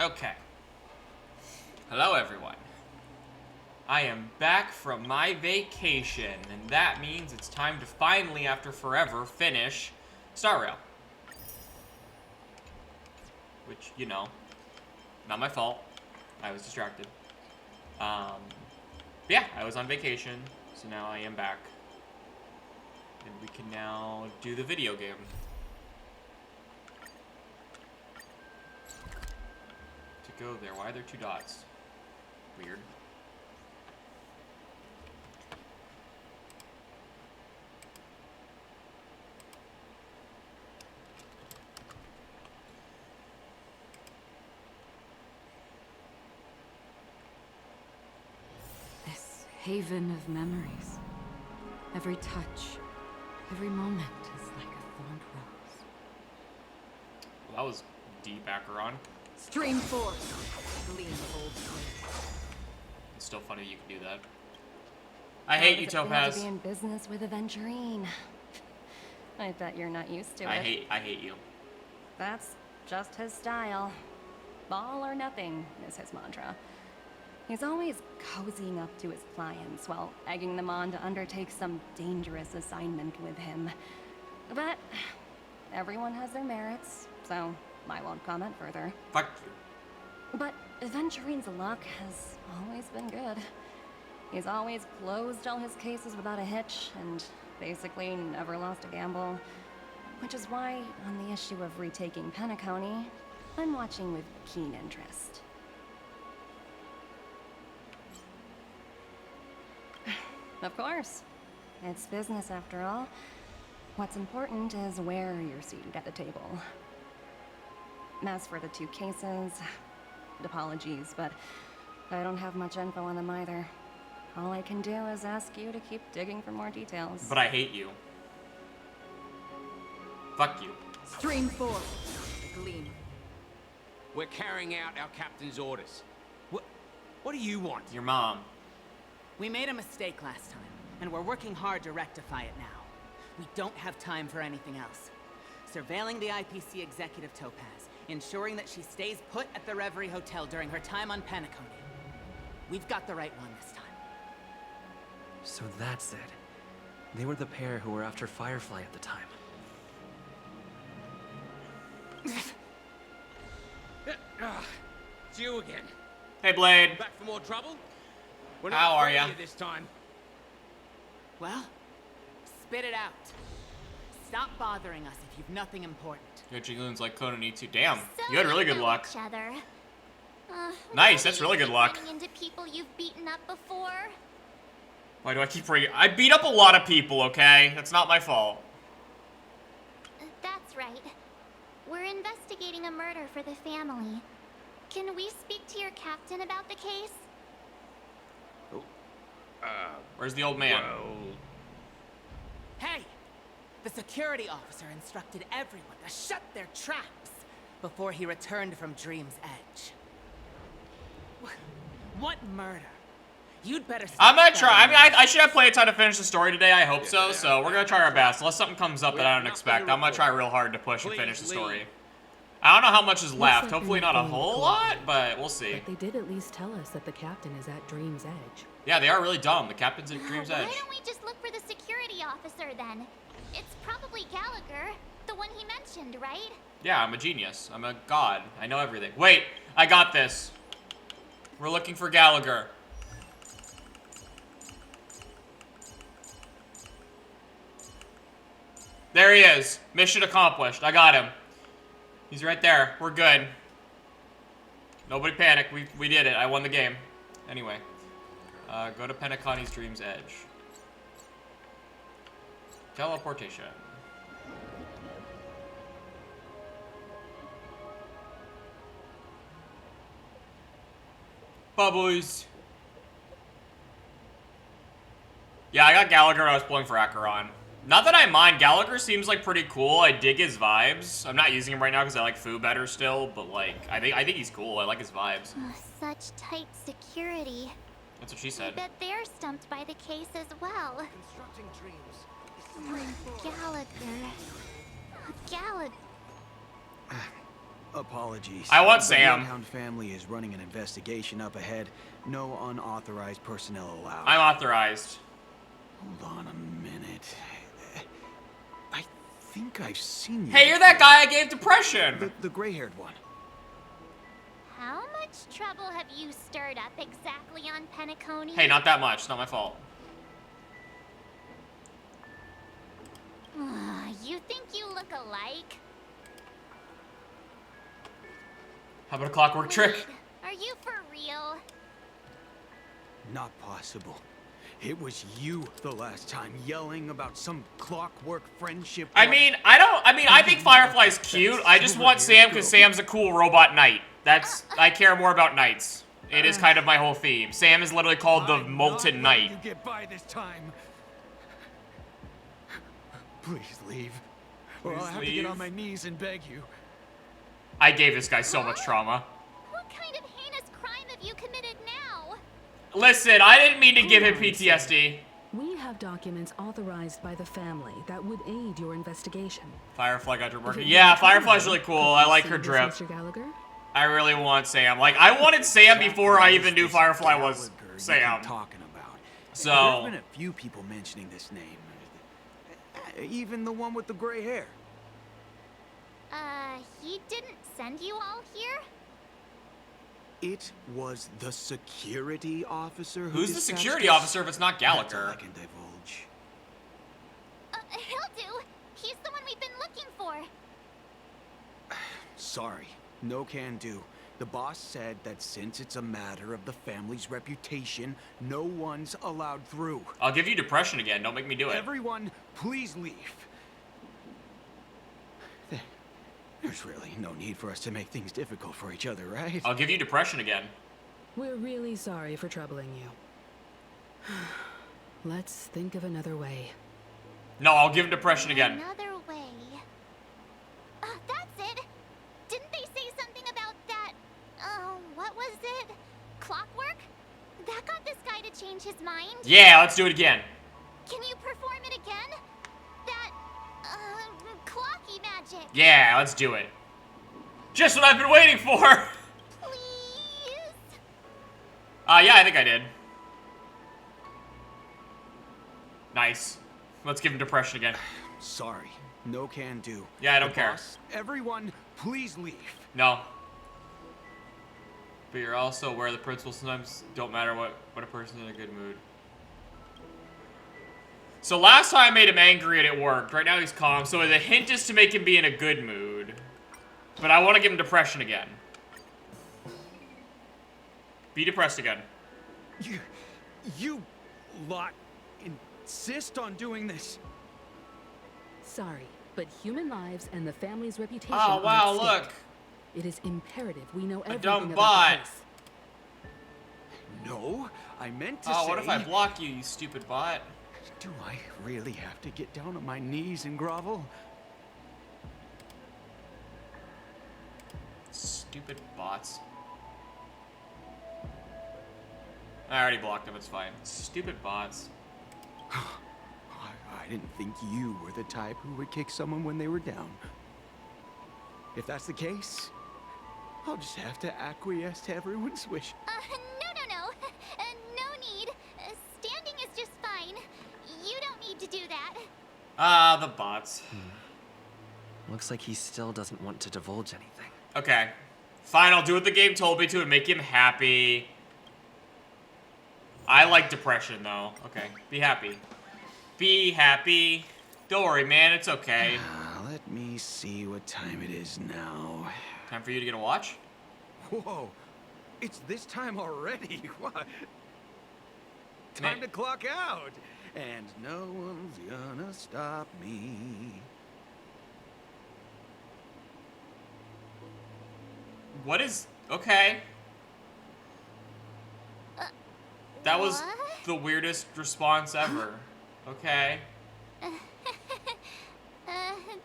Okay. Hello, everyone. I am back from my vacation, and that means it's time to finally, after forever, finish Star Rail. Which, you know, not my fault. I was distracted. Yeah, I was on vacation, so now I am back. And we can now do the video game. To go there, why are there 2 dots? Weird. This haven of memories. Every touch, every moment is like a thorned rose. Well, that was deep, Acheron. Stream force. Gleam of old flame. It's still funny you can do that. I hate you, Topaz. To be in business with Aventurine. I bet you're not used to it. I hate you. That's just his style. All or nothing is his mantra. He's always cozying up to his clients while egging them on to undertake some dangerous assignment with him. But everyone has their merits, so I won't comment further. Fuck you. But Aventurine's luck has always been good. He's always closed all his cases without a hitch, and basically never lost a gamble. Which is why, on the issue of retaking Penacony, I'm watching with keen interest. Of course. It's business after all. What's important is where you're seated at the table. As for the 2 cases, apologies, but I don't have much info on them either. All I can do is ask you to keep digging for more details. But I hate you. Fuck you. Stream force. Gleam. We're carrying out our captain's orders. What do you want? Your mom. We made a mistake last time, and we're working hard to rectify it now. We don't have time for anything else. Surveilling the IPC executive Topaz, ensuring that she stays put at the Reverie Hotel during her time on Penacony. We've got the right one this time. So that's it. They were the pair who were after Firefly at the time. It's you again. Hey, Blade. Back for more trouble? We're How not are afraid ya? of you this time. Well, spit it out. Stop bothering us if you've nothing important. Your Jigoon's like Conan needs to. Damn, So you had really good know luck. Each other. Nice, Why that's do you really good keep luck. running into people you've beaten up before? Why do I keep bringing? I beat up a lot of people, okay? That's not my fault. That's right. We're investigating a murder for the family. Can we speak to your captain about the case? Where's the old man? Hey! The security officer instructed everyone to shut their traps before he returned from Dream's Edge. What murder? You'd better stop. I'm gonna try. I mean, I should have played time to finish the story today. I hope so. So we're gonna try our best. Unless something comes up that I don't expect, I'm gonna try real hard to push and finish the story. I don't know how much is left. Hopefully not a whole lot, but we'll see. But they did at least tell us that the captain is at Dream's Edge. Yeah, they are really dumb. The captain's at Dream's Why Edge. don't we just look for the security officer then? It's probably Gallagher, the one he mentioned, right? Yeah, I'm a genius. I'm a god. I know everything. Wait, I got this. We're looking for Gallagher. There he is. Mission accomplished. I got him. He's right there. We're good. Nobody panic. We did it. I won the game. Anyway. Go to Penacony's Dream's Edge. Teleportation. Bubbles. Yeah, I got Gallagher and I was pulling for Acheron. Not that I mind. Gallagher seems like pretty cool. I dig his vibes. I'm not using him right now because I like Fu better still, but like I think he's cool. I like his vibes. Such tight security. That's what she I said. bet they're stumped by the case as well. Constructing dreams. Gallagher. Gallagher. Apologies. I want The Sam. Bloodhound family is running an investigation up ahead. No unauthorized personnel allowed. I'm authorized. Hold on a minute. I think I've seen you. Hey, you're that guy I gave depression. The gray-haired one. How much trouble have you stirred up exactly on Penacony? Hey, not that much. It's not my fault. You think you look alike? How about a clockwork trick? Wait, are you for real? Not possible. It was you the last time yelling about some clockwork friendship. I mean, I think Firefly's cute. I just want Sam because Sam's a cool robot knight. I care more about knights. It is kind of my whole theme. Sam is literally called the Molten Knight. You get by this time. Please leave. Or I'll have to get on my knees and beg you. I gave this guy so much trauma. What kind of heinous crime have you committed now? Listen, I didn't mean to give him PTSD. We have documents authorized by the family that would aid your investigation. Firefly got to work. Yeah, Firefly's really cool. I like her drip. Mr. Gallagher? I really want Sam. Like, I wanted Sam before I even knew Firefly was Gallagher Sam. you keep talking about. So There's been a few people mentioning this name. Even the one with the gray hair. He didn't send you all here? It was the security officer who who's the dispatched security us? officer if it's not That's all Gallagher? I can divulge. He'll do. He's the one we've been looking for. Sorry, no can do. The boss said that since it's a matter of the family's reputation, no one's allowed through. I'll give you depression again. Don't make me do it. Everyone, please leave. There's really no need for us to make things difficult for each other, right? I'll give you depression again. We're really sorry for troubling you. Let's think of another way. No, I'll give him depression again. Another way. That's it. Didn't they say something about that? What was it? Clockwork? That got this guy to change his mind? Yeah, let's do it again. Can you perform it again? That, clocky magic. Yeah, let's do it. Just what I've been waiting for. Please? Yeah, I think I did. Nice. Let's give him depression again. Sorry, no can do. Yeah, I don't The care. boss, everyone, please leave. No. But you're also aware the principles sometimes don't matter what a person's in a good mood. So last time I made him angry and it worked. Right now he's calm. So the hint is to make him be in a good mood. But I want to give him depression again. Be depressed again. You lot insist on doing this. Sorry, but human lives and the family's reputation Oh, are wow, at stake. look. It is imperative we know everything dumb about bot. the case. No, I meant to Oh, say... what if I block you, you stupid bot? Do I really have to get down on my knees and grovel? Stupid bots. I already blocked him, it's fine. Stupid bots. I didn't think you were the type who would kick someone when they were down. If that's the case, I'll just have to acquiesce to everyone's wish. No. No need. Standing is just fine. You don't need to do that. Ah, the bots. Looks like he still doesn't want to divulge anything. Okay. Fine, I'll do what the game told me to and make him happy. I like depression, though. Okay, be happy. Be happy. Don't worry, man, it's okay. Let me see what time it is now. Time for you to get a watch? Whoa, it's this time already. What? Time to clock out. And no one's gonna stop me. What is... Okay. That was What? the weirdest response ever. Okay.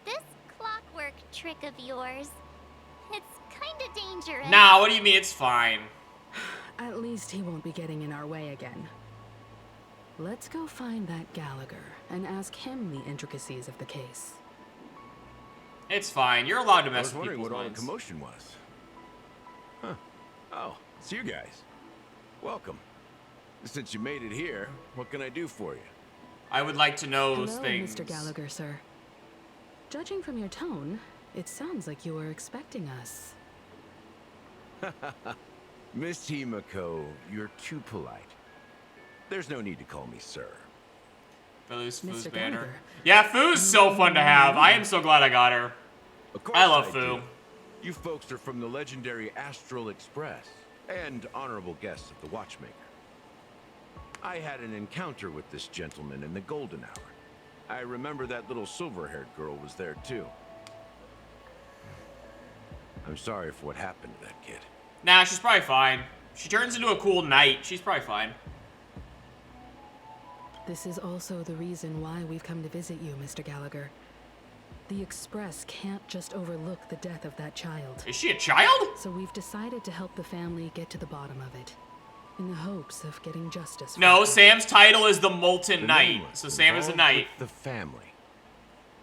This clockwork trick of yours, it's kinda dangerous. Nah, what do you mean? It's fine. At least he won't be getting in our way again. Let's go find that Gallagher and ask him the intricacies of the case. It's fine. You're allowed to I mess was with wondering people's what all the minds. commotion was. Huh. Oh, it's you guys. Welcome. Since you made it here, what can I do for you? I would like to know Hello, those things. Mr. Gallagher, sir. Judging from your tone, it sounds like you were expecting us. Miss Himiko, you're too polite. There's no need to call me sir. Foo's Mr. banner. Gallagher. Yeah, Foo's so fun to have. I am so glad I got her. Of course I love do. Fu. You folks are from the legendary Astral Express and honorable guests of the Watchmaker. I had an encounter with this gentleman in the Golden Hour. I remember that little silver-haired girl was there too. I'm sorry for what happened to that kid. Nah, she's probably fine. She turns into a cool knight. She's probably fine. This is also the reason why we've come to visit you, Mr. Gallagher. The Express can't just overlook the death of that child. Is she a child? So we've decided to help the family get to the bottom of it, in the hopes of getting justice. No, Sam's title is the Molten The Knight. nameless So Sam is a involved knight. with the family.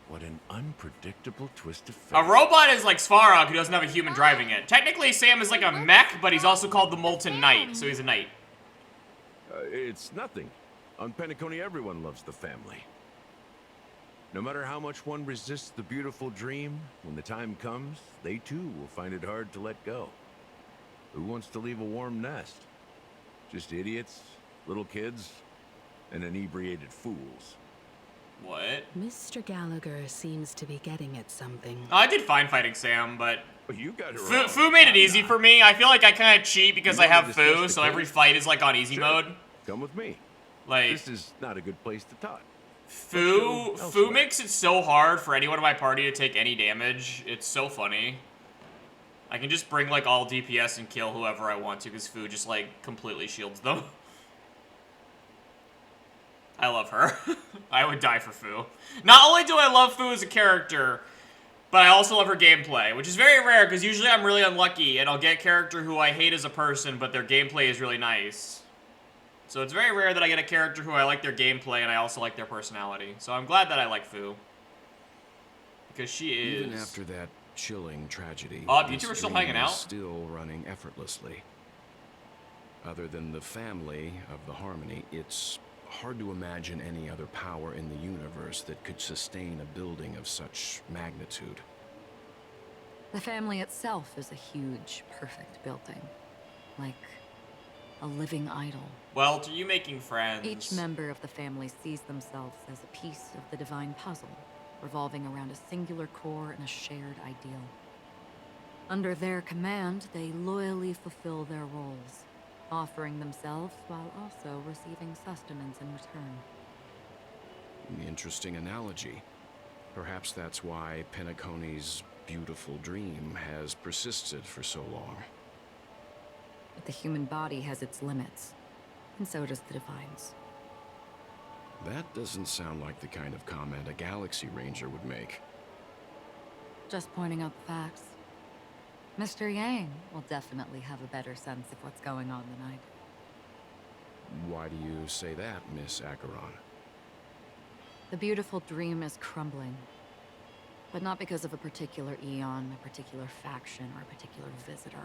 What an unpredictable twist of A fate. robot is like Svarog, who doesn't have a human driving it. Technically, Sam is like a mech, but he's also called the Molten Knight, so he's a knight. It's nothing. On Penacony, everyone loves the family. No matter how much one resists the beautiful dream, when the time comes, they too will find it hard to let go. Who wants to leave a warm nest? Just idiots, little kids, and inebriated fools. What? Mr. Gallagher seems to be getting at something. I did fine fighting Sam, but But you got it Fu, wrong. Fu made it I'm easy not. for me. I feel like I kind of cheat because You I have wanna discuss Fu, the so every case? fight is like on easy Sure. mode. Come with me. Like, This is not a good place to talk. Fu elsewhere. Fu makes it so hard for anyone in my party to take any damage. It's so funny. I can just bring like all DPS and kill whoever I want to because Fu just like completely shields them. I love her. I would die for Fu. Not only do I love Fu as a character, but I also love her gameplay, which is very rare because usually I'm really unlucky and I'll get a character who I hate as a person, but their gameplay is really nice. So it's very rare that I get a character who I like their gameplay and I also like their personality. So I'm glad that I like Fu. Because she is... Even after that chilling tragedy, Oh, you this two are still dream hanging is out? still running effortlessly. Other than the family of the Harmony, it's hard to imagine any other power in the universe that could sustain a building of such magnitude. The family itself is a huge, perfect building. Like a living idol. Well, are you making friends? Each member of the family sees themselves as a piece of the divine puzzle, revolving around a singular core and a shared ideal. Under their command, they loyally fulfill their roles, offering themselves while also receiving sustenance in return. Interesting analogy. Perhaps that's why Penacony's beautiful dream has persisted for so long. But the human body has its limits, and so does the divine's. That doesn't sound like the kind of comment a Galaxy Ranger would make. Just pointing out the facts. Mr. Yang will definitely have a better sense of what's going on than I do. Why do you say that, Miss Acheron? The beautiful dream is crumbling. But not because of a particular eon, a particular faction, or a particular visitor.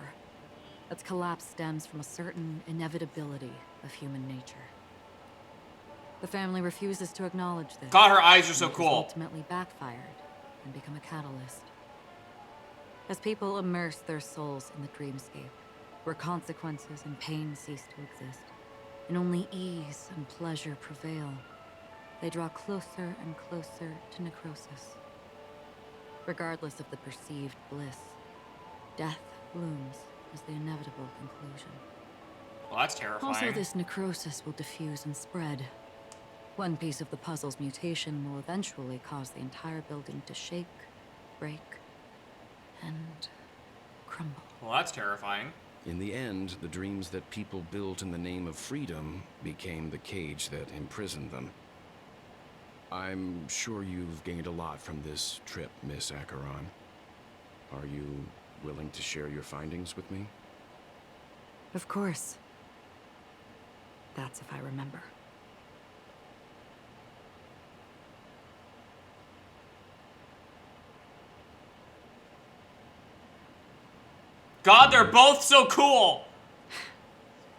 Its collapse stems from a certain inevitability of human nature. The family refuses to acknowledge this. God, her eyes are so and it has cool. ultimately backfired and become a catalyst. As people immerse their souls in the dreamscape, where consequences and pain cease to exist, and only ease and pleasure prevail, they draw closer and closer to necrosis. Regardless of the perceived bliss, death looms as the inevitable conclusion. Well, that's terrifying. Also, this necrosis will diffuse and spread. One piece of the puzzle's mutation will eventually cause the entire building to shake, break, and crumble. Well, that's terrifying. In the end, the dreams that people built in the name of freedom became the cage that imprisoned them. I'm sure you've gained a lot from this trip, Miss Acheron. Are you willing to share your findings with me? Of course. That's if I remember. God, they're both so cool.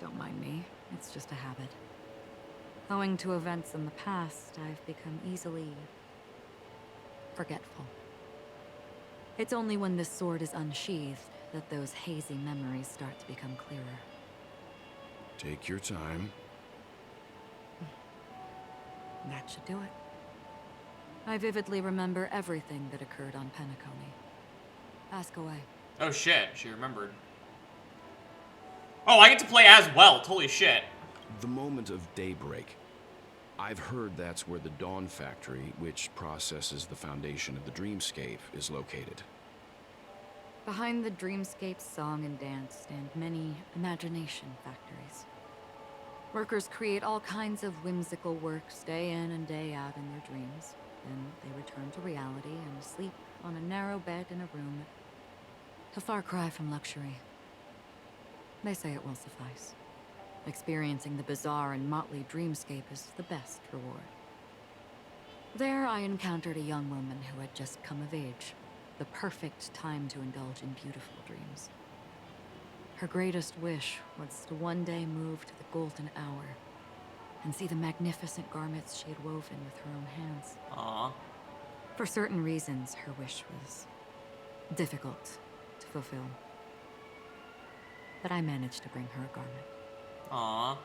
Don't mind me. It's just a habit. Owing to events in the past, I've become easily forgetful. It's only when this sword is unsheathed that those hazy memories start to become clearer. Take your time. That should do it. I vividly remember everything that occurred on Penacony. Ask away. Oh shit, she remembered. Oh, I get to play as Welt. Holy shit. The moment of daybreak. I've heard that's where the Dawn Factory, which processes the foundation of the dreamscape, is located. Behind the dreamscape's song and dance stand many imagination factories. Workers create all kinds of whimsical works day in and day out in their dreams. Then they return to reality and sleep on a narrow bed in a room. A far cry from luxury. They say it will suffice. Experiencing the bizarre and motley dreamscape is the best reward. There I encountered a young woman who had just come of age. The perfect time to indulge in beautiful dreams. Her greatest wish was to one day move to the golden hour and see the magnificent garments she had woven with her own hands. Aww. For certain reasons, her wish was difficult to fulfill. But I managed to bring her a garment. Aww.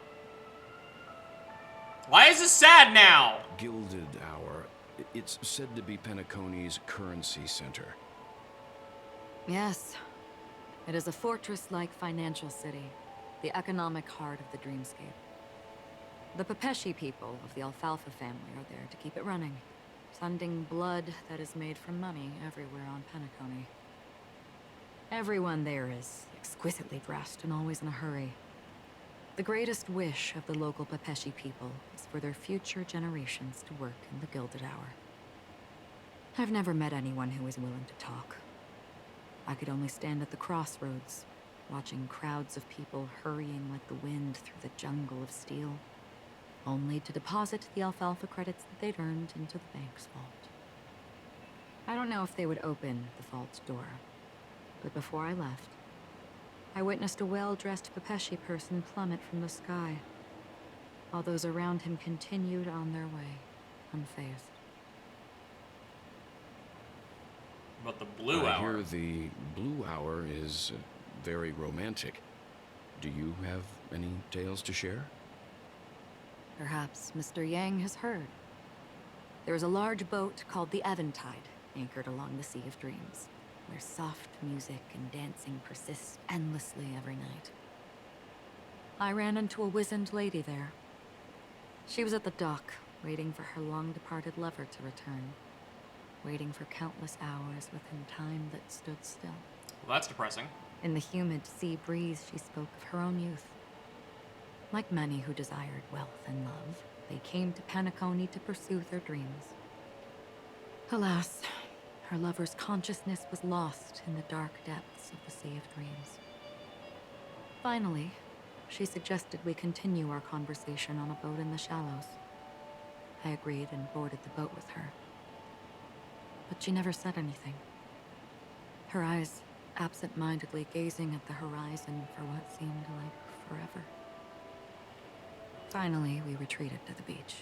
Why is this sad now? Gilded Hour. It's said to be Penacony's currency center. Yes. It is a fortress-like financial city, the economic heart of the dreamscape. The Pepeshi people of the Alfalfa family are there to keep it running, sending blood that is made from money everywhere on Penacony. Everyone there is exquisitely dressed and always in a hurry. The greatest wish of the local Pepeshi people is for their future generations to work in the Gilded Hour. I've never met anyone who is willing to talk. I could only stand at the crossroads, watching crowds of people hurrying like the wind through the jungle of steel, only to deposit the alfalfa credits that they'd earned into the bank's vault. I don't know if they would open the vault's door, but before I left, I witnessed a well-dressed Pepeshi person plummet from the sky, while those around him continued on their way, unfazed. About the blue I hour. hear the blue hour is very romantic. Do you have any tales to share? Perhaps Mr. Yang has heard. There is a large boat called the Eventide, anchored along the Sea of Dreams, where soft music and dancing persist endlessly every night. I ran into a wizened lady there. She was at the dock, waiting for her long-departed lover to return, waiting for countless hours within time that stood still. Well, that's depressing. In the humid sea breeze, she spoke of her own youth. Like many who desired wealth and love, they came to Penacony to pursue their dreams. Alas, her lover's consciousness was lost in the dark depths of the Sea of Dreams. Finally, she suggested we continue our conversation on a boat in the shallows. I agreed and boarded the boat with her. But she never said anything. Her eyes absent-mindedly gazing at the horizon for what seemed like forever. Finally, we retreated to the beach.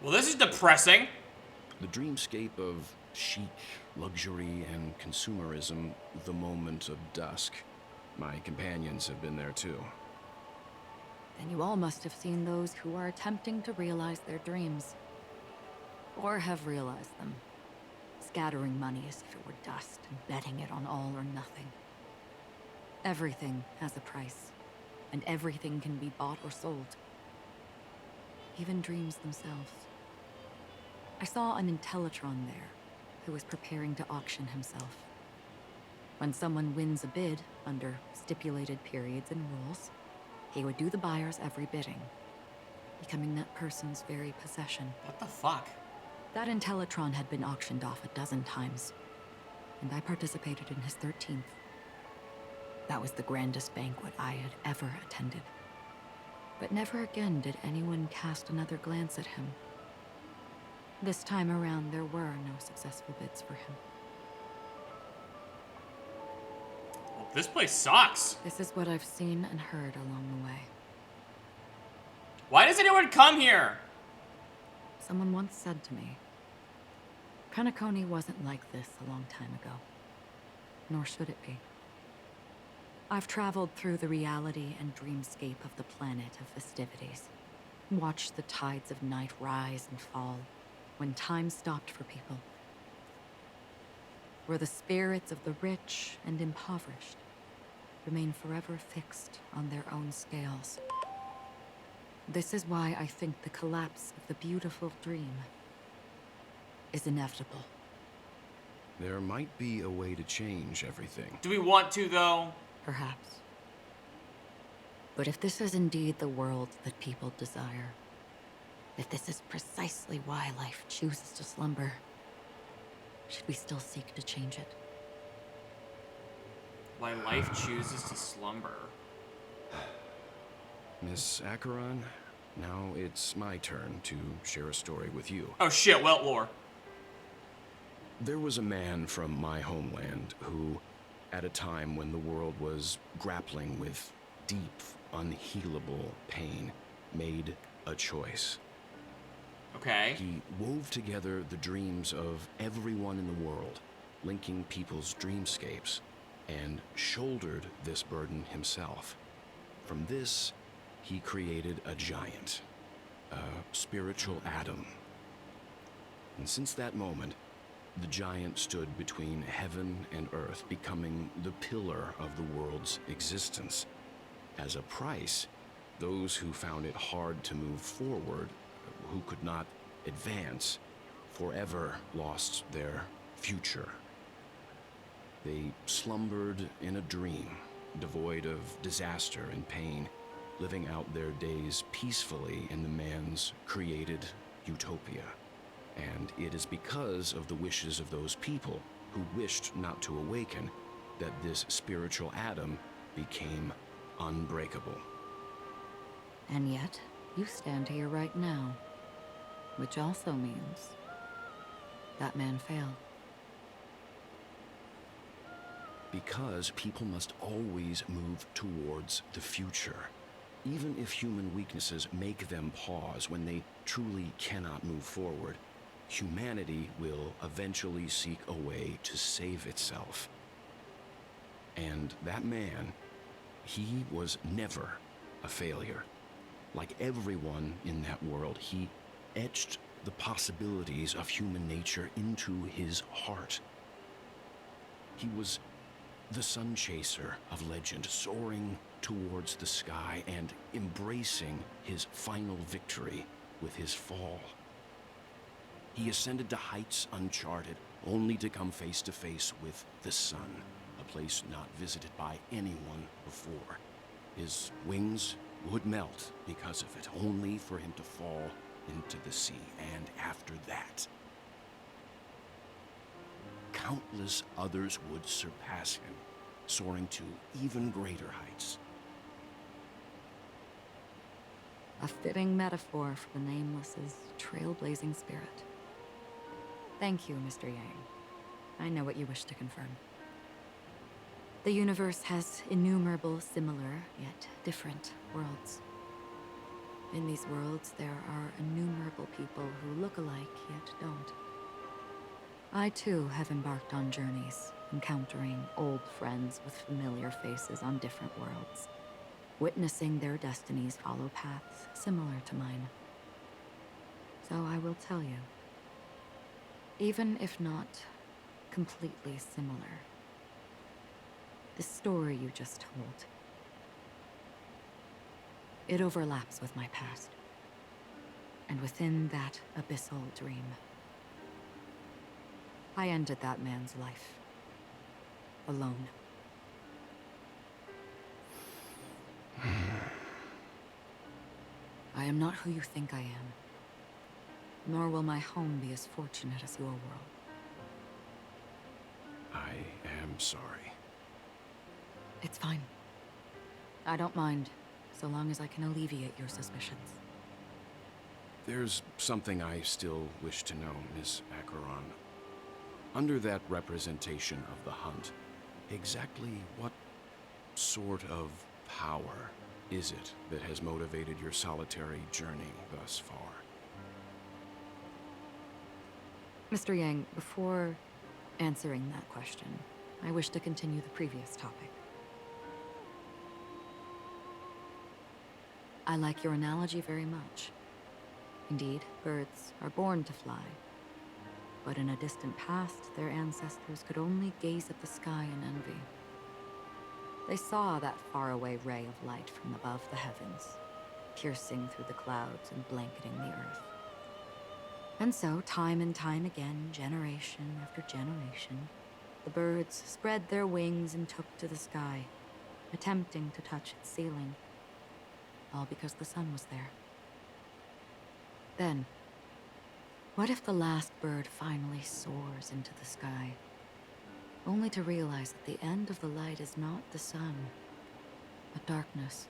Well, this is depressing. The dreamscape of chic, luxury, and consumerism, the moment of dusk. My companions have been there too. Then you all must have seen those who are attempting to realize their dreams. Or have realized them. Scattering money as if it were dust and betting it on all or nothing. Everything has a price, and everything can be bought or sold. Even dreams themselves. I saw an Intellitron there, who was preparing to auction himself. When someone wins a bid under stipulated periods and rules, he would do the buyer's every bidding, becoming that person's very possession. What the fuck? That Intellitron had been auctioned off a dozen times, and I participated in his 13th. That was the grandest banquet I had ever attended. But never again did anyone cast another glance at him. This time around, there were no successful bids for him. This place sucks. This is what I've seen and heard along the way. Why does anyone come here? Someone once said to me, Penacony wasn't like this a long time ago. Nor should it be. I've traveled through the reality and dreamscape of the planet of festivities. Watched the tides of night rise and fall when time stopped for people. Where the spirits of the rich and impoverished remain forever fixed on their own scales. This is why I think the collapse of the beautiful dream is inevitable. There might be a way to change everything. Do we want to, though? Perhaps. But if this is indeed the world that people desire, if this is precisely why life chooses to slumber, should we still seek to change it? Why life chooses to slumber. Miss Acheron, now it's my turn to share a story with you. Oh shit, Welt lore. There was a man from my homeland who, at a time when the world was grappling with deep, unhealable pain, made a choice. Okay. He wove together the dreams of everyone in the world, linking people's dreamscapes, and shouldered this burden himself. From this, he created a giant, a spiritual atom. And since that moment, the giant stood between heaven and earth, becoming the pillar of the world's existence. As a price, those who found it hard to move forward, who could not advance, forever lost their future. They slumbered in a dream, devoid of disaster and pain, living out their days peacefully in the man's created utopia. And it is because of the wishes of those people who wished not to awaken that this spiritual atom became unbreakable. And yet, you stand here right now. Which also means that man failed. Because people must always move towards the future. Even if human weaknesses make them pause when they truly cannot move forward, humanity will eventually seek a way to save itself. And that man, he was never a failure. Like everyone in that world, he etched the possibilities of human nature into his heart. He was the sun chaser of legend, soaring towards the sky and embracing his final victory with his fall. He ascended to heights uncharted, only to come face to face with the sun, a place not visited by anyone before. His wings would melt because of it, only for him to fall into the sea. And after that, countless others would surpass him, soaring to even greater heights. A fitting metaphor for the Nameless's trailblazing spirit. Thank you, Mr. Yang. I know what you wish to confirm. The universe has innumerable similar, yet different worlds. In these worlds, there are innumerable people who look alike, yet don't. I, too, have embarked on journeys, encountering old friends with familiar faces on different worlds, witnessing their destinies follow paths similar to mine. So I will tell you, even if not completely similar, the story you just told, it overlaps with my past. And within that abyssal dream, I ended that man's life. Alone. I am not who you think I am. Nor will my home be as fortunate as your world. I am sorry. It's fine. I don't mind, so long as I can alleviate your suspicions. There's something I still wish to know, Miss Acheron. Under that representation of the hunt, exactly what sort of power is it that has motivated your solitary journey thus far? Mr. Yang, before answering that question, I wish to continue the previous topic. I like your analogy very much. Indeed, birds are born to fly. But in a distant past, their ancestors could only gaze at the sky in envy. They saw that faraway ray of light from above the heavens, piercing through the clouds and blanketing the earth. And so, time and time again, generation after generation, the birds spread their wings and took to the sky, attempting to touch its ceiling, all because the sun was there. Then, what if the last bird finally soars into the sky, only to realize that the end of the light is not the sun, but darkness?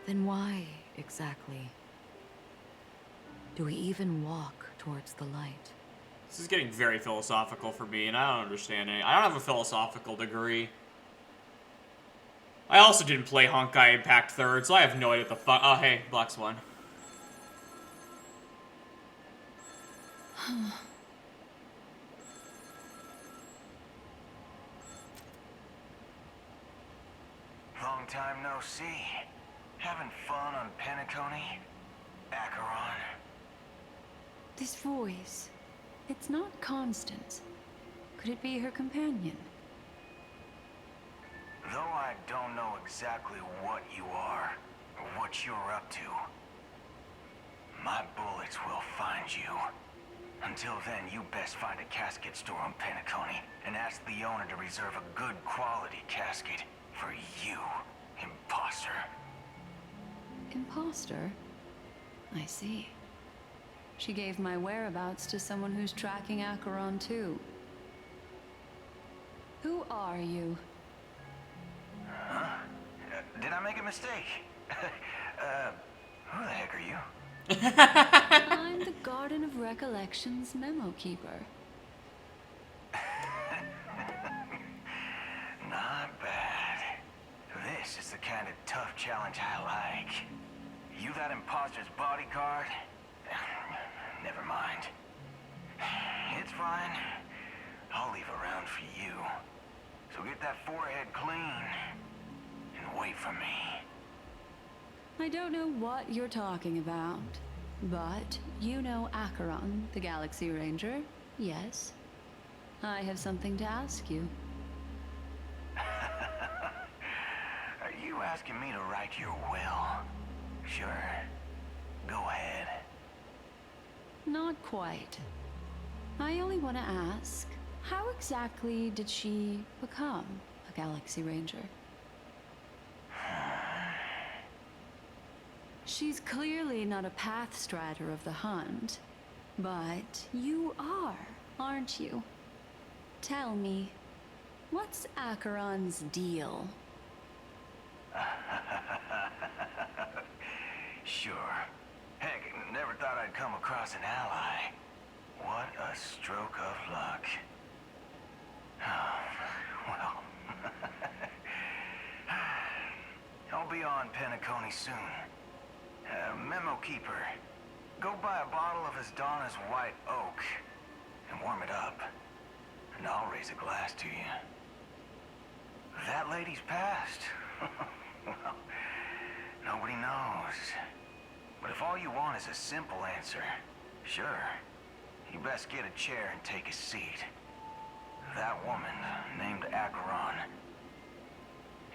Then why, exactly, do we even walk towards the light? This is getting very philosophical for me, and I don't understand it. I don't have a philosophical degree. I also didn't play Honkai Impact 3rd, so I have no idea what the fuck. Oh, hey, Black Swan. Long time no see. Having fun on Penacony? Acheron? This voice, it's not Constance. Could it be her companion? Though I don't know exactly what you are, or what you're up to, my bullets will find you. Until then, you best find a casket store on Penacony and ask the owner to reserve a good quality casket for you, imposter. Imposter? I see. She gave my whereabouts to someone who's tracking Acheron too. Who are you? Huh? Did I make a mistake? Who the heck are you? I'm the Garden of Recollection's memo keeper. Not bad. This is the kind of tough challenge I like. You that imposter's bodyguard? Never mind. It's fine. I'll leave a round for you. So get that forehead clean and wait for me. I don't know what you're talking about, but you know Acheron, the Galaxy Ranger, yes? I have something to ask you. Are you asking me to write your will? Sure. Go ahead. Not quite. I only want to ask, how exactly did she become a Galaxy Ranger? She's clearly not a path strider of the Hunt, but you are, aren't you? Tell me, what's Acheron's deal? Sure. Heck, never thought I'd come across an ally. What a stroke of luck. Well, I'll be on Penacony soon. Memo keeper, go buy a bottle of Asdana's white oak and warm it up, and I'll raise a glass to you. That lady's passed. Well, nobody knows. But if all you want is a simple answer, sure, you best get a chair and take a seat. That woman, named Acheron,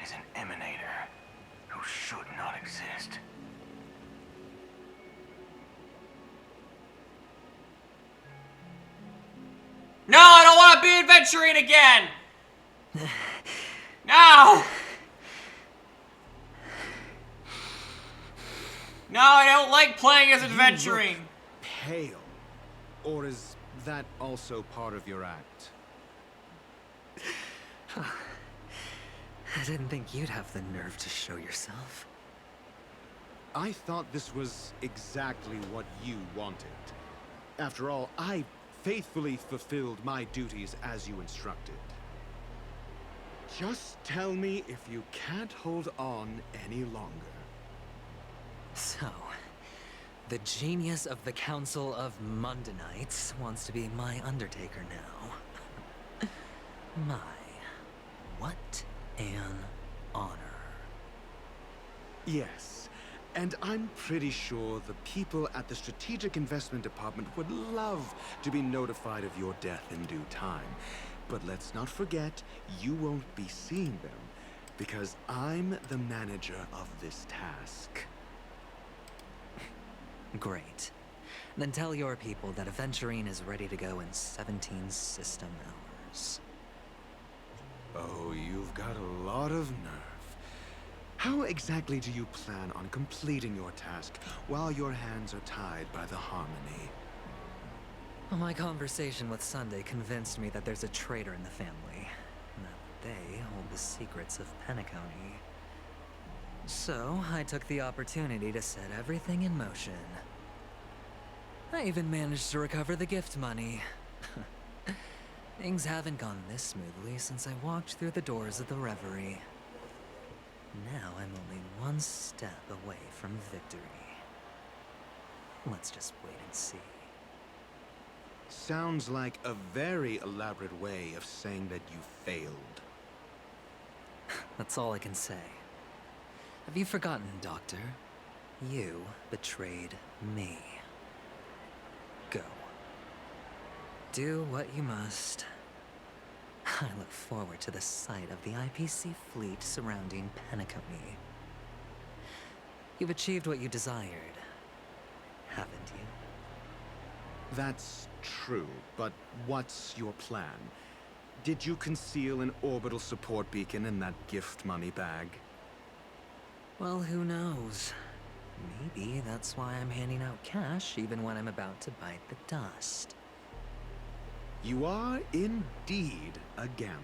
is an emanator who should not exist. No, I don't want to be adventuring again! No! No, I don't like playing as adventuring. You look pale. Or is that also part of your act? I didn't think you'd have the nerve to show yourself. I thought this was exactly what you wanted. After all, I faithfully fulfilled my duties as you instructed. Just tell me if you can't hold on any longer. So, the genius of the Council of Mundanites wants to be my Undertaker now. My, what an honor. Yes, and I'm pretty sure the people at the Strategic Investment Department would love to be notified of your death in due time. But let's not forget, you won't be seeing them, because I'm the manager of this task. Great. Then tell your people that Aventurine is ready to go in 17 system hours. Oh, you've got a lot of nerve. How exactly do you plan on completing your task while your hands are tied by the Harmony? Well, my conversation with Sunday convinced me that there's a traitor in the family, and that they hold the secrets of Penacony. So, I took the opportunity to set everything in motion. I even managed to recover the gift money. Things haven't gone this smoothly since I walked through the doors of the Reverie. Now I'm only one step away from victory. Let's just wait and see. Sounds like a very elaborate way of saying that you failed. That's all I can say. Have you forgotten, Doctor? You betrayed me. Go. Do what you must. I look forward to the sight of the IPC fleet surrounding Penacony. You've achieved what you desired, haven't you? That's true, but what's your plan? Did you conceal an orbital support beacon in that gift money bag? Well, who knows? Maybe that's why I'm handing out cash even when I'm about to bite the dust. You are indeed a gambler.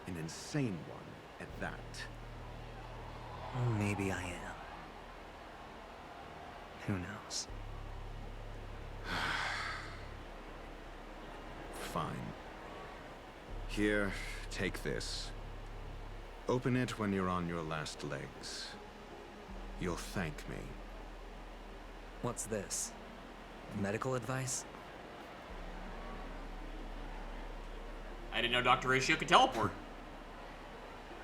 An insane one at that. Maybe I am. Who knows? Fine. Here, take this. Open it when you're on your last legs. You'll thank me. What's this? Medical advice? I didn't know Dr. Ratio could teleport.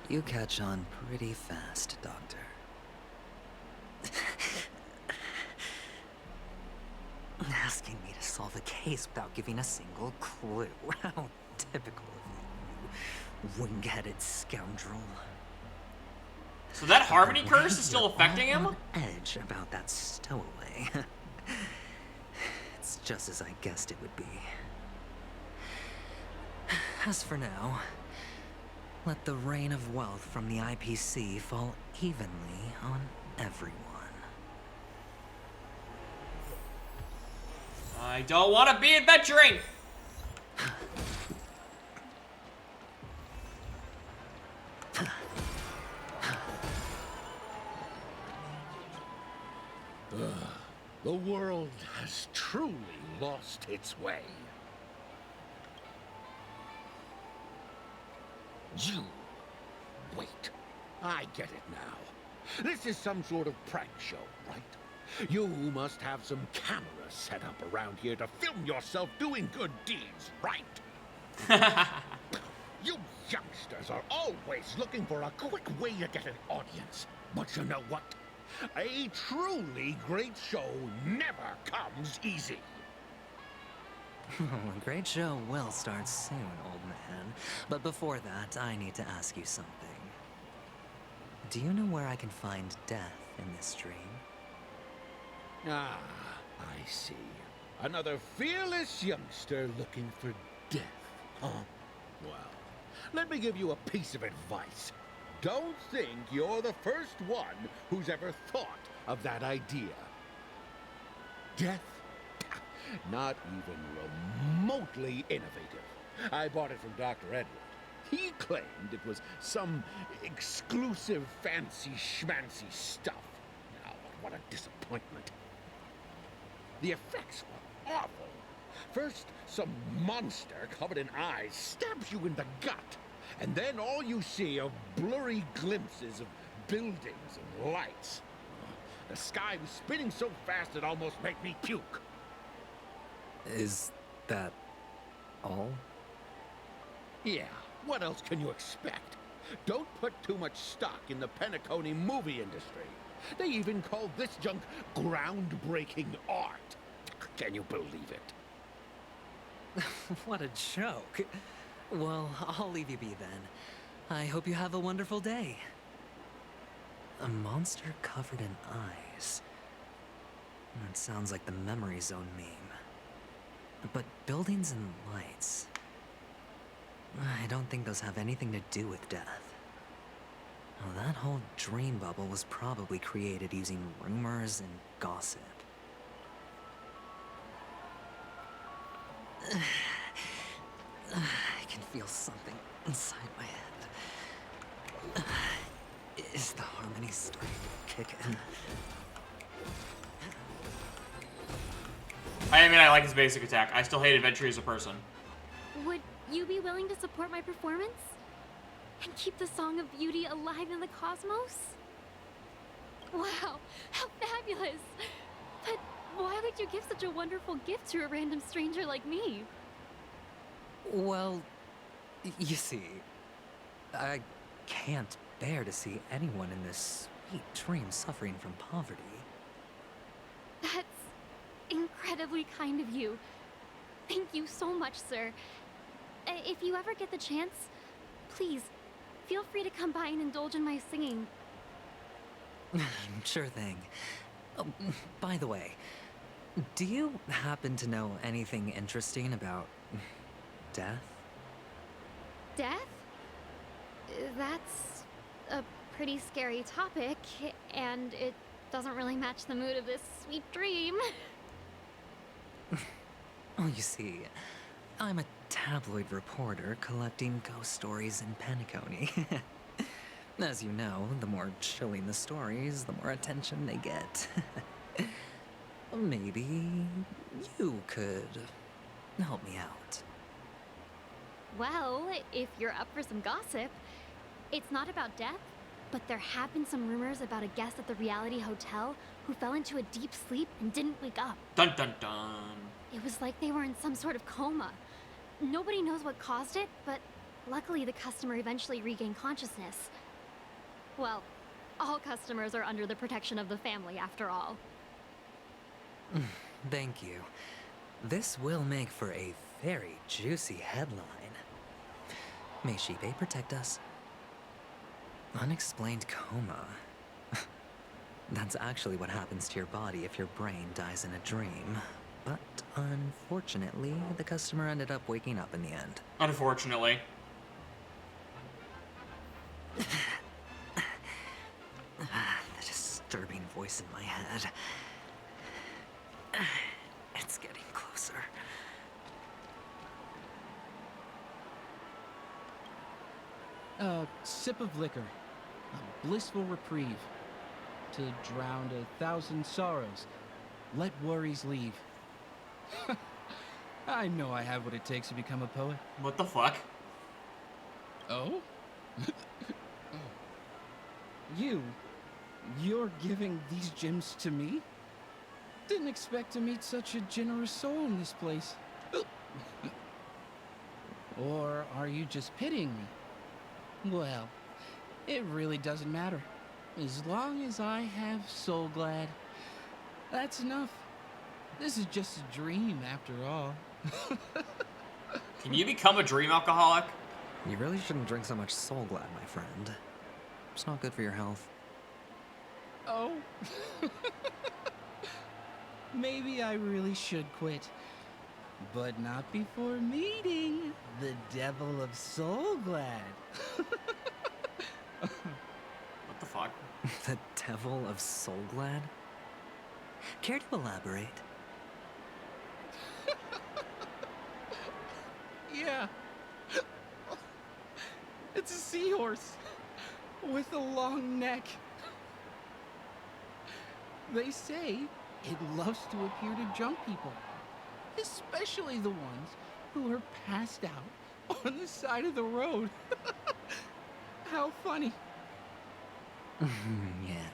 You catch on pretty fast, Doctor. Asking me to solve a case without giving a single clue. How typical of you, wing-headed scoundrel. So that Harmony curse is still affecting him? On edge about that stowaway. It's just as I guessed it would be. As for now, let the rain of wealth from the IPC fall evenly on everyone. I don't want to be adventuring! The world has truly lost its way. You... wait. I get it now. This is some sort of prank show, right? You must have some cameras set up around here to film yourself doing good deeds, right? You youngsters are always looking for a quick way to get an audience. But you know what? A truly great show never comes easy. A great show will start soon, old man. But before that, I need to ask you something. Do you know where I can find death in this dream? Ah, I see. Another fearless youngster looking for death, huh? Well, let me give you a piece of advice. Don't think you're the first one who's ever thought of that idea. Death? Not even remotely innovative. I bought it from Dr. Edward. He claimed it was some exclusive fancy schmancy stuff. Now, what a disappointment. The effects were awful. First, some monster covered in eyes stabs you in the gut, and then all you see are blurry glimpses of buildings and lights. The sky was spinning so fast it almost made me puke. Is that all? Yeah, what else can you expect? Don't put too much stock in the Penacony movie industry. They even call this junk groundbreaking art. Can you believe it? What a joke. Well, I'll leave you be then. I hope you have a wonderful day. A monster covered in eyes. That sounds like the Memory Zone meme. But buildings and lights... I don't think those have anything to do with death. Well, that whole dream bubble was probably created using rumors and gossip. I can feel something inside my head. Is the harmony starting to kick in? I mean, I like his basic attack. I still hate Adventure as a person. Would you be willing to support my performance? And keep the Song of Beauty alive in the cosmos? Wow, how fabulous! But why would you give such a wonderful gift to a random stranger like me? Well, you see, I can't bear to see anyone in this sweet dream suffering from poverty. That's incredibly kind of you. Thank you so much, sir. If you ever get the chance, please, feel free to come by and indulge in my singing. Sure thing. Oh, by the way, do you happen to know anything interesting about death? Death? That's a pretty scary topic, and it doesn't really match the mood of this sweet dream. Oh, you see, I'm a tabloid reporter collecting ghost stories in Penacony. As you know, the more chilling the stories, the more attention they get. Maybe you could help me out. Well, if you're up for some gossip, it's not about death, but there have been some rumors about a guest at the reality hotel who fell into a deep sleep and didn't wake up. Dun dun dun. It was like they were in some sort of coma. Nobody knows what caused it, but luckily the customer eventually regained consciousness. Well, all customers are under the protection of the family, after all. Thank you. This will make for a very juicy headline. May Shibe protect us. Unexplained coma. That's actually what happens to your body if your brain dies in a dream. But unfortunately, the customer ended up waking up in the end. Unfortunately. The disturbing voice in my head. It's getting closer. A sip of liquor. A blissful reprieve. To drown 1,000 sorrows. Let worries leave. I know I have what it takes to become a poet. What the fuck? Oh? You're giving these gems to me? Didn't expect to meet such a generous soul in this place. Or are you just pitying me? Well, it really doesn't matter. As long as I have Soul Glad, that's enough. This is just a dream after all. Can you become a dream alcoholic? You really shouldn't drink so much Soul Glad, my friend. It's not good for your health. Oh. Maybe I really should quit. But not before meeting the Devil of Soul Glad. What the fuck? The Devil of Soul Glad? Care to elaborate? Yeah. It's a seahorse with a long neck. They say it loves to appear to jump people. Especially the ones who are passed out on the side of the road. How funny. Yeah.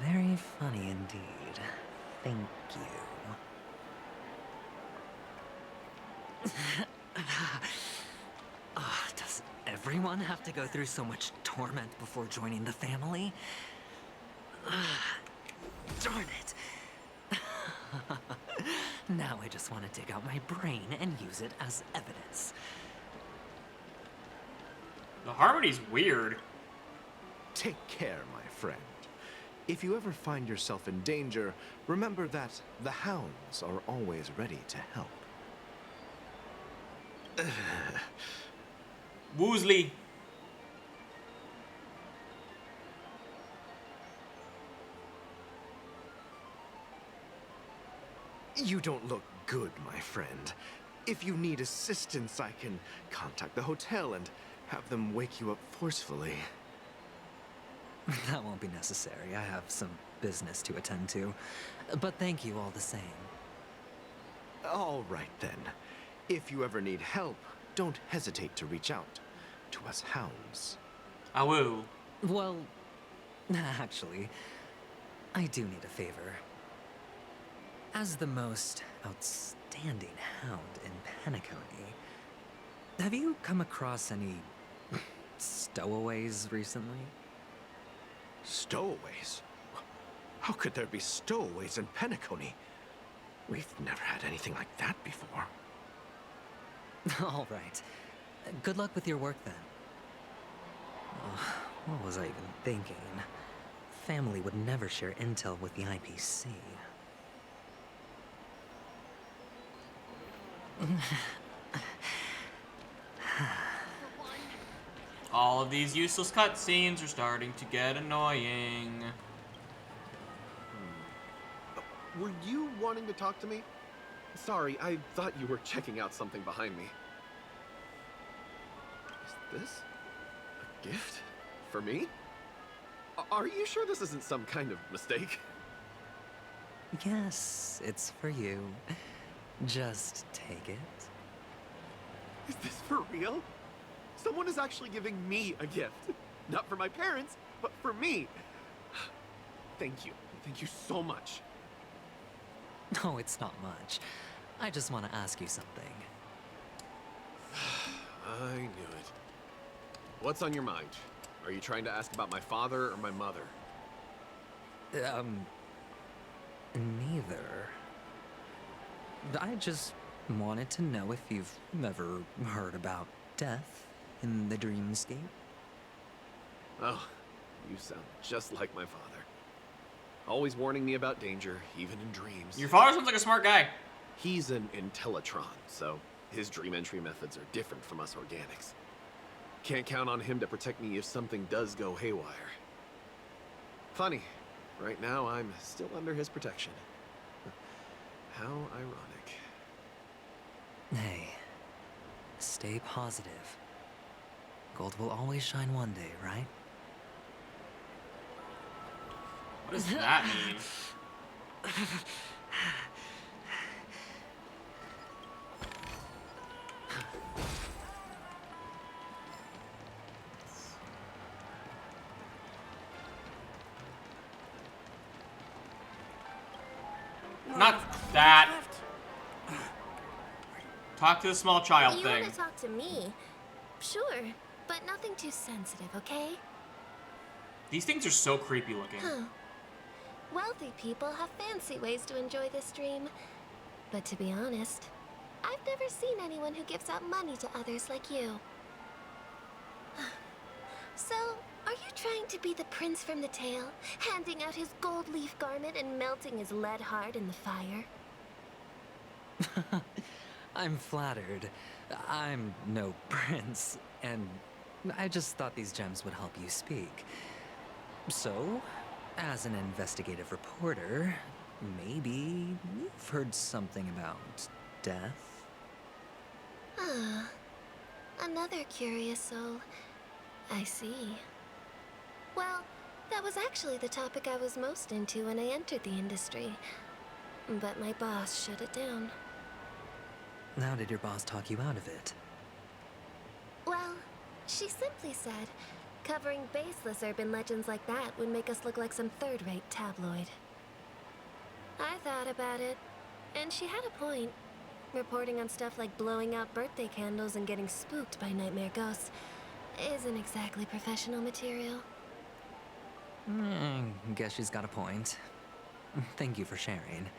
Very funny indeed. Thank you. Does everyone have to go through so much torment before joining the family? Darn it. Now I just want to dig out my brain and use it as evidence. The harmony's weird. Take care, my friend. If you ever find yourself in danger, remember that the hounds are always ready to help. Woosley. You don't look good, my friend. If you need assistance, I can contact the hotel and have them wake you up forcefully. That won't be necessary. I have some business to attend to. But thank you all the same. All right, then. If you ever need help, don't hesitate to reach out to us hounds. I will. Well, actually, I do need a favor. As the most outstanding hound in Penacony, have you come across any stowaways recently? Stowaways? How could there be stowaways in Penacony? We've never had anything like that before. All right. Good luck with your work, then. What was I even thinking? Family would never share intel with the IPC. All of these useless cutscenes are starting to get annoying. Were you wanting to talk to me? Sorry, I thought you were checking out something behind me. Is this a gift? For me? Are you sure this isn't some kind of mistake? Yes, it's for you. Just take it. Is this for real? Someone is actually giving me a gift. Not for my parents, but for me. Thank you. Thank you so much. No, it's not much. I just want to ask you something. I knew it. What's on your mind? Are you trying to ask about my father or my mother? Neither. I just wanted to know if you've ever heard about death in the dreamscape. Oh, you sound just like my father. Always warning me about danger, even in dreams. Your father sounds like a smart guy. He's an Intellitron, so his dream entry methods are different from us organics. Can't count on him to protect me if something does go haywire. Funny, right now I'm still under his protection. How ironic. Hey, stay positive. Gold will always shine one day, right? What does that mean? Not that. Talk to the small child You thing. want to talk to me? Sure, but nothing too sensitive, okay? These things are so creepy looking. Huh. Wealthy people have fancy ways to enjoy this dream. But to be honest, I've never seen anyone who gives out money to others like you. So, are you trying to be the prince from the tale, handing out his gold leaf garment and melting his lead heart in the fire? I'm flattered. I'm no prince, and I just thought these gems would help you speak. So, as an investigative reporter, maybe you've heard something about death? Ah, another curious soul. I see. Well, that was actually the topic I was most into when I entered the industry. But my boss shut it down. How did your boss talk you out of it? Well, she simply said, covering baseless urban legends like that would make us look like some third-rate tabloid. I thought about it, and she had a point. Reporting on stuff like blowing out birthday candles and getting spooked by nightmare ghosts isn't exactly professional material. Guess she's got a point. Thank you for sharing.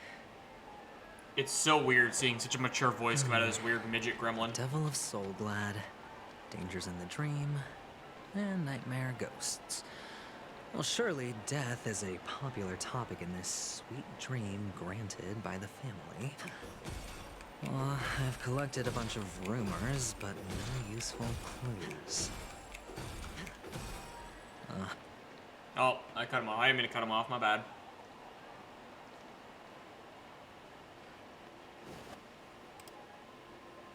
It's so weird seeing such a mature voice come out of this weird midget gremlin. Devil of Soulglad, Dangers in the Dream, and Nightmare Ghosts. Well, surely death is a popular topic in this sweet dream granted by the family. Well, I've collected a bunch of rumors, but no useful clues. Oh, I cut him off. I didn't mean to cut him off. My bad.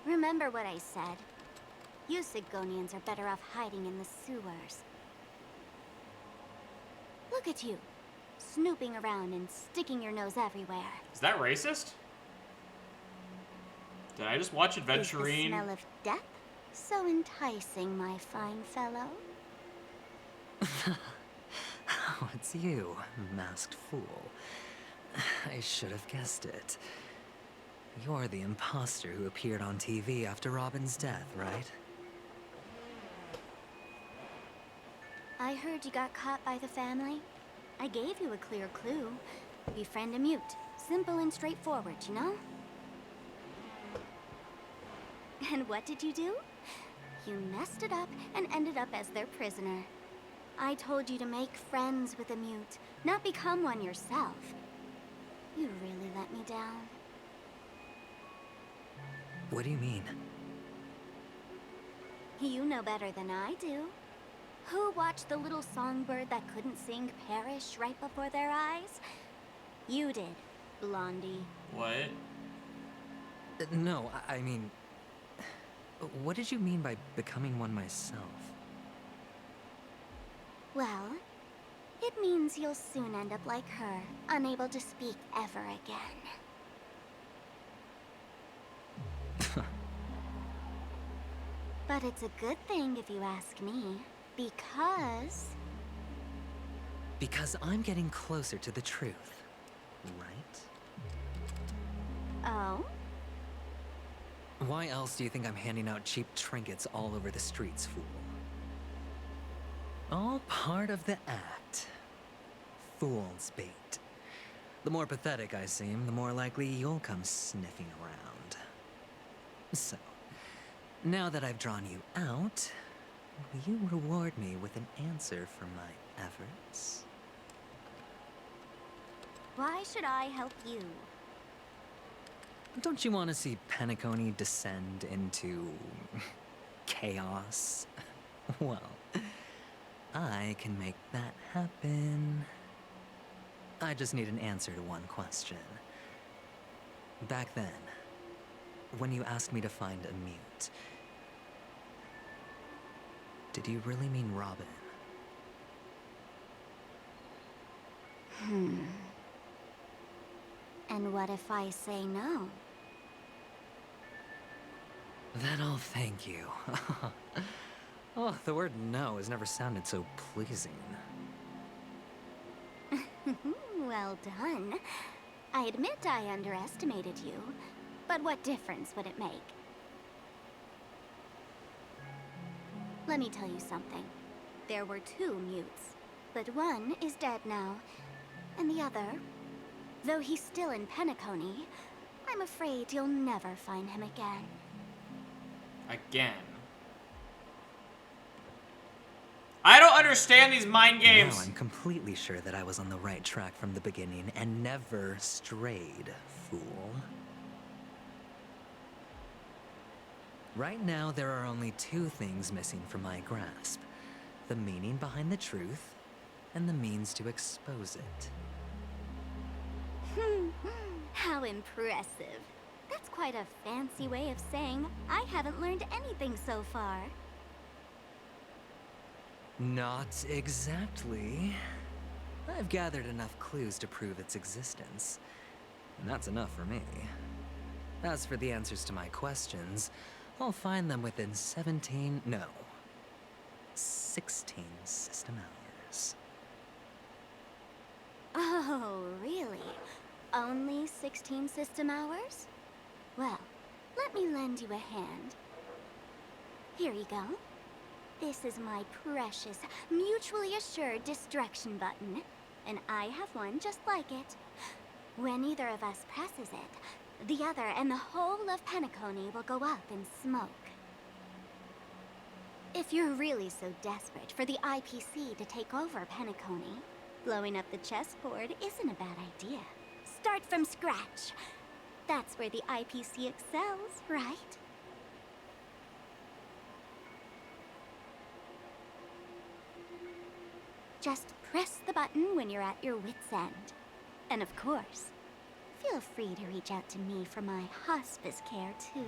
Remember what I said. You Sigonians are better off hiding in the sewers. Look at you, snooping around and sticking your nose everywhere. Is that racist? Did I just watch Is the Adventurine? smell of death so enticing, my fine fellow? Oh, it's you, masked fool. I should have guessed it. You're the imposter who appeared on TV after Robin's death, right? I heard you got caught by the family. I gave you a clear clue. Befriend a mute. Simple and straightforward, you know? And what did you do? You messed it up and ended up as their prisoner. I told you to make friends with a mute, not become one yourself. You really let me down. What do you mean? You know better than I do. Who watched the little songbird that couldn't sing perish right before their eyes? You did, Blondie. What? No, I mean... What did you mean by becoming one myself? Well, it means you'll soon end up like her, unable to speak ever again. But it's a good thing if you ask me, because... Because I'm getting closer to the truth, right? Oh? Why else do you think I'm handing out cheap trinkets all over the streets, fool? All part of the act. Fool's bait. The more pathetic I seem, the more likely you'll come sniffing around. So, now that I've drawn you out, will you reward me with an answer for my efforts? Why should I help you? Don't you want to see Penacony descend into... chaos? Well, I can make that happen. I just need an answer to one question. Back then, when you asked me to find a mute, did you really mean Robin? And what if I say no? Then I'll thank you. Oh, the word no has never sounded so pleasing. Well done. I admit I underestimated you, but what difference would it make? Let me tell you something. There were 2 mutes, but one is dead now, and the other, though he's still in Penacony, I'm afraid you'll never find him again. Again. I don't understand these mind games. Now I'm completely sure that I was on the right track from the beginning and never strayed, fool. Right now, there are only 2 things missing from my grasp. The meaning behind the truth, and the means to expose it. How impressive. That's quite a fancy way of saying I haven't learned anything so far. Not exactly. I've gathered enough clues to prove its existence, and that's enough for me. As for the answers to my questions, I'll find them within 16 system hours. Oh, really? Only 16 system hours? Well, let me lend you a hand. Here you go. This is my precious, mutually assured distraction button, and I have one just like it. When either of us presses it, the other and the whole of Penacony will go up in smoke. If you're really so desperate for the IPC to take over Penacony, blowing up the chessboard isn't a bad idea. Start from scratch. That's where the IPC excels, right? Just press the button when you're at your wit's end. And of course, feel free to reach out to me for my hospice care, too.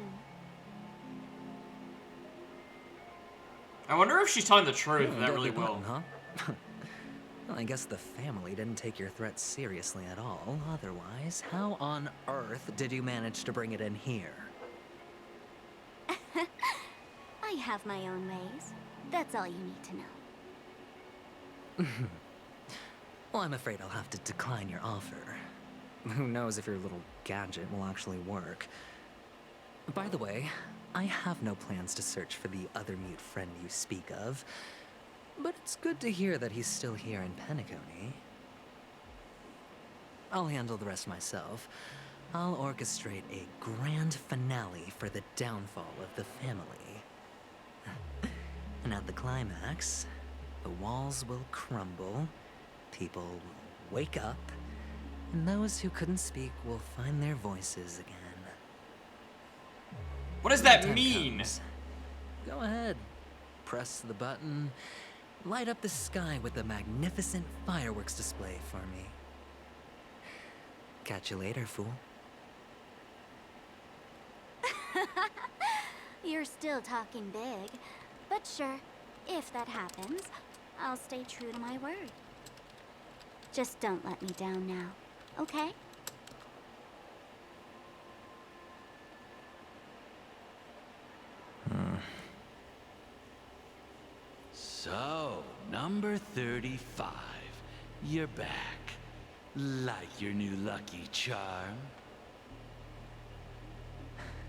I wonder if she's telling the truth. Oh, That really deadly will. button, huh? Well, I guess the family didn't take your threat seriously at all. Otherwise, how on earth did you manage to bring it in here? I have my own ways. That's all you need to know. Well, I'm afraid I'll have to decline your offer. Who knows if your little gadget will actually work. By the way, I have no plans to search for the other mute friend you speak of, but it's good to hear that he's still here in Penacony. I'll handle the rest myself. I'll orchestrate a grand finale for the downfall of the family. And at the climax, the walls will crumble, people will wake up, and those who couldn't speak will find their voices again. What does that mean? Go ahead. Press the button. Light up the sky with a magnificent fireworks display for me. Catch you later, fool. You're still talking big. But sure, if that happens, I'll stay true to my word. Just don't let me down now, okay? So, number 35. You're back. Like your new lucky charm?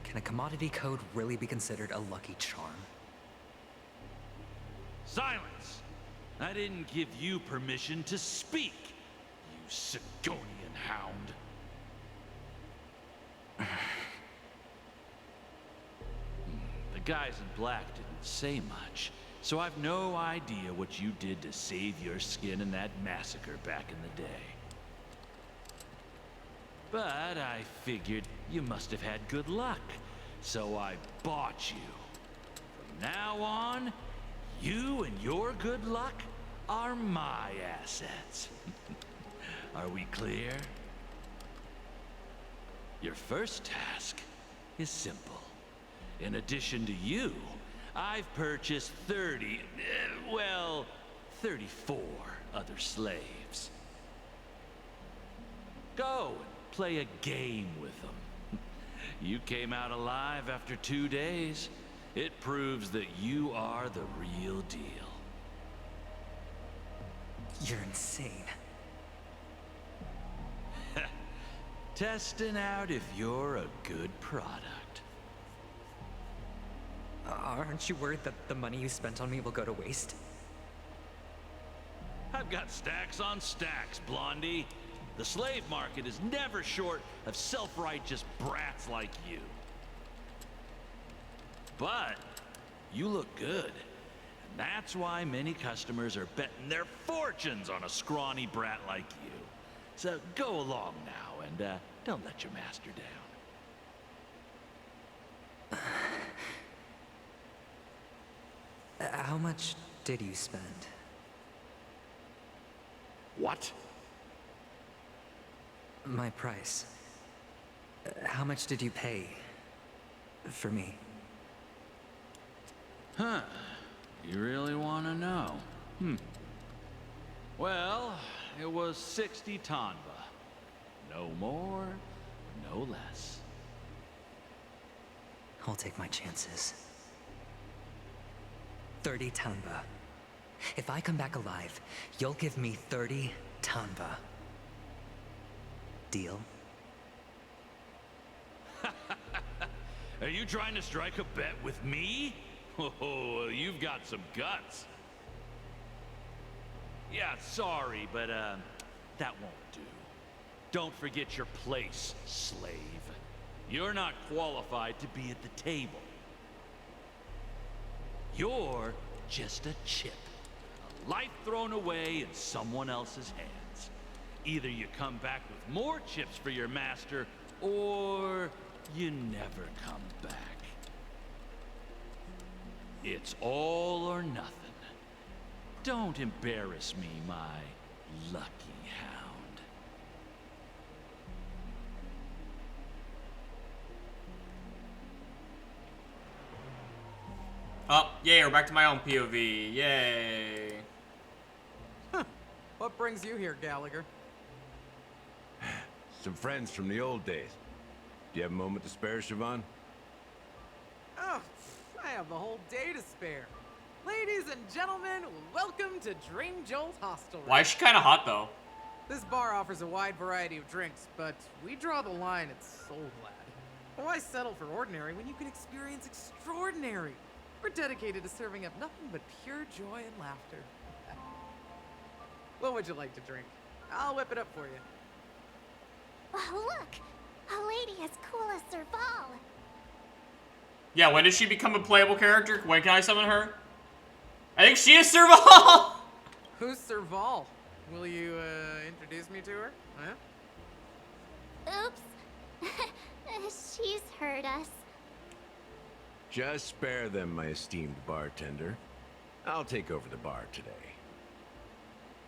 Can a commodity code really be considered a lucky charm? Silence! I didn't give you permission to speak, you Sigonian hound. The guys in black didn't say much, so I've no idea what you did to save your skin in that massacre back in the day. But I figured you must have had good luck, so I bought you. From now on, you and your good luck are my assets. Are we clear? Your first task is simple. In addition to you, I've purchased 34 other slaves. Go and play a game with them. You came out alive after 2 days. It proves that you are the real deal. You're insane. Testing out if you're a good product. Aren't you worried that the money you spent on me will go to waste? I've got stacks on stacks, Blondie. The slave market is never short of self-righteous brats like you. But you look good. And that's why many customers are betting their fortunes on a scrawny brat like you. So go along now and don't let your master down. How much did you spend? What? My price. How much did you pay for me? Huh. You really want to know? Well, it was 60 tanva. No more, no less. I'll take my chances. 30 Tanba. If I come back alive, you'll give me 30 Tanba. Deal? Are you trying to strike a bet with me? Oh, you've got some guts. Yeah, sorry, but that won't do. Don't forget your place, slave. You're not qualified to be at the table. You're just a chip. A life thrown away in someone else's hands. Either you come back with more chips for your master, or you never come back. It's all or nothing. Don't embarrass me, my lucky hound. Oh, yay, we're back to my own POV. Yay. Huh. What brings you here, Gallagher? Some friends from the old days. Do you have a moment to spare, Siobhan? Oh, I have the whole day to spare. Ladies and gentlemen, welcome to Dream Jolt Hostelry. Why is she kind of hot, though? This bar offers a wide variety of drinks, but we draw the line at Soul Glad. Why settle for ordinary when you can experience extraordinary? We're dedicated to serving up nothing but pure joy and laughter. What would you like to drink? I'll whip it up for you. Oh, look! A lady as cool as Serval. Yeah, when did she become a playable character? When can I summon her? I think she is Serval! Who's Serval? Will you, introduce me to her? Huh? Oops. She's heard us. Just spare them, my esteemed bartender. I'll take over the bar today.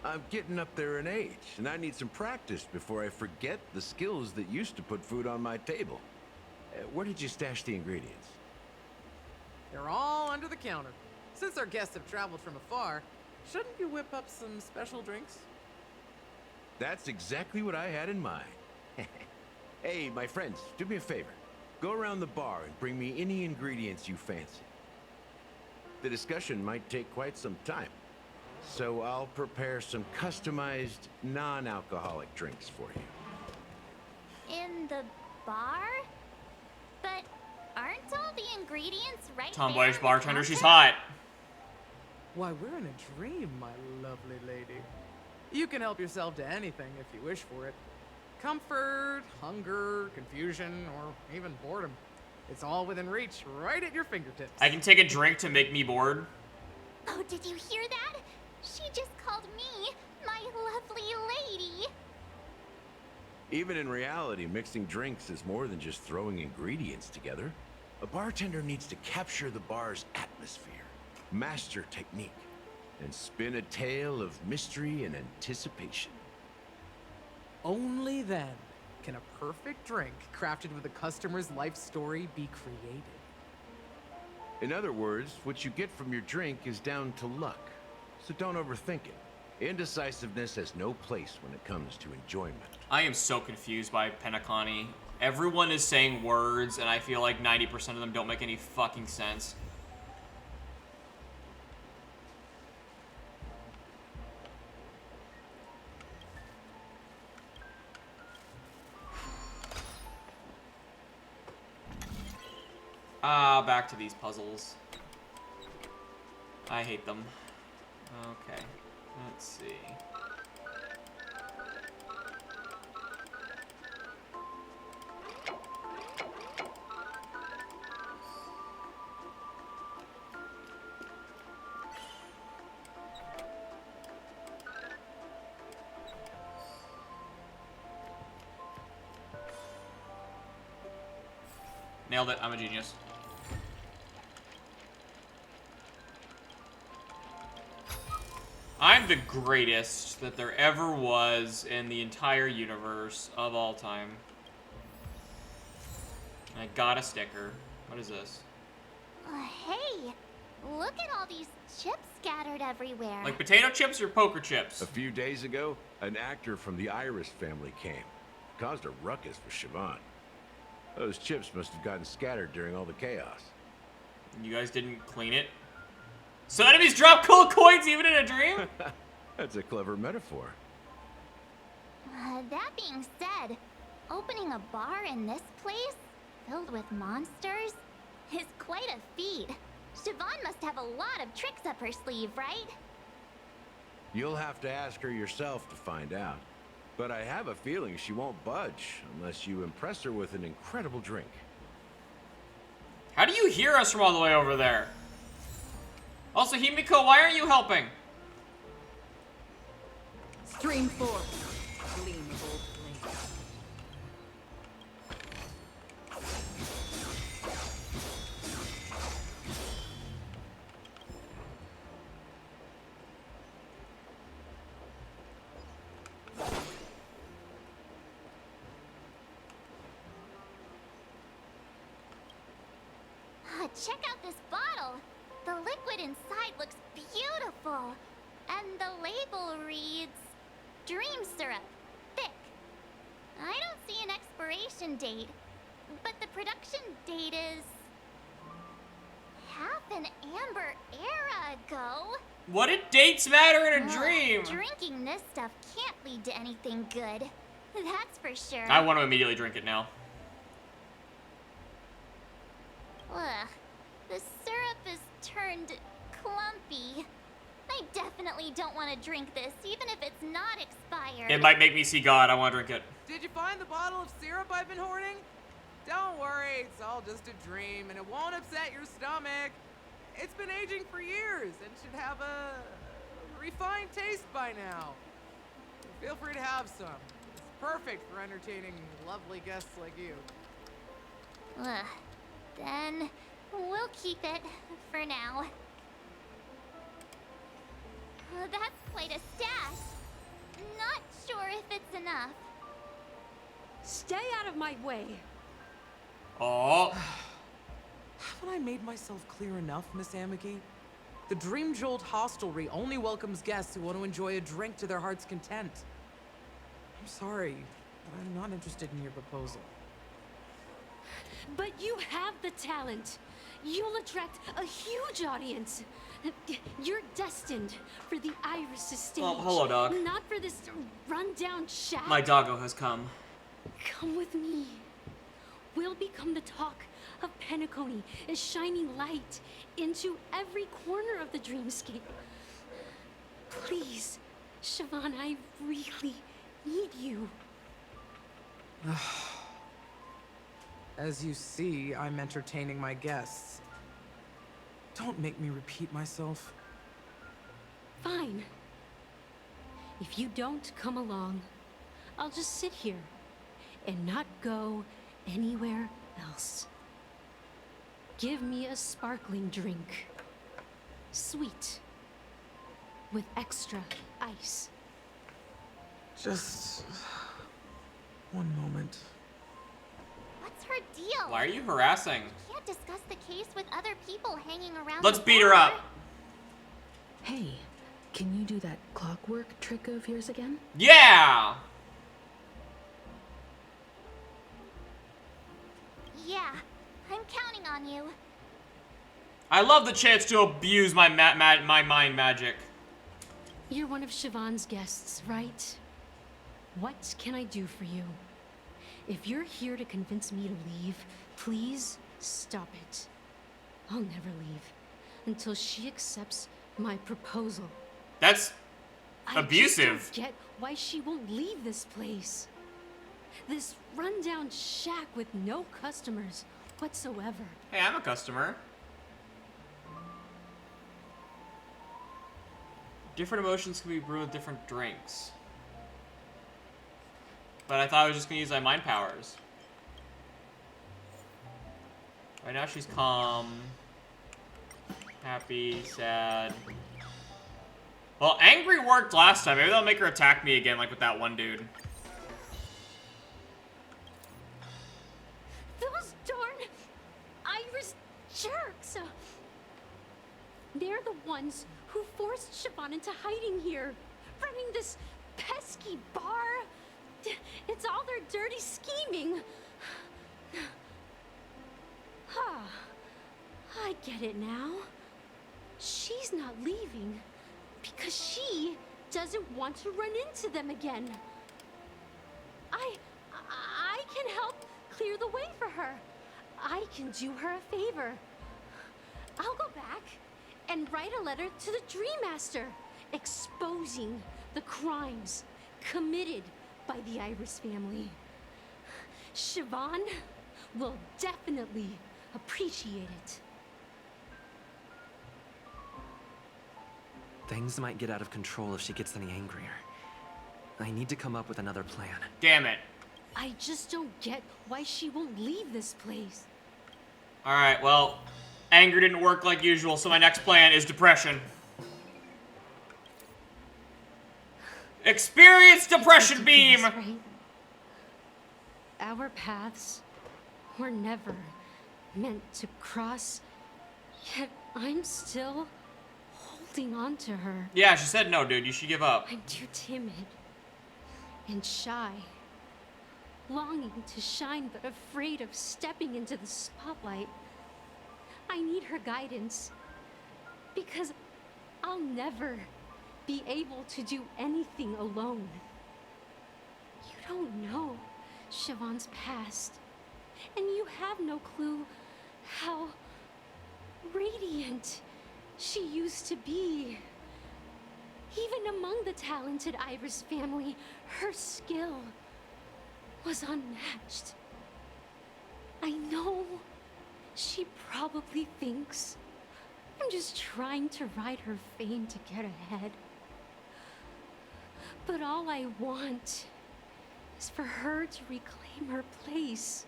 I'm getting up there in age, and I need some practice before I forget the skills that used to put food on my table. Where did you stash the ingredients? They're all under the counter. Since our guests have traveled from afar, shouldn't you whip up some special drinks? That's exactly what I had in mind. Hey, my friends, do me a favor. Go around the bar and bring me any ingredients you fancy. The discussion might take quite some time, so I'll prepare some customized, non-alcoholic drinks for you. In the bar? But aren't all the ingredients right Tomboyish there? bartender, she's hot. Why, we're in a dream, my lovely lady. You can help yourself to anything if you wish for it. Comfort, hunger, confusion, or even boredom. It's all within reach, right at your fingertips. I can take a drink to make me bored. Oh, did you hear that? She just called me my lovely lady. Even in reality, mixing drinks is more than just throwing ingredients together. A bartender needs to capture the bar's atmosphere, master technique, and spin a tale of mystery and anticipation. Only then can a perfect drink crafted with a customer's life story be created. In other words, what you get from your drink is down to luck, so don't overthink it. Indecisiveness has no place when it comes to enjoyment. I am so confused by Penacony. Everyone is saying words, and I feel like 90% of them don't make any fucking sense. Back to these puzzles. I hate them. Okay, let's see. Nailed it, I'm a genius. I'm the greatest that there ever was in the entire universe of all time. I got a sticker. What is this? Hey, look at all these chips scattered everywhere. Like potato chips or poker chips? A few days ago, an actor from the Iris family came. Caused a ruckus for Siobhan. Those chips must have gotten scattered during all the chaos. You guys didn't clean it? So enemies drop cool coins even in a dream? That's a clever metaphor. That being said, opening a bar in this place, filled with monsters, is quite a feat. Siobhan must have a lot of tricks up her sleeve, right? You'll have to ask her yourself to find out. But I have a feeling she won't budge unless you impress her with an incredible drink. How do you hear us from all the way over there? Also, Himiko, why aren't you helping? Stream forth, gleam of old flame. Check out this bottle. The liquid inside looks beautiful. And the label reads, Dream Syrup, thick. I don't see an expiration date, but the production date is half an amber era ago. What did dates matter in a dream? Drinking this stuff can't lead to anything good. That's for sure. I want to immediately drink it now. Ugh. The syrup is turned clumpy. I definitely don't want to drink this, even if it's not expired. It might make me see God. I want to drink it. Did you find the bottle of syrup I've been hoarding? Don't worry, it's all just a dream, and it won't upset your stomach. It's been aging for years and should have a refined taste by now. Feel free to have some. It's perfect for entertaining lovely guests like you. Ugh. Then we'll keep it for now. That's quite a stash. Not sure if it's enough. Stay out of my way. Oh. Haven't I made myself clear enough, Miss Amagi? The Dream Jolt hostelry only welcomes guests who want to enjoy a drink to their heart's content. I'm sorry, but I'm not interested in your proposal. But you have the talent. You'll attract a huge audience. You're destined for the Iris' stage. Oh, hello, dog. Not for this rundown shack. My doggo has come. Come with me. We'll become the talk of Penacony, a shining light into every corner of the dreamscape. Please, Siobhan, I really need you. As you see, I'm entertaining my guests. Don't make me repeat myself. Fine. If you don't come along, I'll just sit here and not go anywhere else. Give me a sparkling drink. Sweet. With extra ice. Just one moment. What's her deal? Why are you harassing? Can't discuss the case with other people hanging around. Let's the beat her bar. up. Hey, can you do that clockwork trick of yours again? Yeah! Yeah, I'm counting on you. I love the chance to abuse my my mind magic. You're one of Siobhan's guests, right? What can I do for you? If you're here to convince me to leave, please stop it. I'll never leave until she accepts my proposal. That's abusive. I just don't get why she won't leave this place. This rundown shack with no customers whatsoever. Hey, I'm a customer. Different emotions can be brewed with different drinks. But I thought I was just gonna use my mind powers. Right now she's calm, happy, sad. Well, angry worked last time. Maybe they'll make her attack me again like with that one dude. Those darn Iris jerks! They're the ones who forced Siobhan into hiding here, running this pesky bar. It's all their dirty scheming. I get it now. She's not leaving because she doesn't want to run into them again. I can help clear the way for her. I can do her a favor. I'll go back and write a letter to the Dream Master exposing the crimes committed by the Iris family. Siobhan will definitely appreciate it. Things might get out of control if she gets any angrier. I need to come up with another plan. Damn it. I just don't get why she won't leave this place. Alright, well, anger didn't work like usual, so my next plan is depression. Experience depression beam! Right? Our paths were never meant to cross, yet I'm still holding on to her. Yeah, she said no, dude. You should give up. I'm too timid and shy, longing to shine but afraid of stepping into the spotlight. I need her guidance because I'll never be able to do anything alone. You don't know Siobhan's past, and you have no clue how radiant she used to be. Even among the talented Iris family, her skill was unmatched. I know she probably thinks I'm just trying to ride her fame to get ahead. But all I want is for her to reclaim her place.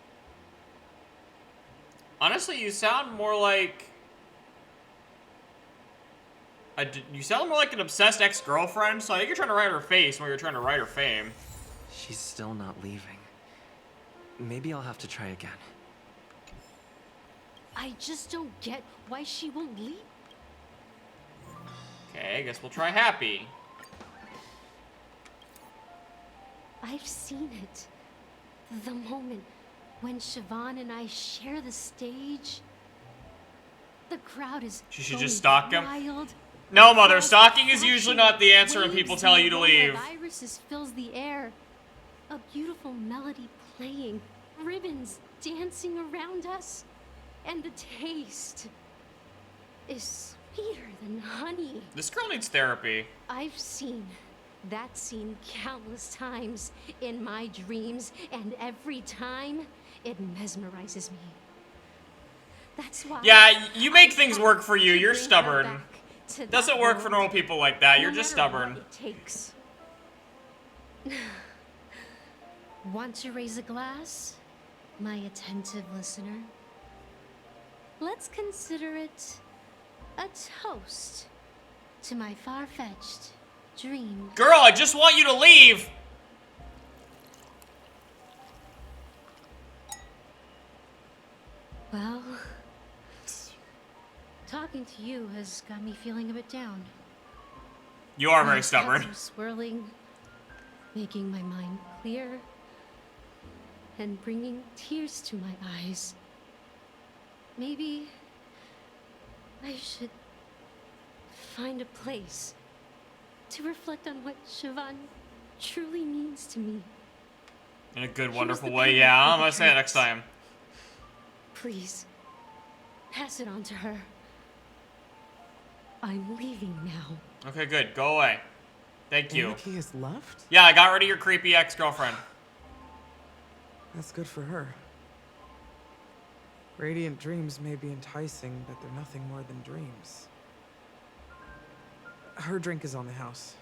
Honestly, you sound more like... you sound more like an obsessed ex-girlfriend, so I think you're trying to ride her face while you're trying to ride her fame. She's still not leaving. Maybe I'll have to try again. I just don't get why she won't leave. Okay, I guess we'll try happy. I've seen it. The moment when Siobhan and I share the stage. The crowd is She should just stalk him. wild. No, Mother, stalking is usually not the answer when people tell you to leave. Irises fills the air. A beautiful melody playing. Ribbons dancing around us. And the taste is sweeter than honey. This girl needs therapy. I've seen that scene countless times in my dreams, and every time it mesmerizes me. That's why. Yeah, you make things work for you. You're stubborn. Doesn't work for normal people like that. You're just stubborn. It takes. Want to raise a glass, my attentive listener? Let's consider it a toast to my far-fetched dream. Girl, I just want you to leave. Well, talking to you has got me feeling a bit down. You are My very stubborn. thoughts are swirling, making my mind clear, and bringing tears to my eyes. Maybe I should find a place to reflect on what Siobhan truly means to me. In a good, wonderful way, yeah. I'm gonna say it next time. Please, pass it on to her. I'm leaving now. Okay, good. Go away. Thank you. Anarchy has left? Yeah, I got rid of your creepy ex-girlfriend. That's good for her. Radiant dreams may be enticing, but they're nothing more than dreams. Her drink is on the house.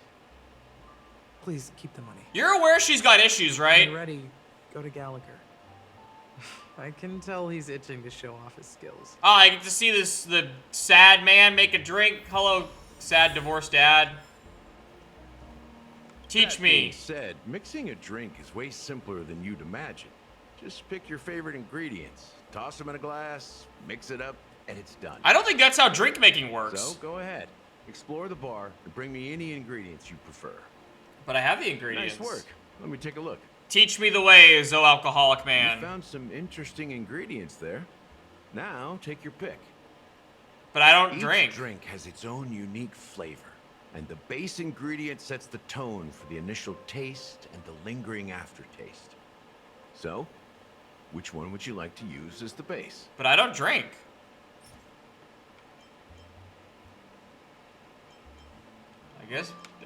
Please, keep the money. You're aware she's got issues, right? When you're ready, go to Gallagher. I can tell he's itching to show off his skills. Oh, I get to see the sad man make a drink. Hello, sad divorced dad. Teach That me. being said, mixing a drink is way simpler than you'd imagine. Just pick your favorite ingredients, toss them in a glass, mix it up, and it's done. I don't think that's how drink making works. So go ahead, explore the bar and bring me any ingredients you prefer. But I have the ingredients. Nice work. Let me take a look. Teach me the ways, oh alcoholic man. You found some interesting ingredients there. Now take your pick. But I don't Each drink. drink has its own unique flavor, and the base ingredient sets the tone for the initial taste and the lingering aftertaste. So, which one would you like to use as the base? But I don't drink.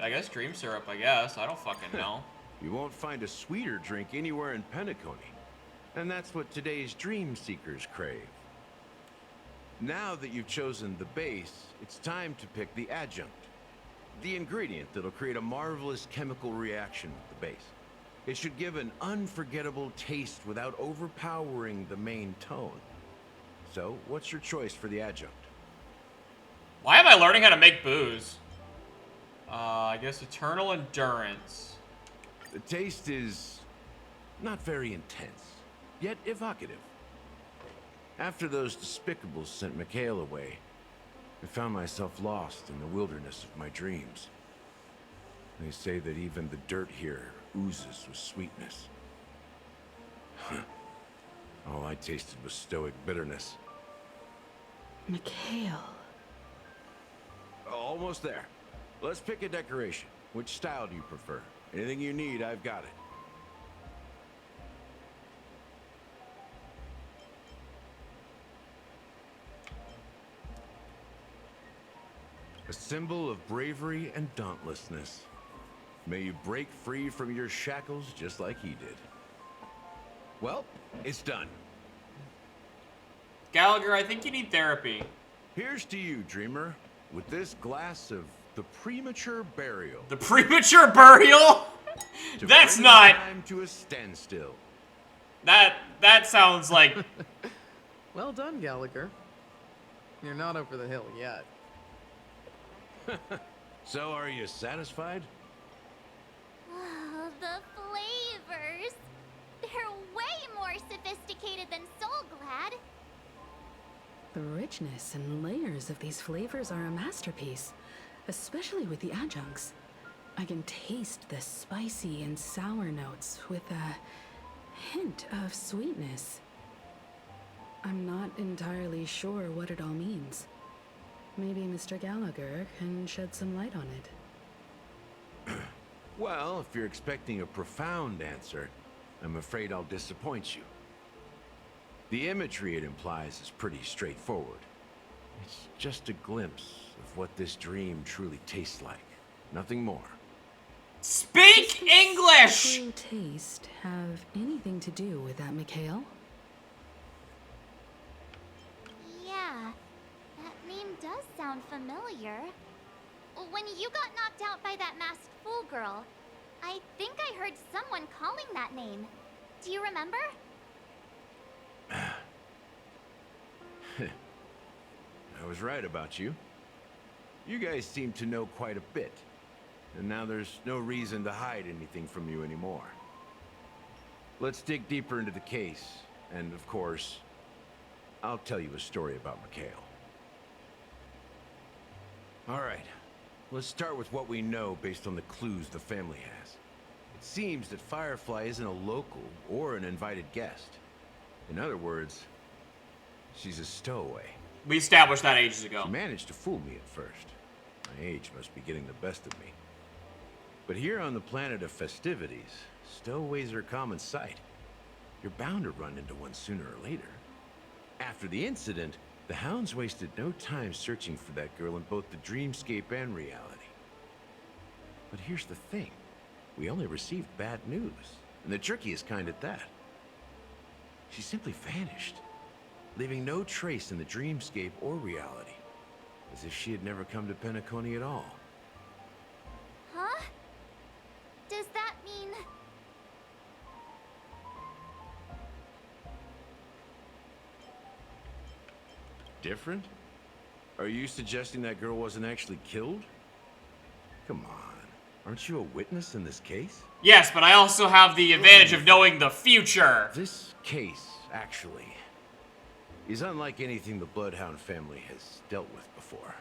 I guess dream syrup, I guess. I don't fucking know. You won't find a sweeter drink anywhere in Penacony. And that's what today's dream seekers crave. Now that you've chosen the base, it's time to pick the adjunct. The ingredient that'll create a marvelous chemical reaction with the base. It should give an unforgettable taste without overpowering the main tone. So, what's your choice for the adjunct? Why am I learning how to make booze? I guess eternal endurance. The taste is not very intense, yet evocative. After those despicables sent Mikhail away, I found myself lost in the wilderness of my dreams. They say that even the dirt here oozes with sweetness. All I tasted was stoic bitterness. Mikhail. Almost there. Let's pick a decoration. Which style do you prefer? Anything you need, I've got it. A symbol of bravery and dauntlessness. May you break free from your shackles just like he did. Well, it's done. Gallagher, I think you need therapy. Here's to you, dreamer, with this glass of the premature burial. The premature burial? That's bring not... time to a standstill. That sounds like... Well done, Gallagher. You're not over the hill yet. So, are you satisfied? Oh, the flavors. They're way more sophisticated than Soulglad. The richness and layers of these flavors are a masterpiece, especially with the adjuncts. I can taste the spicy and sour notes with a hint of sweetness. I'm not entirely sure what it all means. Maybe Mr. Gallagher can shed some light on it. Well, if you're expecting a profound answer, I'm afraid I'll disappoint you. The imagery it implies is pretty straightforward. It's just a glimpse of what this dream truly tastes like. Nothing more. Speak English! Does taste have anything to do with that, Mikhail? Yeah, that name does sound familiar. When you got knocked out by that masked fool girl, I think I heard someone calling that name. Do you remember? I was right about you. You guys seem to know quite a bit. And now there's no reason to hide anything from you anymore. Let's dig deeper into the case. And of course, I'll tell you a story about Mikhail. All right. Let's start with what we know based on the clues the family has. It seems that Firefly isn't a local or an invited guest. In other words, she's a stowaway. We established that ages ago. She managed to fool me at first. My age must be getting the best of me. But here on the planet of festivities, stowaways are a common sight. You're bound to run into one sooner or later. After the incident, the hounds wasted no time searching for that girl in both the dreamscape and reality. But here's the thing. We only received bad news, and the trickiest kind at that. She simply vanished, leaving no trace in the dreamscape or reality, as if she had never come to Penacony at all. Huh? Does that mean... Different? Are you suggesting that girl wasn't actually killed? Come on. Aren't you a witness in this case? Yes, but I also have the advantage of knowing the future. This case, actually, is unlike anything the Bloodhound family has dealt with before.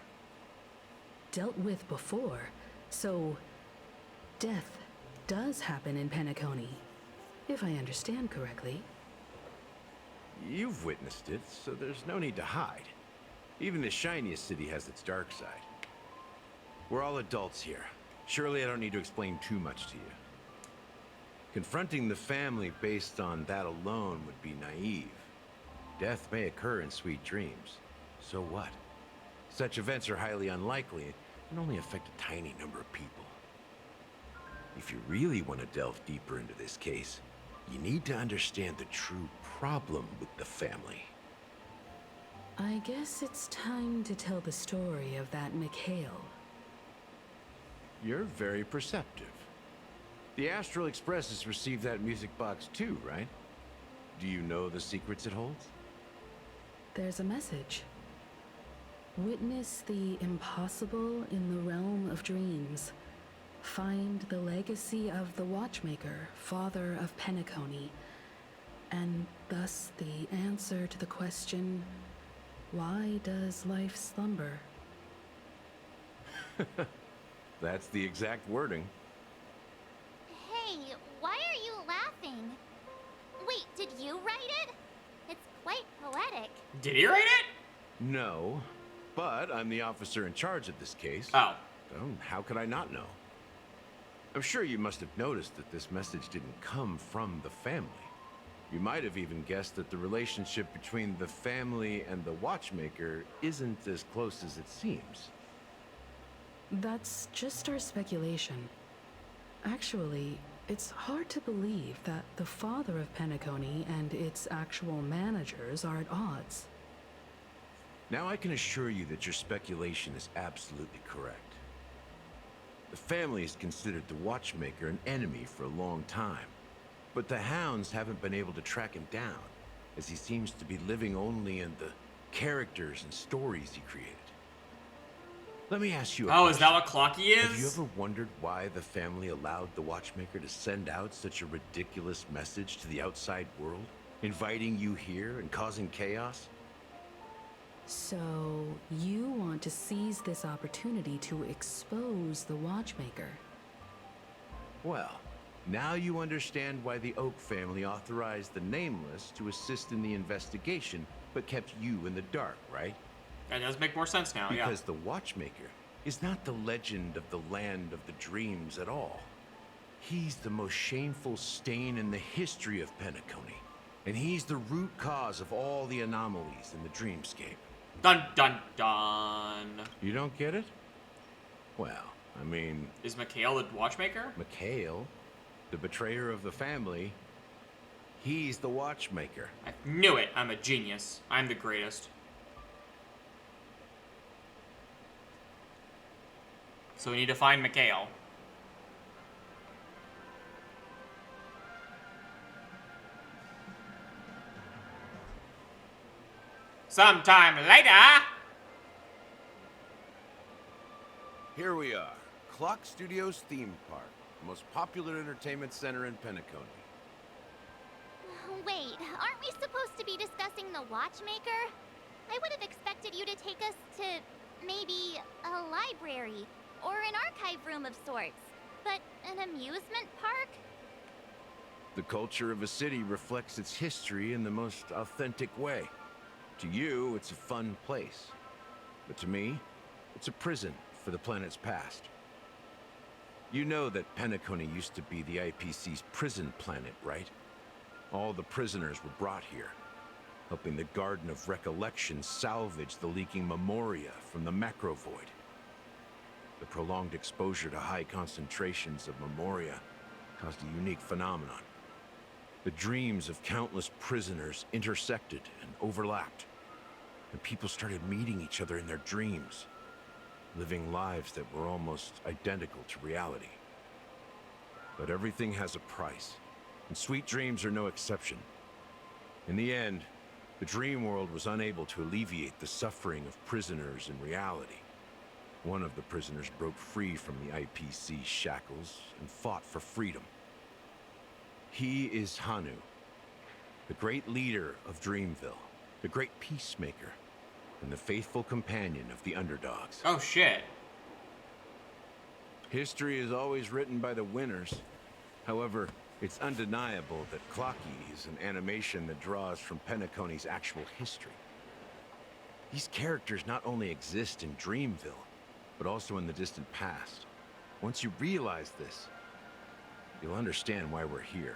Dealt with before? So, death does happen in Penacony, if I understand correctly. You've witnessed it, so there's no need to hide. Even the shiniest city has its dark side. We're all adults here. Surely I don't need to explain too much to you. Confronting the family based on that alone would be naive. Death may occur in sweet dreams. So what? Such events are highly unlikely and only affect a tiny number of people. If you really want to delve deeper into this case, you need to understand the true problem with the family. I guess it's time to tell the story of that Mikhail. You're very perceptive. The Astral Express has received that music box too, right? Do you know the secrets it holds? There's a message. Witness the impossible in the realm of dreams. Find the legacy of the Watchmaker, father of Penacony, and thus the answer to the question, why does life slumber? That's the exact wording. Hey, why are you laughing? Wait, did you write it? It's quite poetic. Did he write it? No, but I'm the officer in charge of this case. Oh. So how could I not know? I'm sure you must have noticed that this message didn't come from the family. You might have even guessed that the relationship between the family and the Watchmaker isn't as close as it seems. That's just our speculation. Actually, it's hard to believe that the father of Penacony and its actual managers are at odds. Now I can assure you that your speculation is absolutely correct. The family has considered the Watchmaker an enemy for a long time, but the Hounds haven't been able to track him down, as he seems to be living only in the characters and stories he created. Let me ask you a question. Is that what Clocky is? Have you ever wondered why the family allowed the Watchmaker to send out such a ridiculous message to the outside world, inviting you here and causing chaos? So, you want to seize this opportunity to expose the Watchmaker? Well, now you understand why the Oak family authorized the Nameless to assist in the investigation, but kept you in the dark, right? That does make more sense now, yeah. Because the Watchmaker is not the legend of the Land of the Dreams at all. He's the most shameful stain in the history of Penacony, and he's the root cause of all the anomalies in the dreamscape. Dun dun dun. You don't get it? Well, I mean... Is Mikhail the Watchmaker? Mikhail, the betrayer of the family, he's the Watchmaker. I knew it. I'm a genius. I'm the greatest. So we need to find Mikhail. Sometime later! Here we are, Clock Studios theme park, the most popular entertainment center in Penacony. Wait, aren't we supposed to be discussing the Watchmaker? I would have expected you to take us to maybe a library or an archive room of sorts. But an amusement park? The culture of a city reflects its history in the most authentic way. To you, it's a fun place. But to me, it's a prison for the planet's past. You know that Penacony used to be the IPC's prison planet, right? All the prisoners were brought here, helping the Garden of Recollection salvage the leaking memoria from the Macrovoid. The prolonged exposure to high concentrations of memoria caused a unique phenomenon. The dreams of countless prisoners intersected and overlapped, and people started meeting each other in their dreams, living lives that were almost identical to reality. But everything has a price, and sweet dreams are no exception. In the end, the dream world was unable to alleviate the suffering of prisoners in reality. One of the prisoners broke free from the IPC shackles and fought for freedom. He is Hanu, the great leader of Dreamville, the great peacemaker, and the faithful companion of the underdogs. Oh, shit. History is always written by the winners. However, it's undeniable that Clocky is an animation that draws from Penacony's actual history. These characters not only exist in Dreamville, but also in the distant past. Once you realize this, you'll understand why we're here.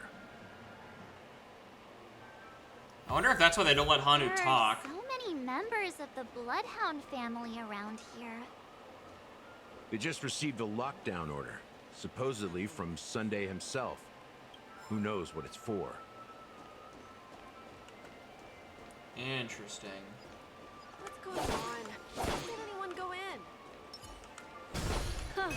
I wonder if that's why they don't let Hanu There are talk. so many members of the Bloodhound family around here. They just received a lockdown order, supposedly from Sunday himself. Who knows what it's for? Interesting. What's going on? Why did anyone go in? Huh.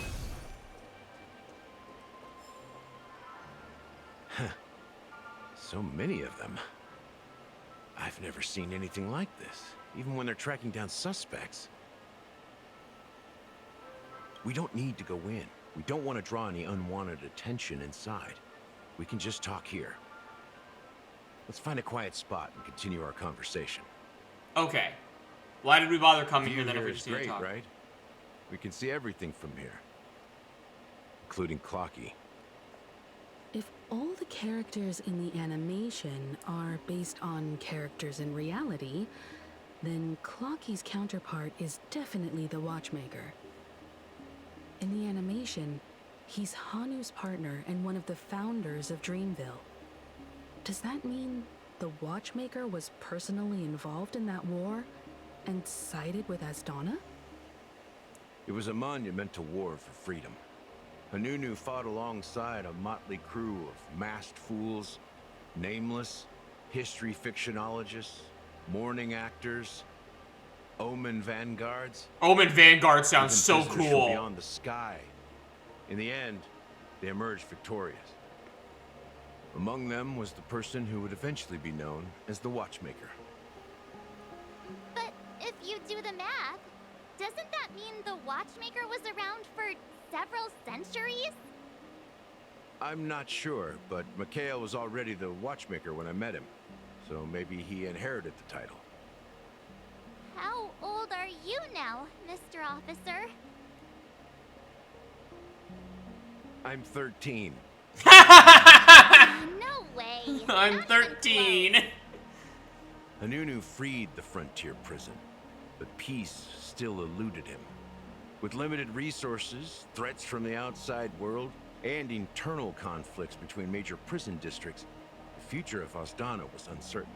So many of them. I've never seen anything like this, even when they're tracking down suspects. We don't need to go in. We don't want to draw any unwanted attention inside. We can just talk here. Let's find a quiet spot and continue our conversation. Okay. Why did we bother coming View here then if we is just need to great, talk? right? We can see everything from here, including Clocky. If all the characters in the animation are based on characters in reality, then Clocky's counterpart is definitely the Watchmaker. In the animation, he's Hanu's partner and one of the founders of Dreamville. Does that mean the Watchmaker was personally involved in that war and sided with Asdana? It was a monumental war for freedom. Hanunu fought alongside a motley crew of masked fools, nameless, history fictionologists, mourning actors, Omen vanguards. Omen Vanguard sounds even so visitors from cool. beyond the sky. In the end, they emerged victorious. Among them was the person who would eventually be known as the Watchmaker. But if you do the math, doesn't that mean the Watchmaker was around for several centuries? I'm not sure, but Mikhail was already the Watchmaker when I met him, so maybe he inherited the title. How old are you now, Mr. Officer? I'm 13. No way. I'm 13. Hanunu freed the frontier prison, but peace still eluded him. With limited resources, threats from the outside world, and internal conflicts between major prison districts, the future of Asdana was uncertain.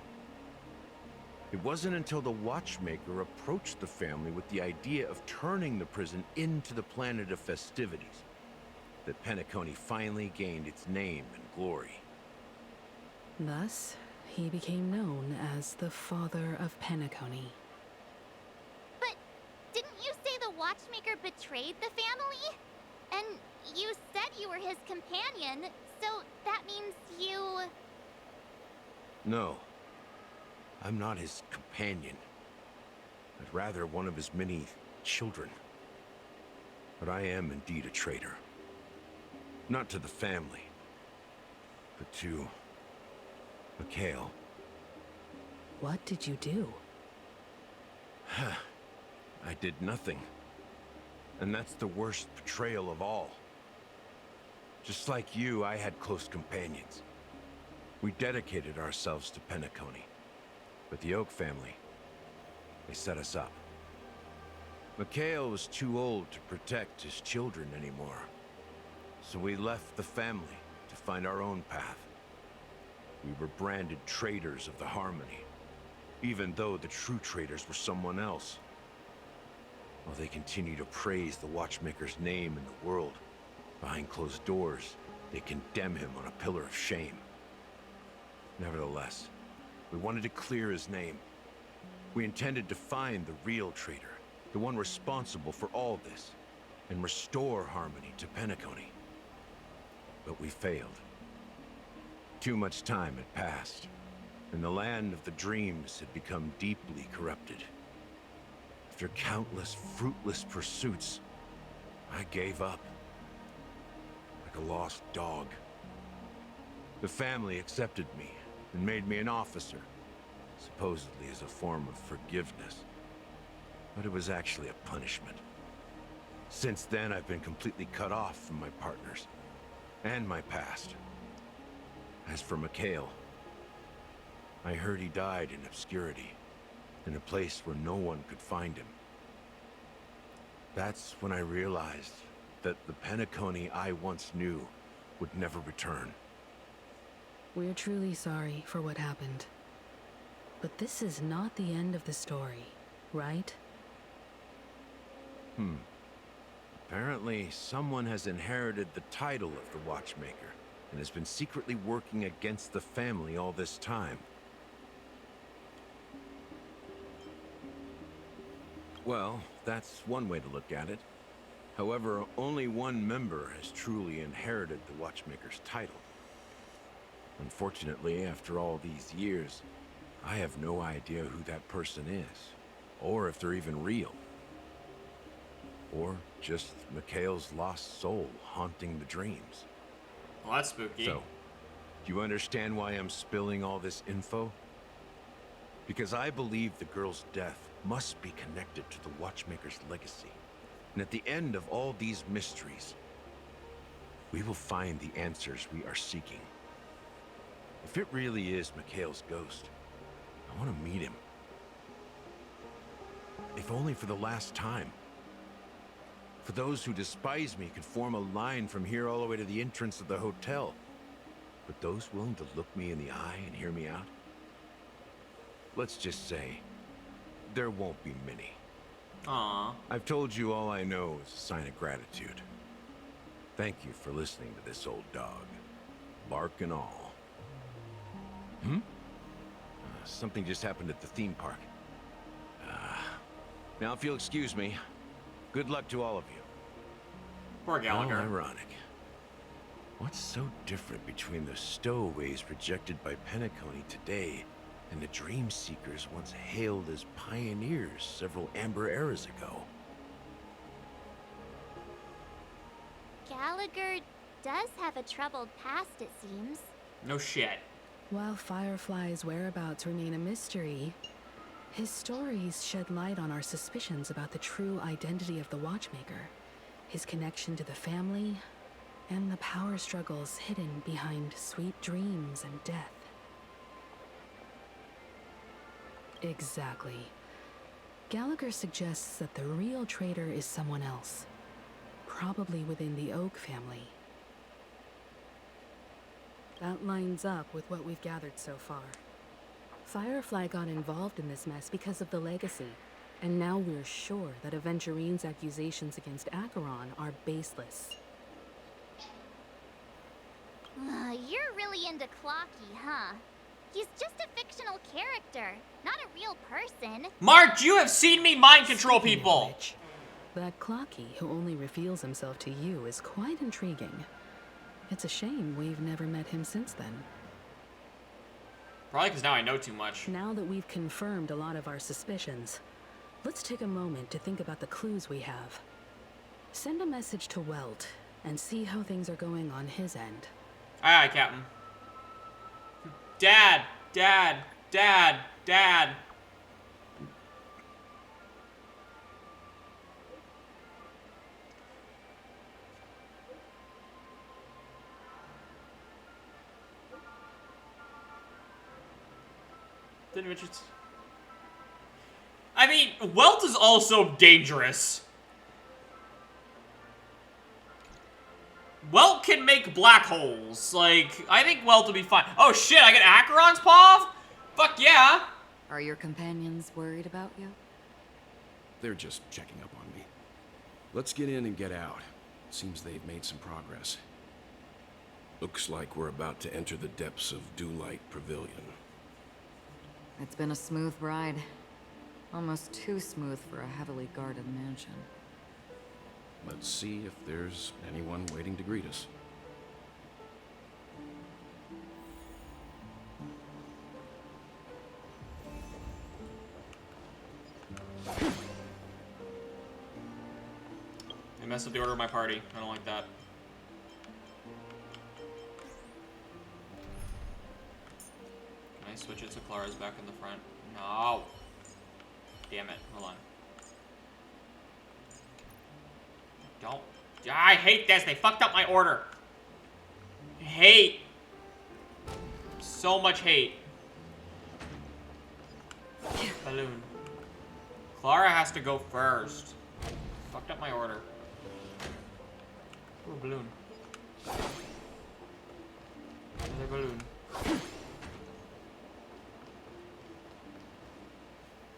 It wasn't until the Watchmaker approached the family with the idea of turning the prison into the planet of festivities that Penacony finally gained its name and glory. Thus, he became known as the Father of Penacony. But didn't you say the Watchmaker betrayed the family? And you said you were his companion, so that means you... No, I'm not his companion, but rather one of his many children. But I am indeed a traitor. Not to the family, but to Mikhail. What did you do? I did nothing. And that's the worst betrayal of all. Just like you, I had close companions. We dedicated ourselves to Penacony. But the Oak family, they set us up. Mikhail was too old to protect his children anymore. So we left the family to find our own path. We were branded traitors of the Harmony, even though the true traitors were someone else. While they continue to praise the Watchmaker's name in the world, behind closed doors, they condemn him on a pillar of shame. Nevertheless, we wanted to clear his name. We intended to find the real traitor, the one responsible for all this, and restore harmony to Penacony. But we failed. Too much time had passed, and the land of the dreams had become deeply corrupted. After countless fruitless pursuits, I gave up. Like a lost dog. The family accepted me and made me an officer, supposedly as a form of forgiveness. But it was actually a punishment. Since then, I've been completely cut off from my partners and my past. As for Mikhail, I heard he died in obscurity, in a place where no one could find him. That's when I realized that the Penacony I once knew would never return. We're truly sorry for what happened. But this is not the end of the story, right? Apparently, someone has inherited the title of the Watchmaker and has been secretly working against the family all this time. Well, that's one way to look at it. However, only one member has truly inherited the Watchmaker's title. Unfortunately, after all these years, I have no idea who that person is, or if they're even real. Or just Mikhail's lost soul haunting the dreams. Well, that's spooky. So, do you understand why I'm spilling all this info? Because I believe the girl's death must be connected to the Watchmaker's legacy. And at the end of all these mysteries, we will find the answers we are seeking. If it really is Mikhail's ghost, I want to meet him. If only for the last time. For those who despise me could form a line from here all the way to the entrance of the hotel. But those willing to look me in the eye and hear me out? Let's just say, there won't be many. Aww. I've told you all I know is a sign of gratitude. Thank you for listening to this old dog. Bark and all. Something just happened at the theme park. Now if you'll excuse me, good luck to all of you. Poor Gallagher. How ironic. What's so different between the stowaways rejected by Penacony today and the dream seekers once hailed as pioneers several amber eras ago? Gallagher does have a troubled past, it seems. No shit. While Firefly's whereabouts remain a mystery, his stories shed light on our suspicions about the true identity of the Watchmaker, his connection to the family, and the power struggles hidden behind sweet dreams and death. Exactly. Gallagher suggests that the real traitor is someone else, probably within the Oak family. That lines up with what we've gathered so far. Firefly got involved in this mess because of the legacy, and now we're sure that Aventurine's accusations against Acheron are baseless. You're really into Clocky, huh? He's just a fictional character, not a real person. Mark, you have seen me mind control people! That Clocky, who only reveals himself to you, is quite intriguing. It's a shame we've never met him since then. Probably because now I know too much. Now that we've confirmed a lot of our suspicions, let's take a moment to think about the clues we have. Send a message to Welt and see how things are going on his end. Aye, aye, Captain. Dad! Dad! Dad! Dad! Didn't even just... I mean, Welt is also dangerous. Welt can make black holes. Like, I think Welt will be fine. Oh shit, I get Acheron's paw? Fuck yeah. Are your companions worried about you? They're just checking up on me. Let's get in and get out. Seems they've made some progress. Looks like we're about to enter the depths of Dewlight Pavilion. It's been a smooth ride. Almost too smooth for a heavily guarded mansion. Let's see if there's anyone waiting to greet us. They messed up the order of my party. I don't like that. Can I switch it so Clara's back in the front? No. Damn it. Hold on. Don't. I hate this. They fucked up my order. Hate. So much hate. Balloon. Clara has to go first. Fucked up my order. Ooh, a balloon. Another balloon.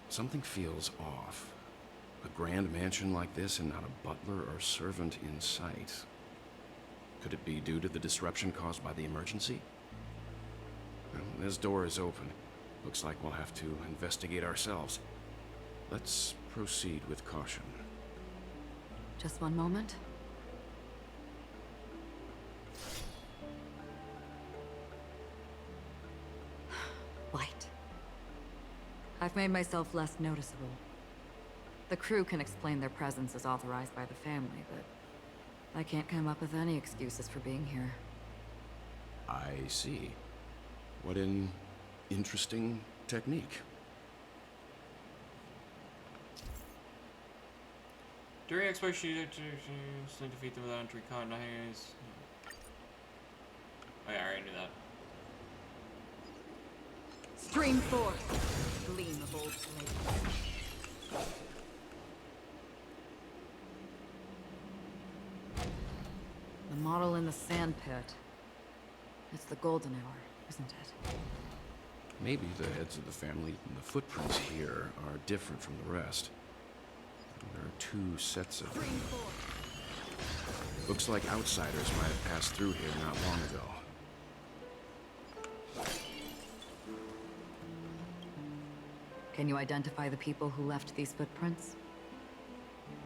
Something feels off. A grand mansion like this and not a butler or servant in sight. Could it be due to the disruption caused by the emergency? Well, this door is open. Looks like we'll have to investigate ourselves. Let's proceed with caution. Just one moment. Light. I've made myself less noticeable. The crew can explain their presence as authorized by the family, but I can't come up with any excuses for being here. I see. What an interesting technique. During exploration, you to defeat them without entering contact. Oh yeah, I already knew that. Stream forth, gleam of old flame. The model in the sand pit. It's the golden hour, isn't it? Maybe the heads of the family and the footprints here are different from the rest. There are two sets of them. Looks like outsiders might have passed through here not long ago. Can you identify the people who left these footprints?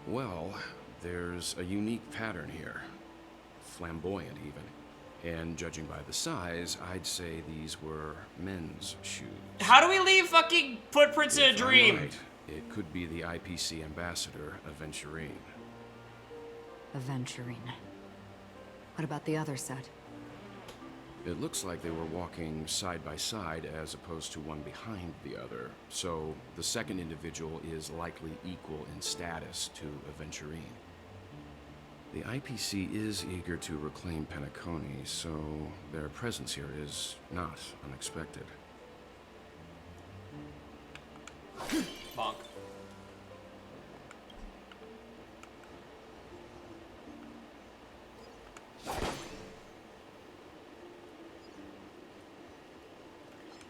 Well, there's a unique pattern here. Flamboyant, even. And judging by the size, I'd say these were men's shoes. How do we leave fucking footprints in a If I'm dream? right, it could be the IPC ambassador, Aventurine. Aventurine. What about the other set? It looks like they were walking side by side as opposed to one behind the other. So the second individual is likely equal in status to Aventurine. The IPC is eager to reclaim Penacony, so their presence here is not unexpected. Bonk.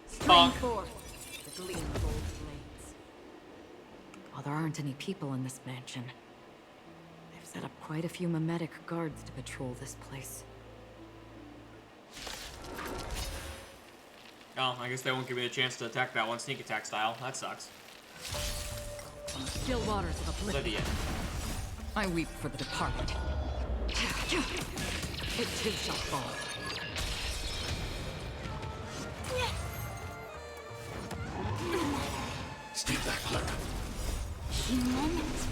Spring forth, the gleam of old blades. While there aren't any people in this mansion, they've set up quite a few mimetic guards to patrol this place. Oh, I guess they won't give me a chance to attack that one sneak attack style. That sucks. On the still waters of oblivion, Lydia. I weep for the departed. It too shall fall. Stay back, Clara.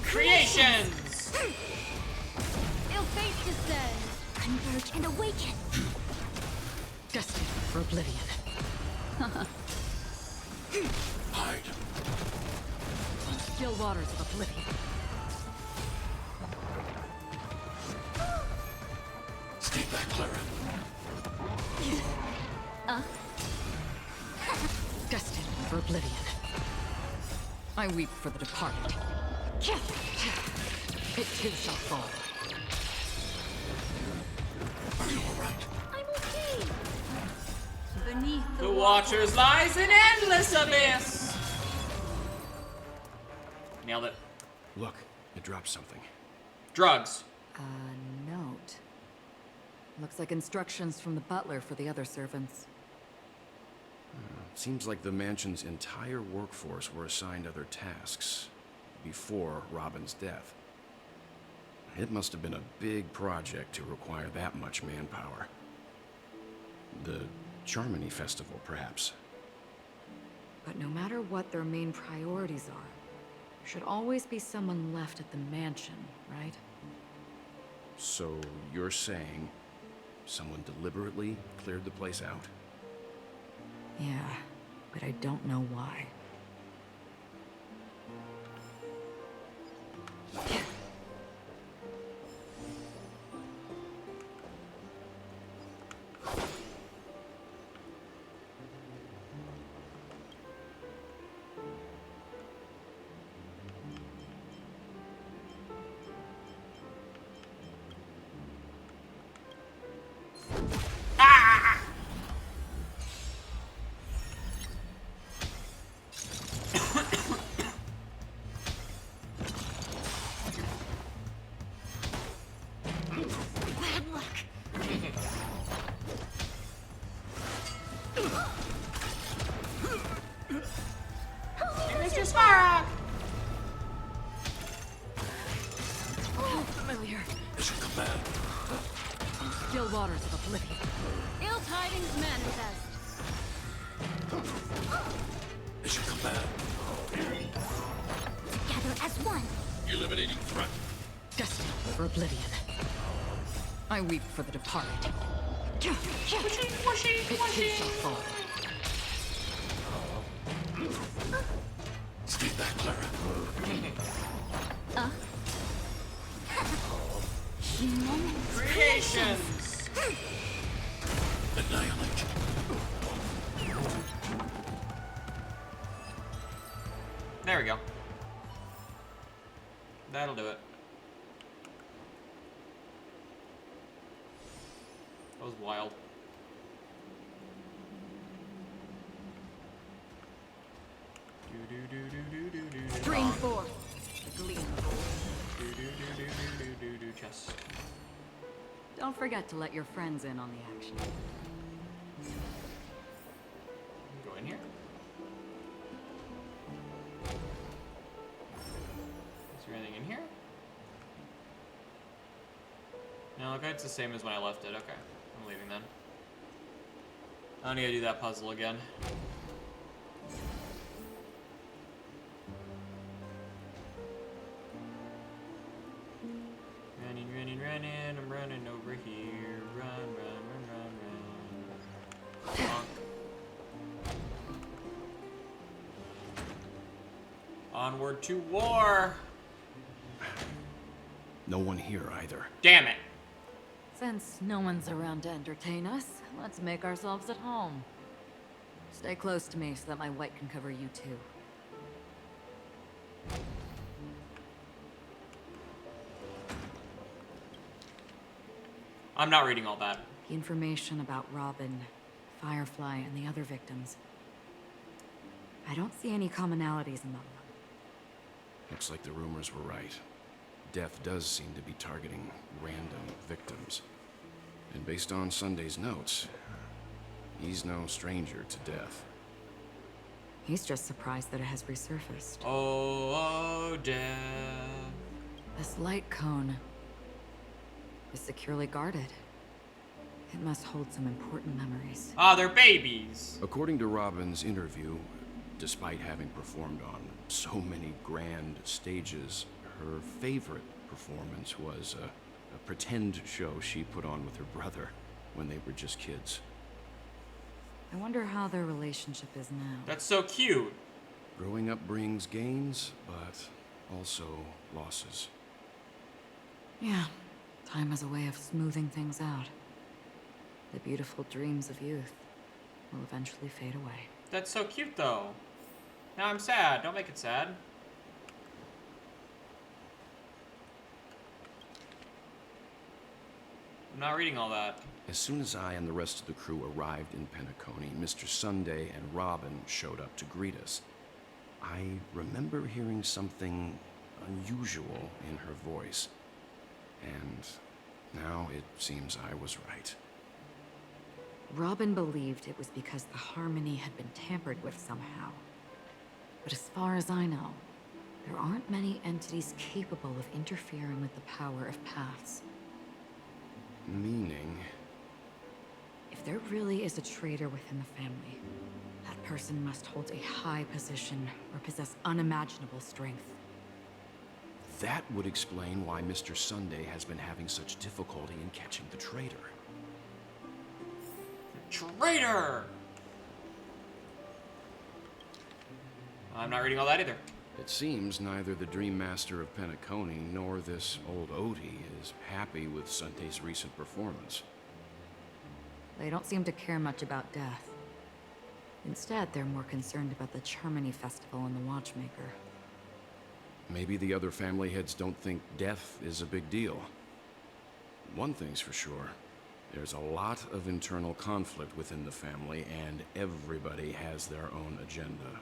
Creations! Ill fate descends. Converge and awaken. Destined for oblivion. Hide. On still waters of oblivion. Stay back, Clara. Destined for oblivion. I weep for the departed. It too shall fall. Are you all right? I'm okay. Beneath The waters lies an endless abyss. Nailed it. Look, it dropped something. Drugs. A note. Looks like instructions from the butler for the other servants. Seems like the mansion's entire workforce were assigned other tasks before Robin's death. It must have been a big project to require that much manpower. The Charmony Festival, perhaps. But no matter what their main priorities are, there should always be someone left at the mansion, right? So you're saying someone deliberately cleared the place out? Yeah, but I don't know why. still waters of oblivion. Ill tidings manifest. They should come back. Together as one. Eliminating threat. Destined for oblivion. I weep for the departed. It too shall fall. Stay back, Clara. Creations! Annihilate. There we go. That'll do it. That was wild. Dream forth. The gleam. Chest. Don't forget to let your friends in on the action. Go in here. Is there anything in here? No, okay, it's the same as when I left it. Okay, I'm leaving then. I don't need to do that puzzle again. Running, I'm running over here. Run. Bonk. Onward to war! No one here either. Damn it! Since no one's around to entertain us, let's make ourselves at home. Stay close to me so that my white can cover you too. I'm not reading all that. The information about Robin, Firefly, and the other victims. I don't see any commonalities among them. Looks like the rumors were right. Death does seem to be targeting random victims. And based on Sunday's notes, he's no stranger to death. He's just surprised that it has resurfaced. Oh, death. This light cone is securely guarded. It must hold some important memories. Ah, they're babies. According to Robin's interview, despite having performed on so many grand stages, her favorite performance was a pretend show she put on with her brother when they were just kids. I wonder how their relationship is now. That's so cute. Growing up brings gains, but also losses. Yeah, time has a way of smoothing things out. The beautiful dreams of youth will eventually fade away. That's so cute, though. Now I'm sad. Don't make it sad. I'm not reading all that. As soon as I and the rest of the crew arrived in Penacony, Mr. Sunday and Robin showed up to greet us. I remember hearing something unusual in her voice. And now it seems I was right. Robin believed it was because the harmony had been tampered with somehow. But as far as I know, there aren't many entities capable of interfering with the power of paths. Meaning? If there really is a traitor within the family, that person must hold a high position or possess unimaginable strength. That would explain why Mr. Sunday has been having such difficulty in catching the traitor. Traitor! I'm not reading all that either. It seems neither the Dream Master of Penacony nor this old Odie is happy with Sunday's recent performance. They don't seem to care much about death. Instead, they're more concerned about the Charmony Festival and the Watchmaker. Maybe the other family heads don't think death is a big deal. One thing's for sure. There's a lot of internal conflict within the family, and everybody has their own agenda.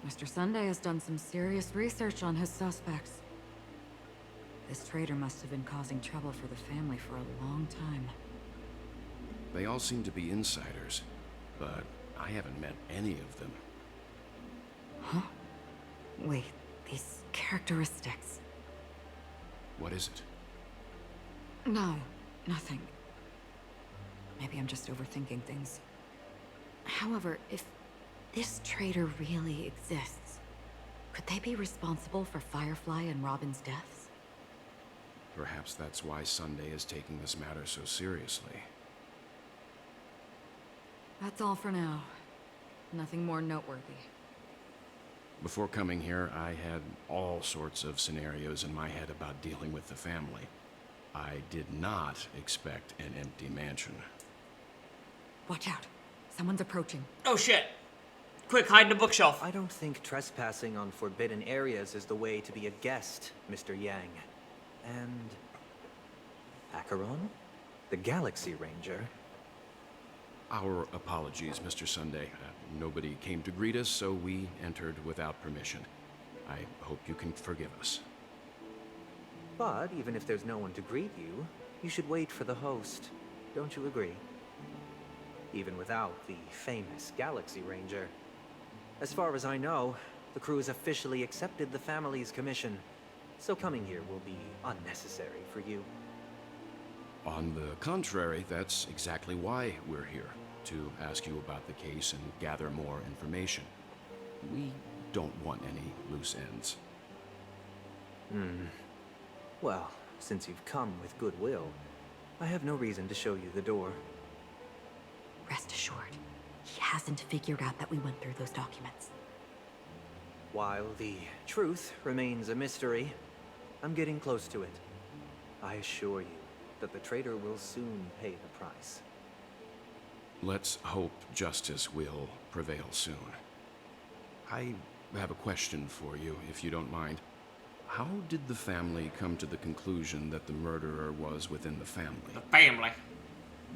Mr. Sunday has done some serious research on his suspects. This traitor must have been causing trouble for the family for a long time. They all seem to be insiders, but I haven't met any of them. Huh? Wait, these characteristics. What is it? No, nothing. Maybe I'm just overthinking things. However, if this traitor really exists, could they be responsible for Firefly and Robin's deaths? Perhaps that's why Sunday is taking this matter so seriously. That's all for now. Nothing more noteworthy. Before coming here, I had all sorts of scenarios in my head about dealing with the family. I did not expect an empty mansion. Watch out. Someone's approaching. Oh shit! Quick, hide in the bookshelf. I don't think trespassing on forbidden areas is the way to be a guest, Mr. Yang. And... Acheron? The Galaxy Ranger? Our apologies, Mr. Sunday. Nobody came to greet us, so we entered without permission. I hope you can forgive us. But even if there's no one to greet you, you should wait for the host. Don't you agree? Even without the famous Galaxy Ranger. As far as I know, the crew has officially accepted the family's commission, so coming here will be unnecessary for you. On the contrary, that's exactly why we're here, to ask you about the case and gather more information. We don't want any loose ends. Well, since you've come with goodwill, I have no reason to show you the door. Rest assured, he hasn't figured out that we went through those documents. While the truth remains a mystery, I'm getting close to it. I assure you that the traitor will soon pay the price. Let's hope justice will prevail soon. I have a question for you, if you don't mind. How did the family come to the conclusion that the murderer was within the family? The family.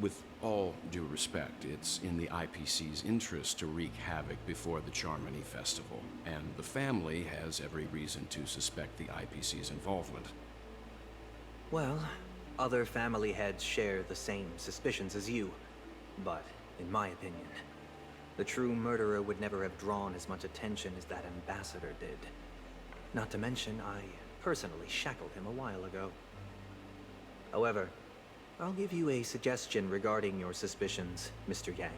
With all due respect, it's in the IPC's interest to wreak havoc before the Charmony Festival, and the family has every reason to suspect the IPC's involvement. Well, other family heads share the same suspicions as you, but in my opinion, the true murderer would never have drawn as much attention as that ambassador did. Not to mention, I personally shackled him a while ago. However, I'll give you a suggestion regarding your suspicions, Mr. Yang.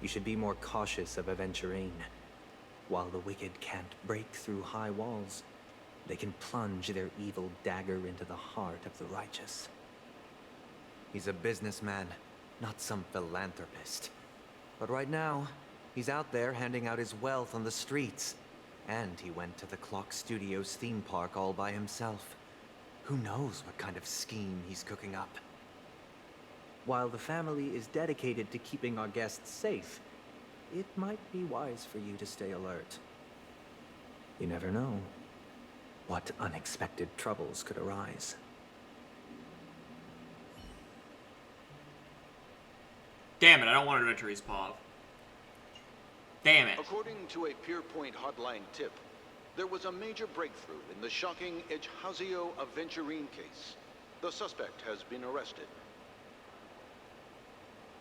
You should be more cautious of Aventurine. While the wicked can't break through high walls, they can plunge their evil dagger into the heart of the righteous. He's a businessman, not some philanthropist. But right now, he's out there handing out his wealth on the streets. And he went to the Clock Studios theme park all by himself. Who knows what kind of scheme he's cooking up? While the family is dedicated to keeping our guests safe, it might be wise for you to stay alert. You never know what unexpected troubles could arise. Damn it, I don't want to enter his paw. Damn it. According to a Pierpoint hotline tip, there was a major breakthrough in the shocking Ejhazio Aventurine case. The suspect has been arrested.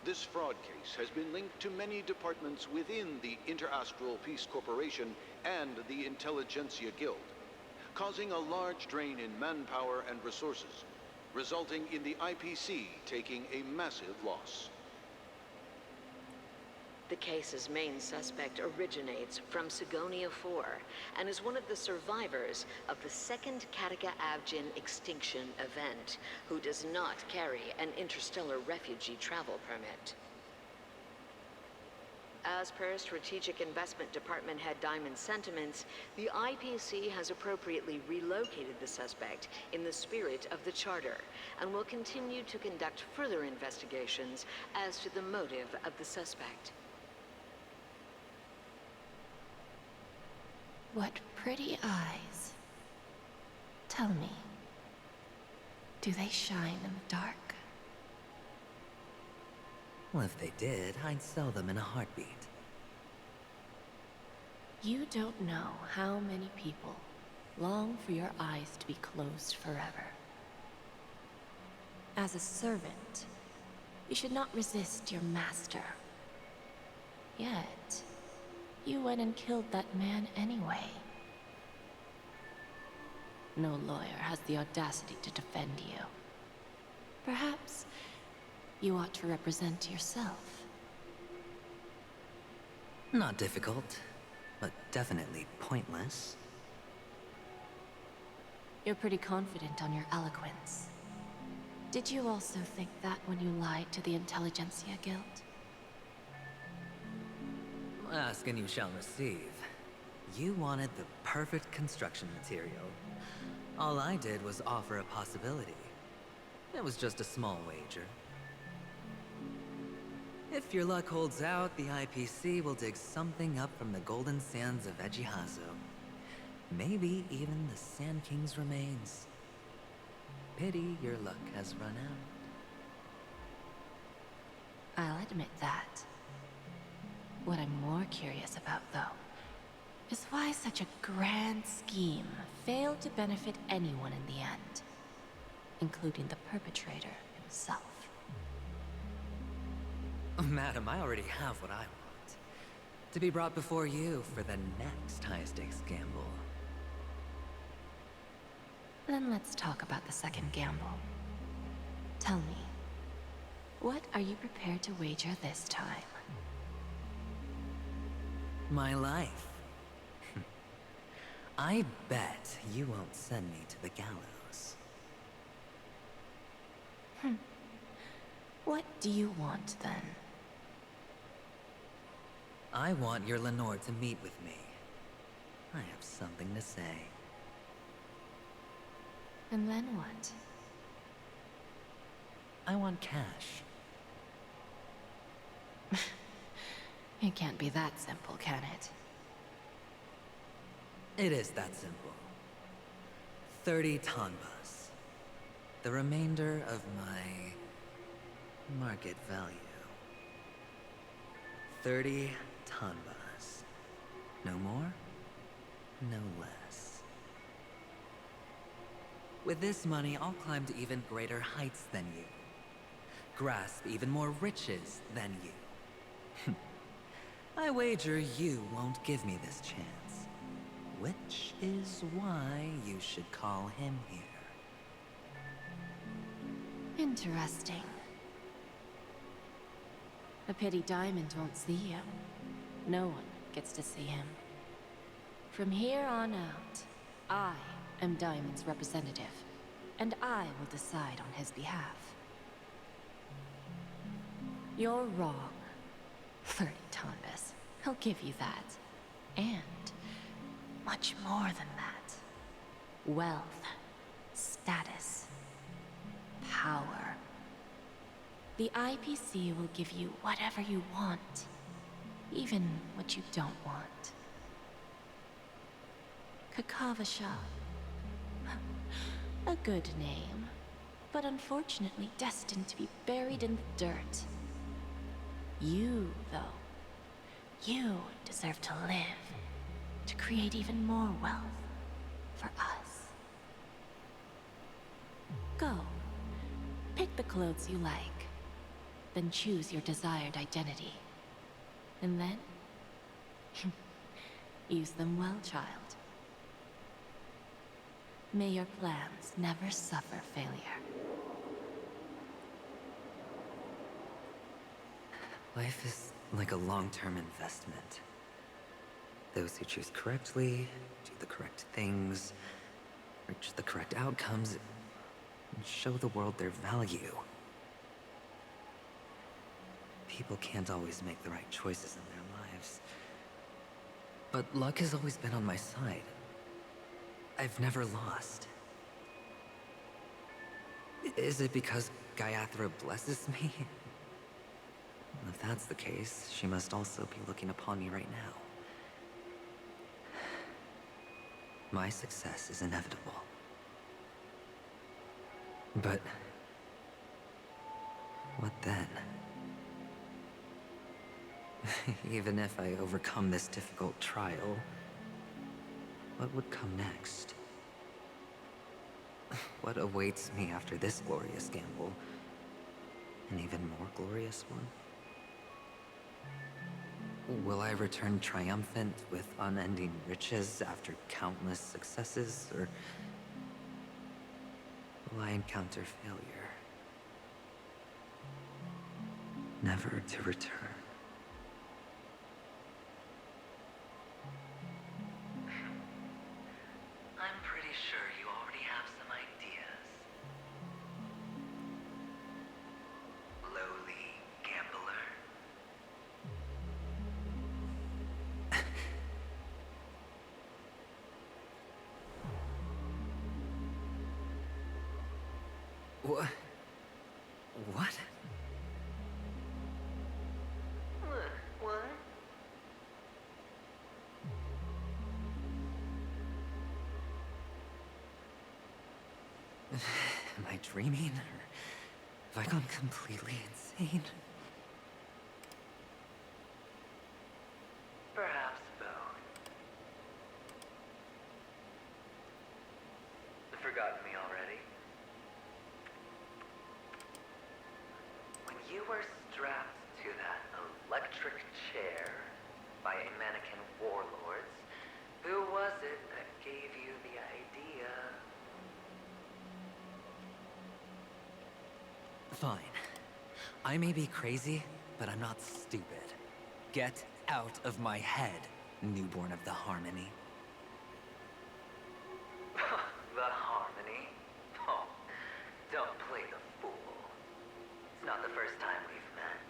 This fraud case has been linked to many departments within the Interastral Peace Corporation and the Intelligentsia Guild, causing a large drain in manpower and resources, resulting in the IPC taking a massive loss. The case's main suspect originates from Sigonia 4 and is one of the survivors of the second Kataka-Avgin extinction event, who does not carry an interstellar refugee travel permit. As per Strategic Investment Department head Diamond's sentiments, the IPC has appropriately relocated the suspect in the spirit of the Charter and will continue to conduct further investigations as to the motive of the suspect. What pretty eyes. Tell me, do they shine in the dark? Well, if they did, I'd sell them in a heartbeat. You don't know how many people long for your eyes to be closed forever. As a servant, you should not resist your master. Yet, you went and killed that man anyway. No lawyer has the audacity to defend you. Perhaps you ought to represent yourself. Not difficult, but definitely pointless. You're pretty confident on your eloquence. Did you also think that when you lied to the Intelligentsia Guild? Ask and you shall receive. You wanted the perfect construction material. All I did was offer a possibility. It was just a small wager. If your luck holds out, the IPC will dig something up from the golden sands of Ejihazo. Maybe even the Sand King's remains. Pity your luck has run out. I'll admit that. What I'm more curious about, though, is why such a grand scheme failed to benefit anyone in the end, including the perpetrator himself. Madam, I already have what I want. To be brought before you for the next high-stakes gamble. Then let's talk about the second gamble. Tell me, what are you prepared to wager this time? My life. I bet you won't send me to the gallows. What do you want, then? I want your Lenore to meet with me. I have something to say. And then what? I want cash. It can't be that simple, can it? It is that simple. 30 tanbas. The remainder of my market value. 30 tanbas. No more, no less. With this money, I'll climb to even greater heights than you. Grasp even more riches than you. I wager you won't give me this chance. Which is why you should call him here. Interesting. A pity Diamond won't see you. No one gets to see him. From here on out, I am Diamond's representative, and I will decide on his behalf. You're wrong. 30 tanbas. He'll give you that. And much more than that. Wealth, status, power. The IPC will give you whatever you want, even what you don't want. Kakavasha. A good name, but unfortunately destined to be buried in the dirt. You, though, you deserve to live, to create even more wealth for us. Go. Pick the clothes you like, then choose your desired identity. And then, use them well, child. May your plans never suffer failure. Life is like a long-term investment. Those who choose correctly, do the correct things, reach the correct outcomes, and show the world their value. People can't always make the right choices in their lives. But luck has always been on my side. I've never lost. Is it because Gayathra blesses me? If that's the case, she must also be looking upon me right now. My success is inevitable. But what then? Even if I overcome this difficult trial, what would come next? What awaits me after this glorious gamble? An even more glorious one? Will I return triumphant with unending riches after countless successes, or will I encounter failure, never to return. I'm pretty sure you already have some ideas. Lowly gambler. What? What? What? Am I dreaming? Or have I gone completely insane? Perhaps both. Forgotten me already? When you were strapped to that electric chair by a mannequin warlords, who was it that gave you the idea? Fine. I may be crazy, but I'm not stupid. Get out of my head, newborn of the Harmony. The Harmony? Oh, don't play the fool. It's not the first time we've met.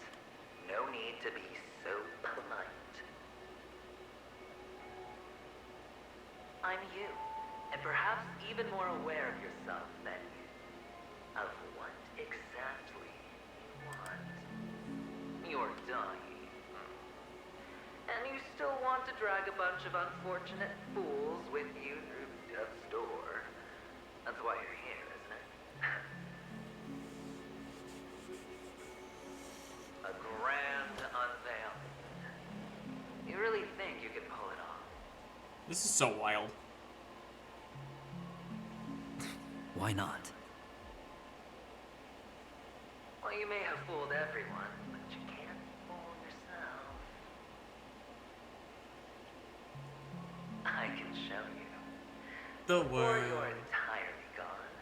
No need to be so polite. I'm you, and perhaps even more aware of yourself than you. Of what exactly you want. You're dying. And you still want to drag a bunch of unfortunate fools with you through death's door. That's why you're here, isn't it? A grand unveiling. You really think you can pull it off? This is so wild. Why not? Well, you may have fooled everyone, but you can't fool yourself. I can show you. The Before world. you're entirely gone,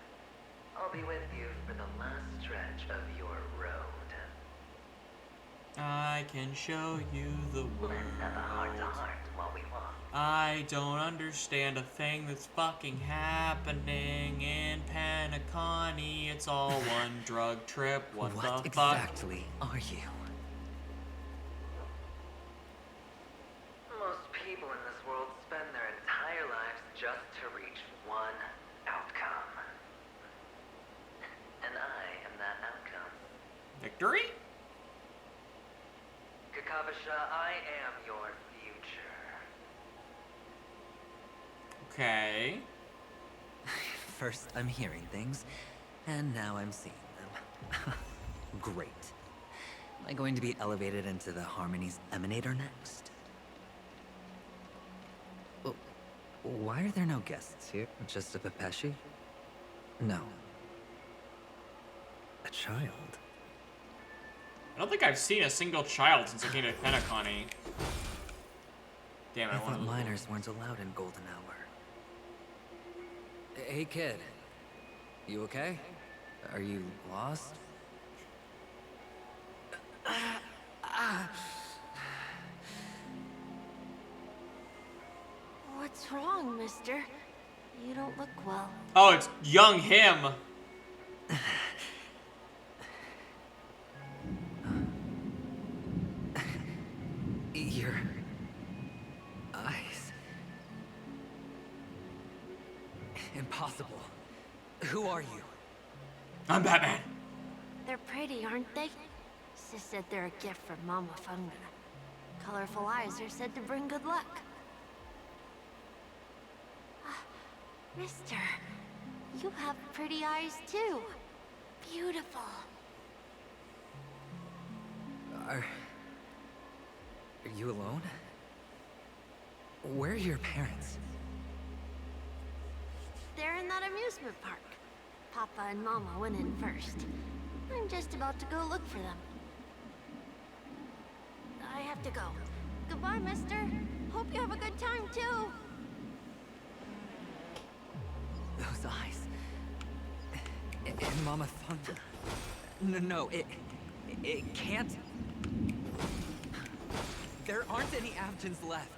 I'll be with you for the last stretch of your road. I can show you the world. Let's have a heart-to-heart while we walk. I don't understand a thing that's fucking happening in Penacony. It's all one drug trip. What the fuck? Exactly are you? Most people in this world spend their entire lives just to reach one outcome. And I am that outcome. Victory? Kakavasha, I am your future. Okay. First, I'm hearing things, and now I'm seeing them. Great. Am I going to be elevated into the Harmony's Emanator next? Oh, why are there no guests here? Just a Pepeshi? No. A child? I don't think I've seen a single child since I came to Penacony. Damn, I I thought want to. minors weren't allowed in Golden Hour. Hey, kid. You okay? Are you lost? What's wrong, mister? You don't look well. Oh, it's young him. Your eyes. Impossible. Who are you? I'm Batman. They're pretty, aren't they? Sis said they're a gift from Mama Funga. Colorful eyes are said to bring good luck. Mister, you have pretty eyes too. Beautiful. Are you alone? Where are your parents? They're in that amusement park. Papa and Mama went in first. I'm just about to go look for them. I have to go. Goodbye, mister. Hope you have a good time, too. Those eyes. And Mama Thunder. No, it can't. There aren't any Abjans left.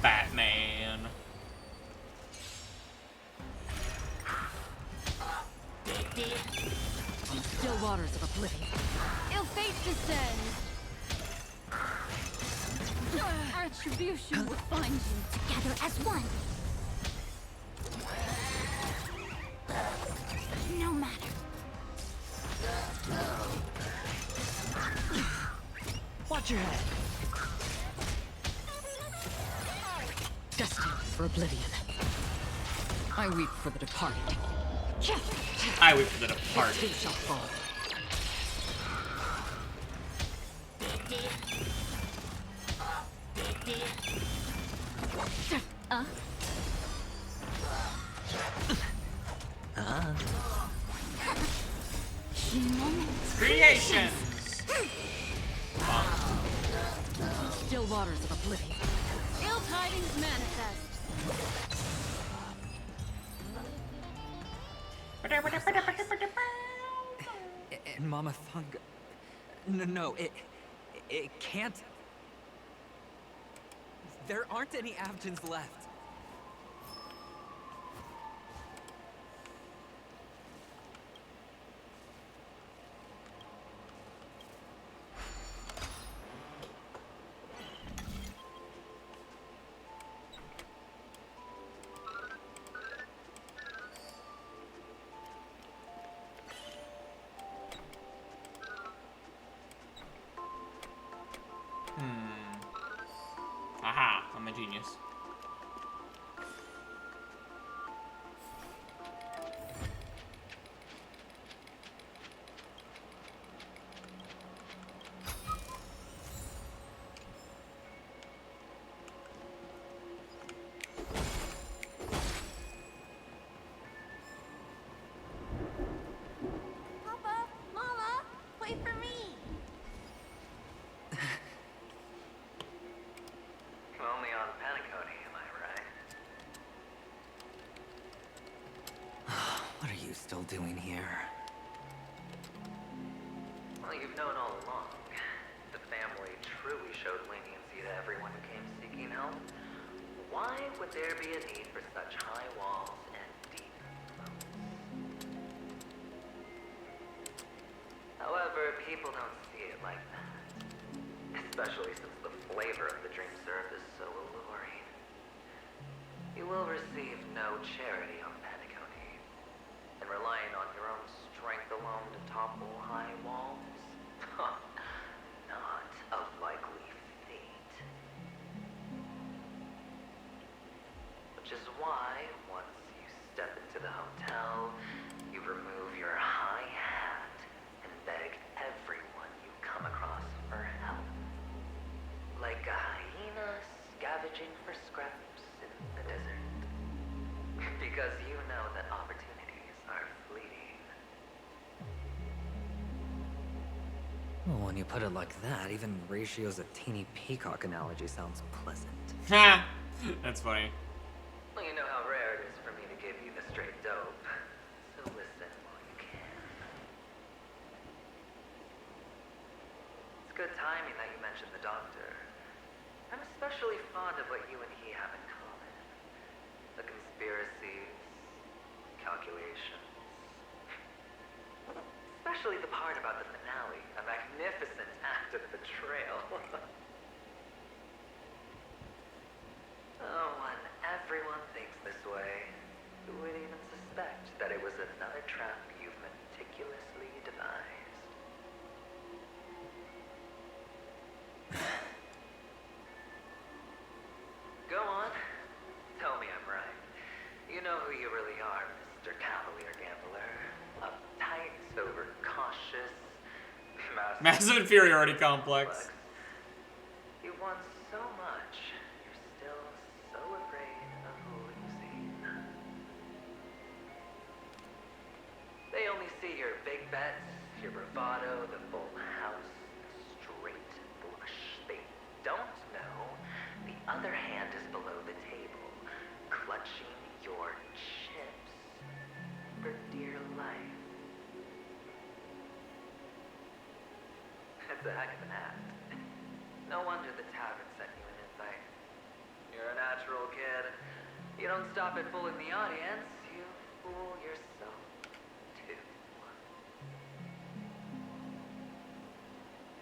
Batman. On the still waters of oblivion. Ill fate descends. Retribution will find you together as one. No matter. Watch your head. Destined for oblivion. I weep for the departed. I weep for the departed. It too shall fall. Creations! Still waters of oblivion. Ill tidings manifest. And Mama Thunder. No, it can't. There aren't any Abjans left. Aha, I'm a genius. Papa, Mama, wait for me. Only on Paniconi, am I right? What are you still doing here? Well, you've known all along. The family truly showed leniency to everyone who came seeking help. Why would there be a need for such high walls and deep moats? However, people don't see it like that. Especially since the flavor of the drink served is so alluring. You will receive no charity on Paniconi, and relying on your own strength alone to topple high walls? Not a likely fate. Which is why, once you step into the hotel, you remove your high hat and beg everyone you come across for help. Like a hyena scavenging for scraps in the desert. Because you know that opportunities are fleeting. Well, when you put it like that, even Ratio's a teeny peacock analogy sounds pleasant. Ha! That's funny. Well, you know how rare it is for me to give you the straight dope. So listen while you can. It's good timing that you mentioned the doctor. I'm especially fond of what you and he have in common. The conspiracies, calculations. Especially the part about the finale, a magnificent act of betrayal. Oh, when everyone thinks this way, who would even suspect that it was another trap you've meticulously devised? Go on. Tell me I'm right. You know who you really are, Mr. Cavalier Gambler. Uptight, overcautious, Massive inferiority complex. You won so much, you're still so afraid of losing. your big bets, your bravado, the full house, straight blush. They don't know the other hand is below the table, clutching your chips for dear life. It's a heck of an act. No wonder the tavern sent you an invite. You're a natural kid. You don't stop at fooling the audience, you fool yourself too.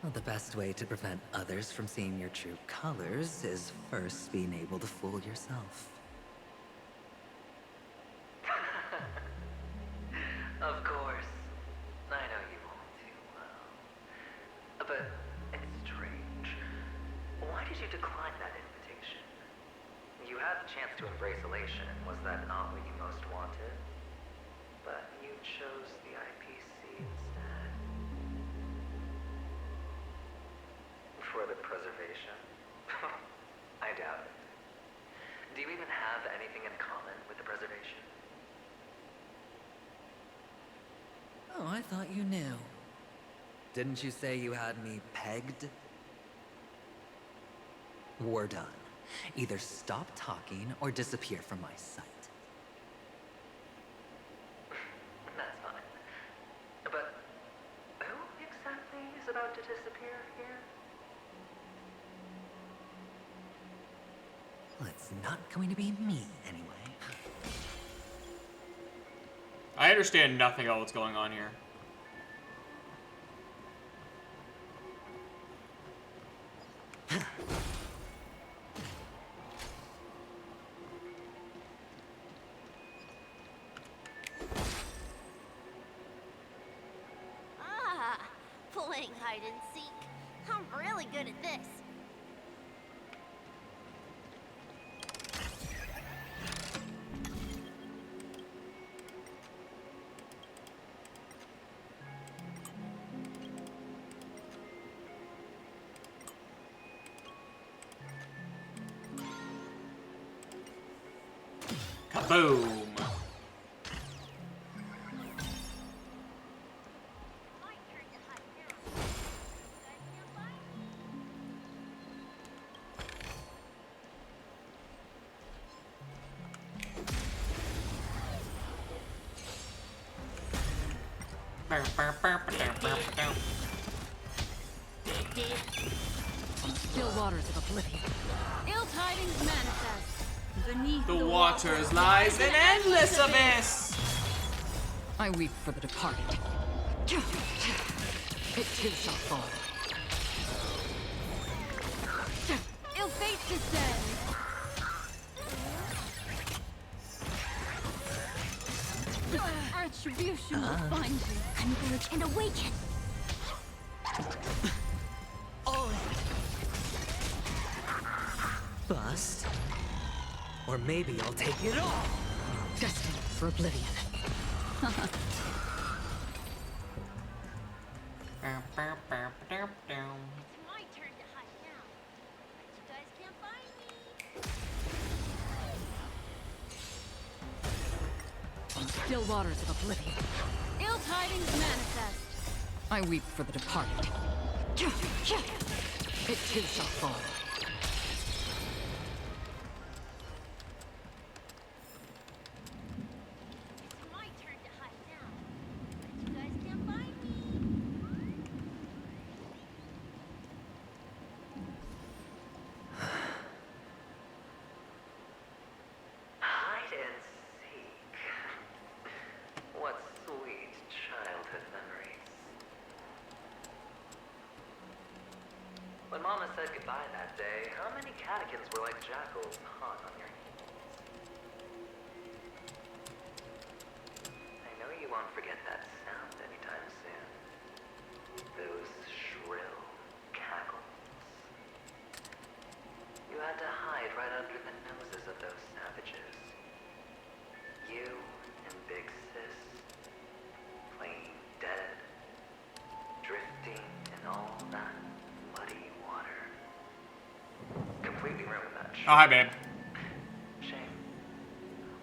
Well, the best way to prevent others from seeing your true colors is first being able to fool yourself. Of course. I know you won't too well. But it's strange. Why did you decline that invitation? You had the chance to embrace elation. Was that not what you most wanted? But you chose the IPC instead. For the preservation? I doubt it. Do you even have anything in common with the preservation? Oh, I thought you knew. Didn't you say you had me pegged? We're done. Either stop talking or disappear from my sight. That's fine. But who exactly is about to disappear here? Well, it's not going to be me, anyway. I understand nothing about what's going on here. Playing hide and seek. I'm really good at this. Kaboom! Still waters of oblivion. Ill tidings manifest. Beneath The waters lies an endless abyss. I weep for the departed. It too shall fall. ill fate descends. Retribution will find you. Converge and awaken. Bust. Or maybe I'll take it all. Destined for oblivion. It's my turn to hide now. But you guys can't find me. Still waters of oblivion. Ill tidings manifest. I weep for the departed. It too shall fall. It's my turn to hide now. But you guys can't find me. Hide and seek. What sweet childhood memories. When Mama said goodbye that day, how many catechins were like jackals hot on your heels? I know you won't forget that sound anytime soon. Those shrill cackles. You had to hide right under the noses of those savages. You and Big Sis, playing dead, drifting in all that muddy water. Completely ruined that show. Oh, hi, babe. Shame.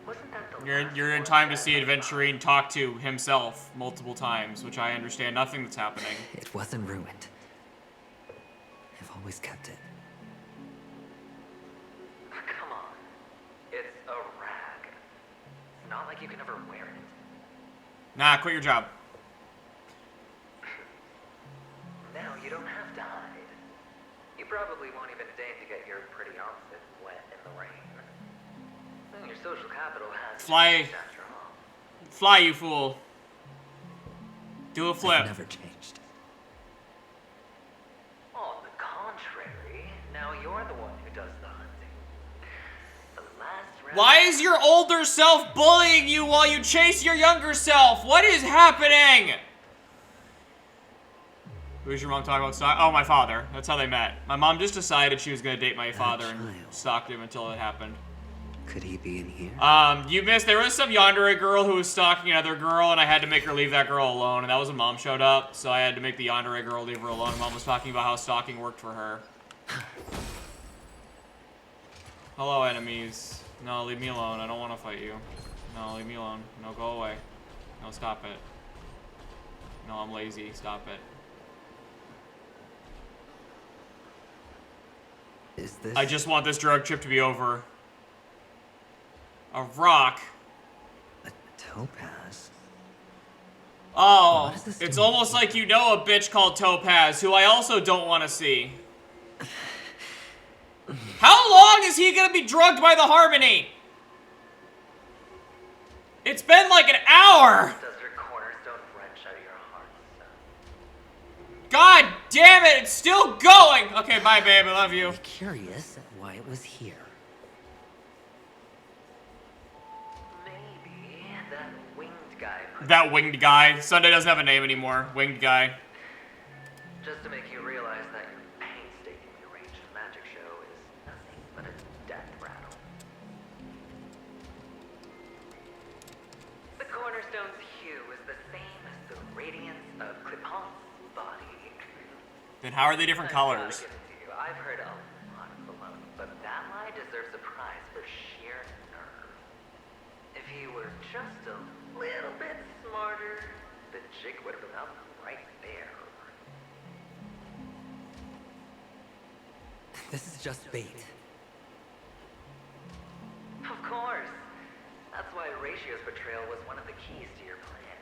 Wasn't that the You're in time to see Adventurine talk to himself multiple times, which I understand nothing that's happening. It wasn't ruined. I've always kept it. Come on. It's a rag. It's not like you can ever wear it. Nah, quit your job. Now you don't have to hide. You probably won't even deign to get your pretty outfit wet in the rain. And your social capital has Fly. changed after all. Fly, you fool. Do a flip. I've never changed. On the contrary, now you're the one who does the hunting. The last round. Why is your older self bullying you while you chase your younger self? What is happening? Who's your mom talking about stock? Oh, my father. That's how they met. My mom just decided she was going to date my father and stalked him until it happened. Could he be in here? You missed. There was some yandere girl who was stalking another girl, and I had to make her leave that girl alone. And that was when Mom showed up, so I had to make the yandere girl leave her alone. Mom was talking about how stalking worked for her. Hello, enemies. No, leave me alone. I don't want to fight you. No, leave me alone. No, go away. No, stop it. No, I'm lazy. Stop it. Is this? I just want this drug trip to be over. A rock. A topaz. Oh, it's almost like you know a bitch called Topaz, who I also don't want to see. How long is he gonna be drugged by the Harmony? It's been like an hour. Does your cornerstone wrench out of your heart? God damn it, it's still going. Okay, bye, babe. I love you. I'm curious at why it was here. Maybe that winged guy. That winged guy. Sunday doesn't have a name anymore. Winged guy. Just to make you realize that your painstakingly arranged magic show is nothing but a death rattle. The cornerstone's hue is the same as the radiance of Clipon's body. Then how are they different colors? I've heard a lot of baloney, but that lie deserves a prize for sheer nerve. If he were just a little bit smarter, the jig would have been up right there. This is just bait. Of course. That's why Ratio's betrayal was one of the keys to your plan.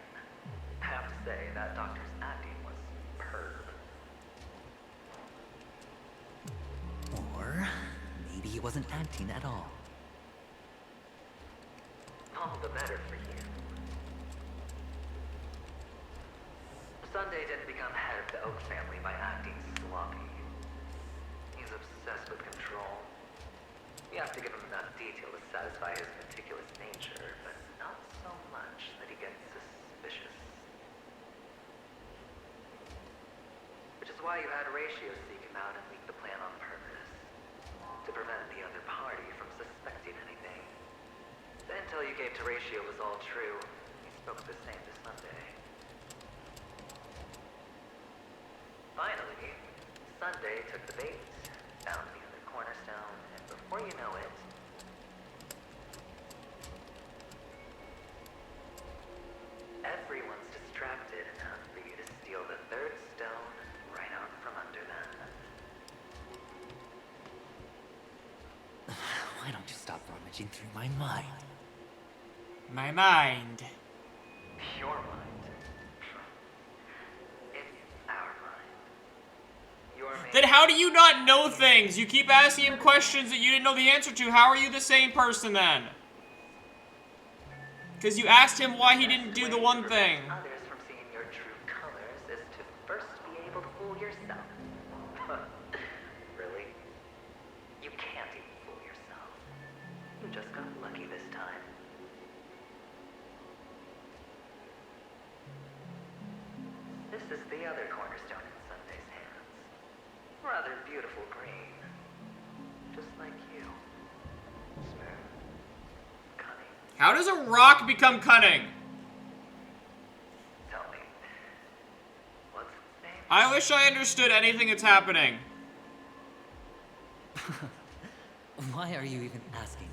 I have to say, that doctor's acting was superb. Or maybe he wasn't acting at all. All the better for you. Sunday didn't become head of the Oak family by acting sloppy. He's obsessed with control. You have to give him enough detail to satisfy his meticulous nature, but not so much that he gets suspicious. Which is why you had Ratio seek him out and leak the plan on purpose. To prevent the other party from suspecting anything. The intel you gave to Ratio was all true. He spoke the same to Sunday. Finally, Sunday took the bait, found the other cornerstone, and before you know it, everyone's distracted enough for you to steal the third stone right out from under them. Why don't you stop rummaging through my mind? My mind. Your mind. It's our mind. Your main. Then how do you not know things? You keep asking him questions that you didn't know the answer to. How are you the same person then? Because you asked him why he didn't do the one thing. Others from seeing your true colors is to first be able to fool yourself. Really? You can't even fool yourself. You just got lucky this time. This is the other cornerstone in Sunday's hands. Rather beautiful green. Just like you. Smooth. Cunning. How does a rock become cunning? Tell me. What's its name? I wish I understood anything that's happening. Why are you even asking me?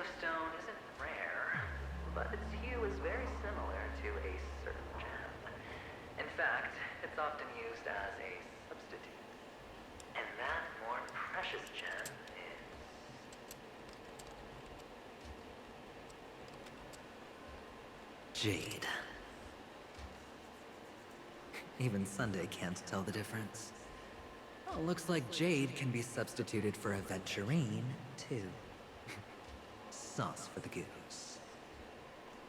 of stone isn't rare, but its hue is very similar to a certain gem. In fact, it's often used as a substitute. And that more precious gem is... Jade. Even Sunday can't tell the difference. Oh, looks like Jade can be substituted for aventurine, too. Sauce for the goose.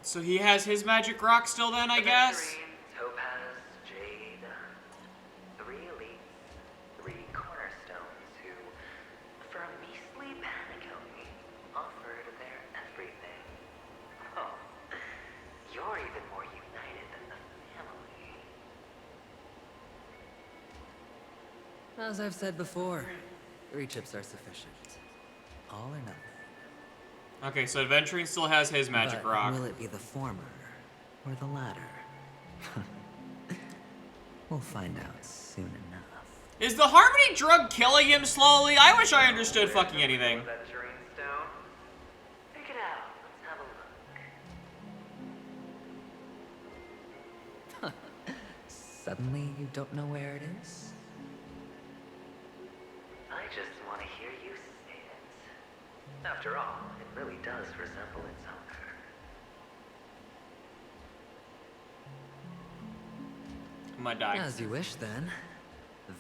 So he has his magic rock still then, I guess? Topaz, jade, 3 elites, 3 cornerstones who, for a measly Panicone, offered their everything. Oh, you're even more united than the family. As I've said before, 3 chips are sufficient. All or nothing. Okay, so Aventurine still has his magic But rock. will it be the former or the latter? We'll find out soon enough. Is the Harmony drug killing him slowly? I wish I understood fucking anything. Aventurine stone? Pick it out. Let's have a look. Suddenly you don't know where it is? I just want to hear you say it. After all, it really does resemble its owner. I might die. As you wish, then.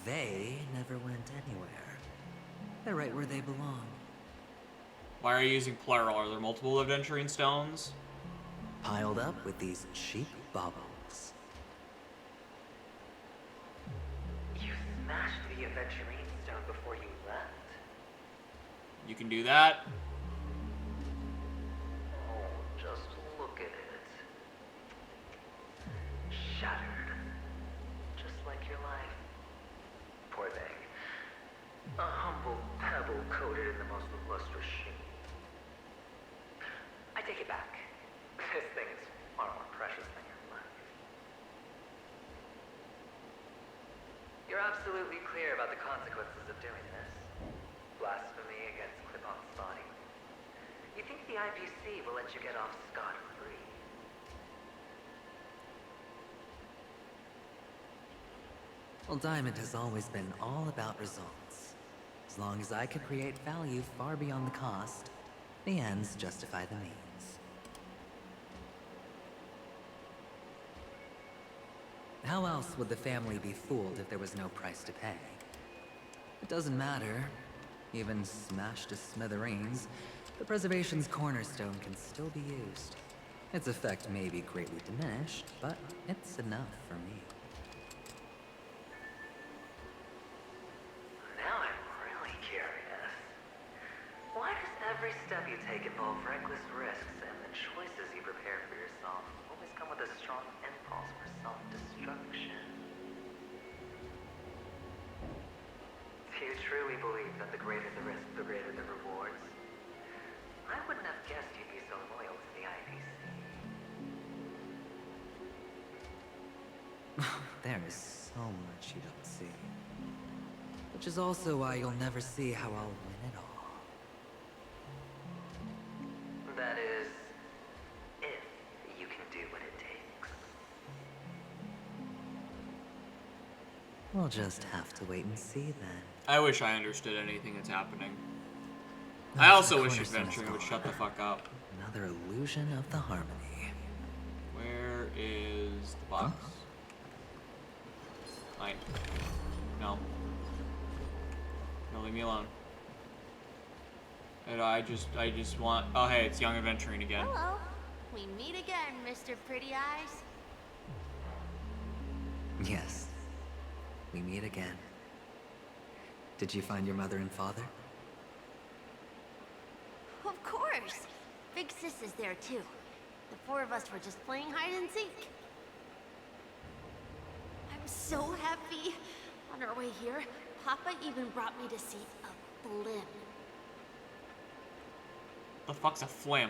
They never went anywhere. They're right where they belong. Why are you using plural? Are there multiple Aventurine stones? Piled up with these cheap baubles. You smashed the Aventurine stone before you left? You can do that. Oh, just look at it. Shattered. Just like your life. Poor thing. A humble pebble coated in the most lustrous sheen. I take it back. This thing is far more precious than your life. You're absolutely clear about the consequences of doing this. Blasphemy against Clip-On's body. You think the IPC will let you get off scot-free? Well, Diamond has always been all about results. As long as I could create value far beyond the cost, the ends justify the means. How else would the family be fooled if there was no price to pay? It doesn't matter. Even smashed to smithereens, the preservation's cornerstone can still be used. Its effect may be greatly diminished, but it's enough for me. Now I'm really curious. Why does every step you take involve reckless risks, and the choices you prepare for yourself always come with a strong impulse for self-destruction? Do you truly believe that the greater the risk, the greater the rewards? I wouldn't have guessed you'd be so loyal to the IPC. There is so much you don't see. Which is also why you'll never see how I'll win it all. That is, if you can do what it takes. We'll just have to wait and see then. I wish I understood anything that's happening. No, I also the wish cornerstone is Adventuring would gone. shut the fuck up. Another illusion of the harmony. Where is the box? Fine. No. No, leave me alone. And I just want... Oh, hey, it's Young Aventurine again. Hello. We meet again, Mr. Pretty Eyes. Yes. We meet again. Did you find your mother and father? Of course. Big Sis is there too. The 4 of us were just playing hide and seek. I'm so happy. On our way here, Papa even brought me to see a blimp. The fuck's a flim?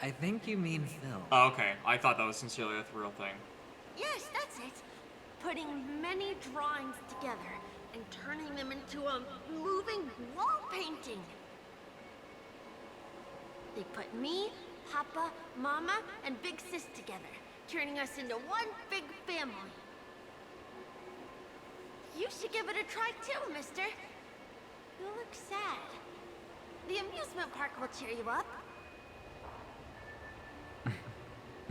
I think you mean Phil. Oh, okay. I thought that was sincerely a real thing. Yes, that's it. Putting many drawings together and turning them into a moving wall painting. They put me, Papa, Mama, and Big Sis together, turning us into one big family. You should give it a try too, mister. You look sad. The amusement park will cheer you up.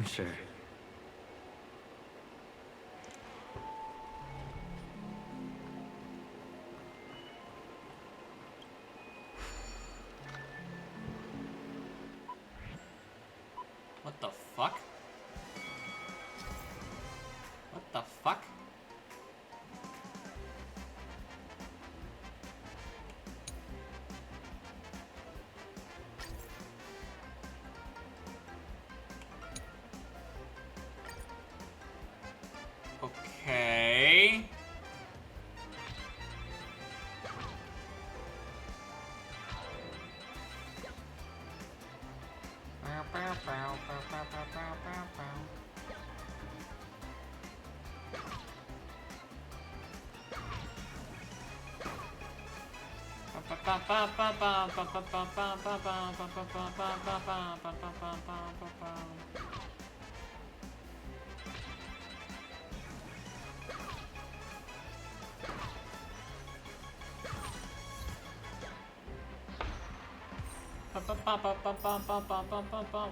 Sure. What the fuck? What the fuck? Okay.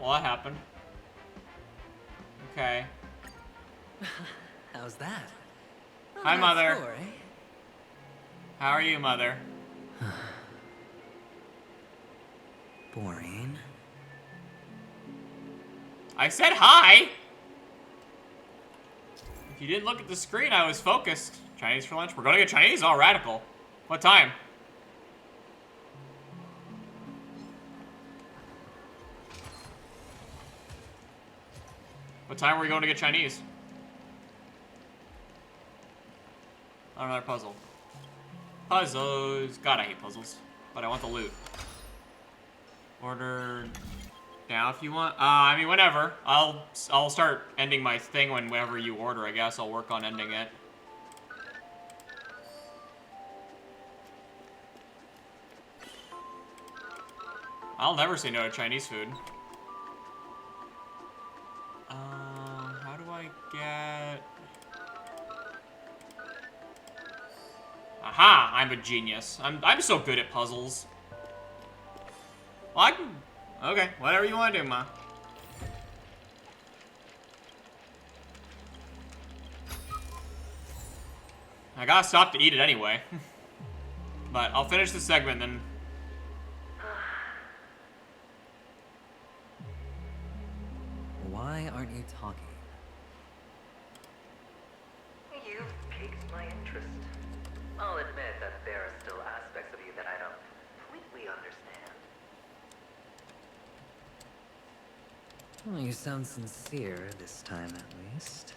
Well, that happened. Okay. How's that? Hi, Not Mother. sure, eh? How are you, Mother? Boring. I said hi! If you didn't look at the screen, I was focused. Chinese for lunch? We're going to get Chinese? All radical. What time? What time are we going to get Chinese? Another puzzle. Puzzles. God, I hate puzzles. But I want the loot. Order now if you want. I mean, whenever. I'll start ending my thing whenever you order, I guess. I'll work on ending it. I'll never say no to Chinese food. How do I get... Aha! I'm a genius. I'm so good at puzzles. Well, I can... Okay, whatever you want to do, Ma. I gotta stop to eat it anyway. But I'll finish this segment, then... Why aren't you talking? You've piqued my interest. I'll admit that there are still aspects of you that I don't completely understand. Well, you sound sincere this time, at least.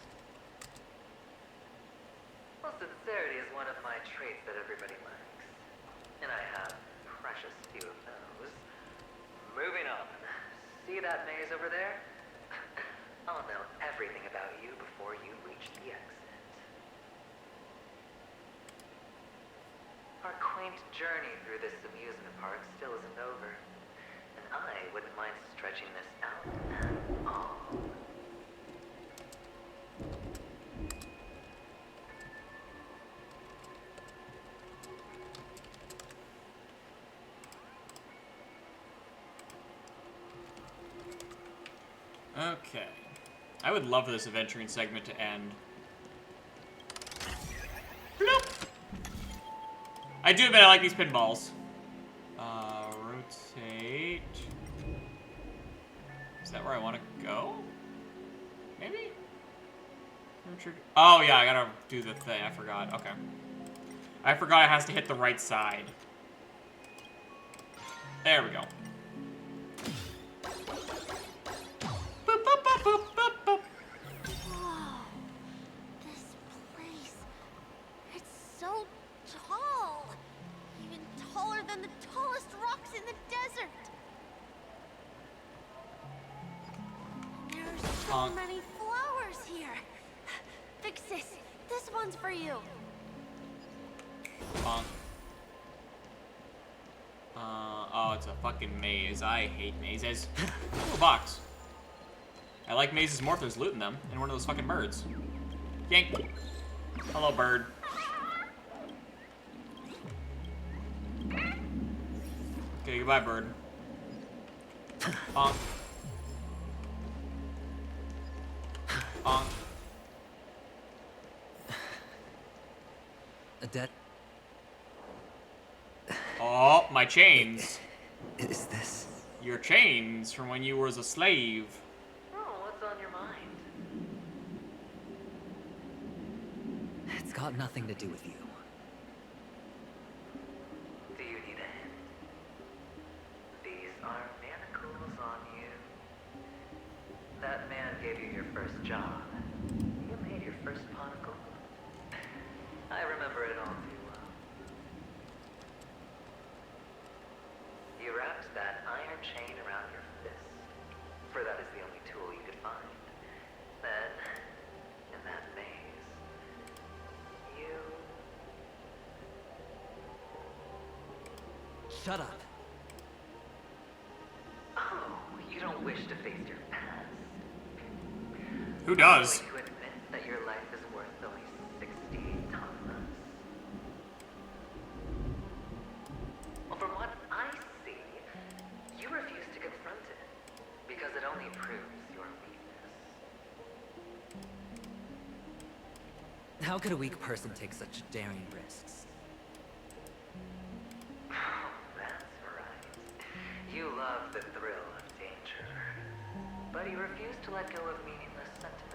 Well, sincerity is one of my traits that everybody likes. And I have precious few of those. Moving on. See that maze over there? I'll know everything about you before you reach the exit. Our quaint journey through this amusement park still isn't over. And I wouldn't mind stretching this out at all. Okay. I would love for this adventuring segment to end. Bloop. I do admit I like these pinballs. Rotate. Is that where I want to go? Maybe? Oh, yeah, I gotta do the thing. I forgot. Okay. I forgot it has to hit the right side. There we go. Whoa. This place. It's so tall. Even taller than the tallest rocks in the desert. And there are so many flowers here. Big Sis, this one's for you. Oh, it's a fucking maze. I hate mazes. Ooh, a box. I like mazes more if there's loot in them, and one of those fucking birds. Yank. Hello, bird. Okay, goodbye, bird. Bonk. Bonk. A dead. Oh, my chains. Is this? Your chains from when you were a slave. Oh, what's on your mind? It's got nothing to do with you. Do you need a hint? These are manacles on you. That man gave you your first job. You made your first pot of gold. I remember it all too well. You wrapped that iron chain around your fist, for that is the only tool you could find. Then, in that maze, you... Shut up. Oh, you don't wish to face your past. Who does? Willing to admit that your life is worth only 60 tamas. Well, from what I see, you refuse to confront it because it only proves your weakness. How could a weak person take such daring risks? That's right. You love the thrill of danger, but you refuse to let go of meaningless sentiments.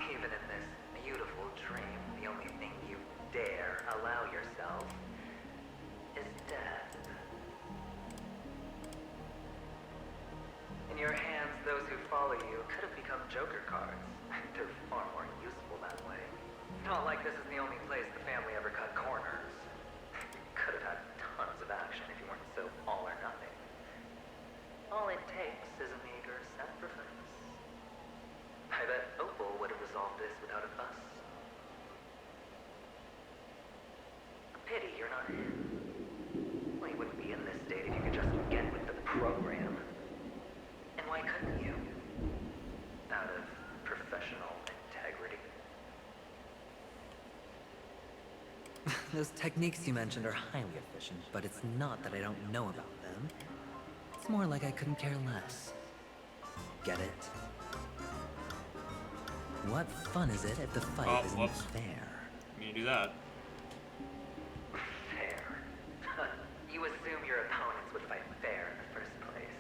Even in this beautiful dream, the only thing you dare allow yourself is death. In your hands, those who follow you could have become Joker cards. They're far more useful that way. Not like this is the only place the family ever cut corners. Could have had tons of action if you weren't so all or nothing. All it takes is a meager sacrifice. I bet Opal would have resolved this without a fuss. A pity you're not him. Well, you wouldn't be in this state if you could just get with the program. And why couldn't you? Out of professional integrity. Those techniques you mentioned are highly efficient, but it's not that I don't know about them. It's more like I couldn't care less. Get it? What fun is it if the fight isn't fair? You do that. Fair. You assume your opponents would fight fair in the first place.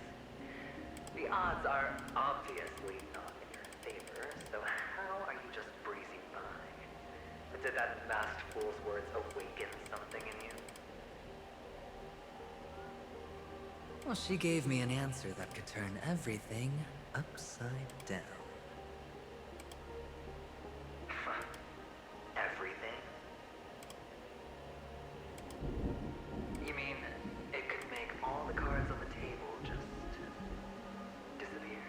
The odds are obviously not in your favor, so how are you just breezing by? But did that masked fool's words awaken something in you? Well, she gave me an answer that could turn everything upside down. Everything? You mean it could make all the cards on the table just disappear?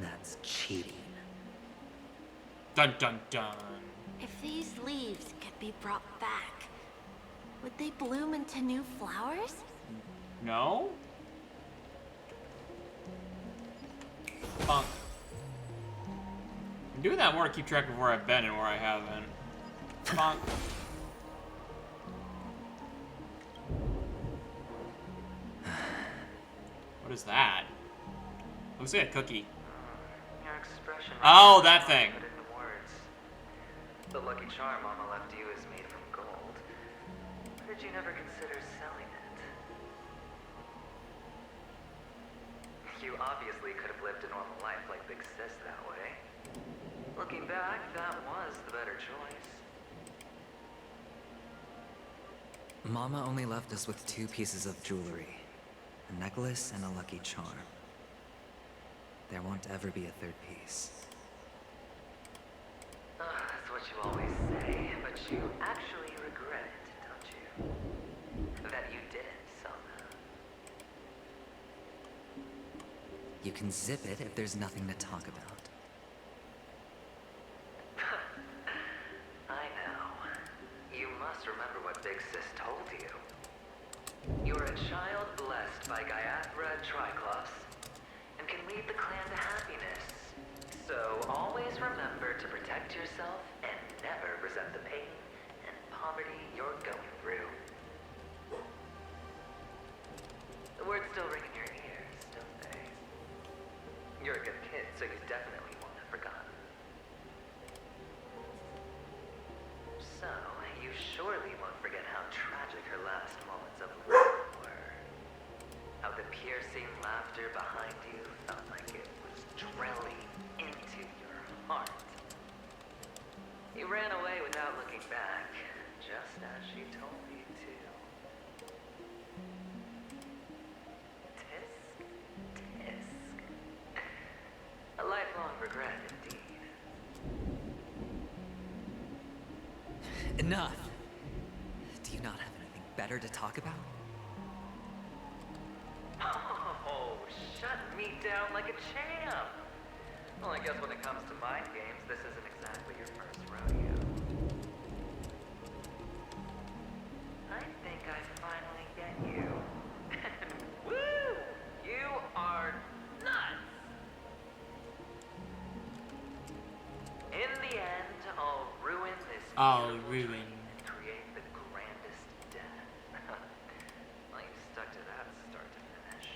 That's cheating. Dun dun dun. If these leaves could be brought back, would they bloom into new flowers? No? I'm doing that more to keep track of where I've been and where I haven't. Bonk. What is that? Looks like a cookie. Your expression. Oh, that thing. Put it into words. The lucky charm Mama left you is made from gold. Why did you never consider selling it? You obviously could have lived a normal life like Big Sis that way. Looking back, that was the better choice. Mama only left us with 2 pieces of jewelry. A necklace and a lucky charm. There won't ever be a 3rd piece. That's what you always say, but you actually regret it, don't you? That you did sell them. You can zip it if there's nothing to talk about. by Gaiathra Triclops and can lead the clan to happiness. So always remember to protect yourself and never resent the pain and poverty you're going through. The words still ring in your ears, don't they? You're a good kid, so you definitely won't have forgotten. So, you surely won't forget how tragic her last moments of life were. How the piercing laughter behind you felt like it was drilling into your heart. You ran away without looking back, just as she told you to. Tisk, tisk. A lifelong regret indeed. Enough! Do you not have anything better to talk about? Oh, shut me down like a champ! Well, I guess when it comes to mind games, this isn't exactly your first rodeo. I think I finally get you. And woo! You are nuts! In the end, I'll ruin this beautiful dream and create the grandest death. Well, you stuck to that start to finish.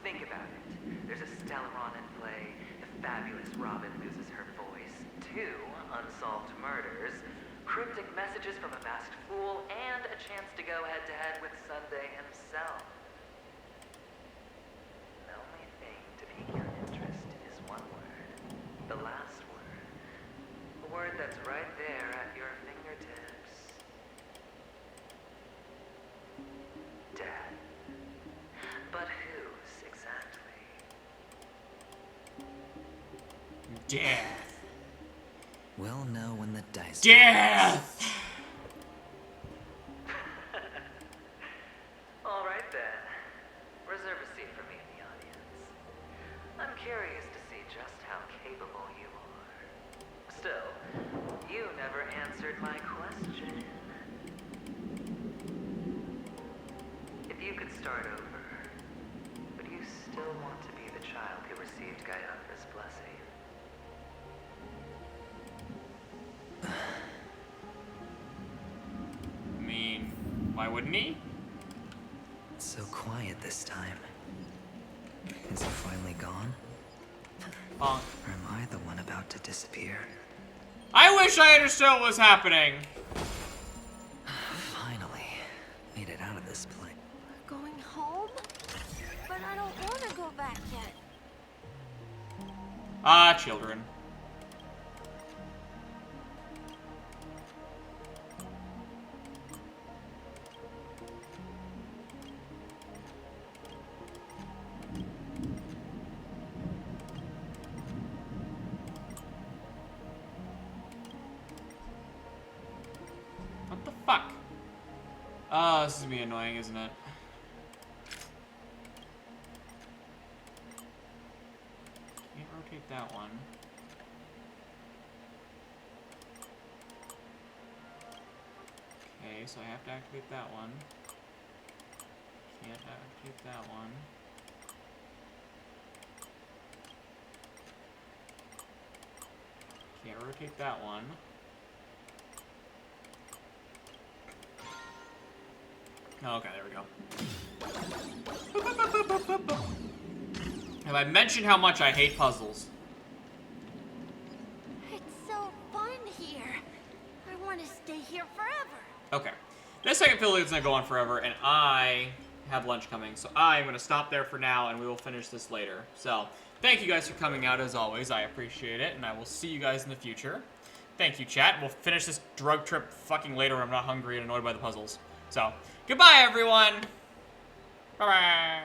Think about it. There's a Stellaron in play, the fabulous Robin loses her voice, 2 unsolved murders, cryptic messages from a masked fool, and a chance to go head-to-head with Sunday himself. The only thing to pique your interest is one word. The last word. A word that's right there at your fingertips. Death. But whose exactly? Death. We'll know when the dice. Death! All right then. Reserve a seat for me in the audience. I'm curious to see just how capable you are. Still, you never answered my question. If you could start over, would you still want to be the child who received Gaiathra's blessing? I mean, why wouldn't he? It's so quiet this time. Is he finally gone? Bonk. Or am I the one about to disappear? I wish I understood what was happening. Finally, made it out of this place. Going home? But I don't want to go back yet. Ah, children. What the fuck? Oh, this is gonna be annoying, isn't it? Can't rotate that one. Okay, so I have to activate that one. Can't activate that one. Can't rotate that one. Oh, okay, there we go. Have I mentioned how much I hate puzzles? It's so fun here. I want to stay here forever. Okay. This second field is going to go on forever, and I have lunch coming, so I'm going to stop there for now, and we will finish this later. So, thank you guys for coming out, as always. I appreciate it, and I will see you guys in the future. Thank you, chat. We'll finish this drug trip fucking later when I'm not hungry and annoyed by the puzzles. So, goodbye, everyone! Bye-bye!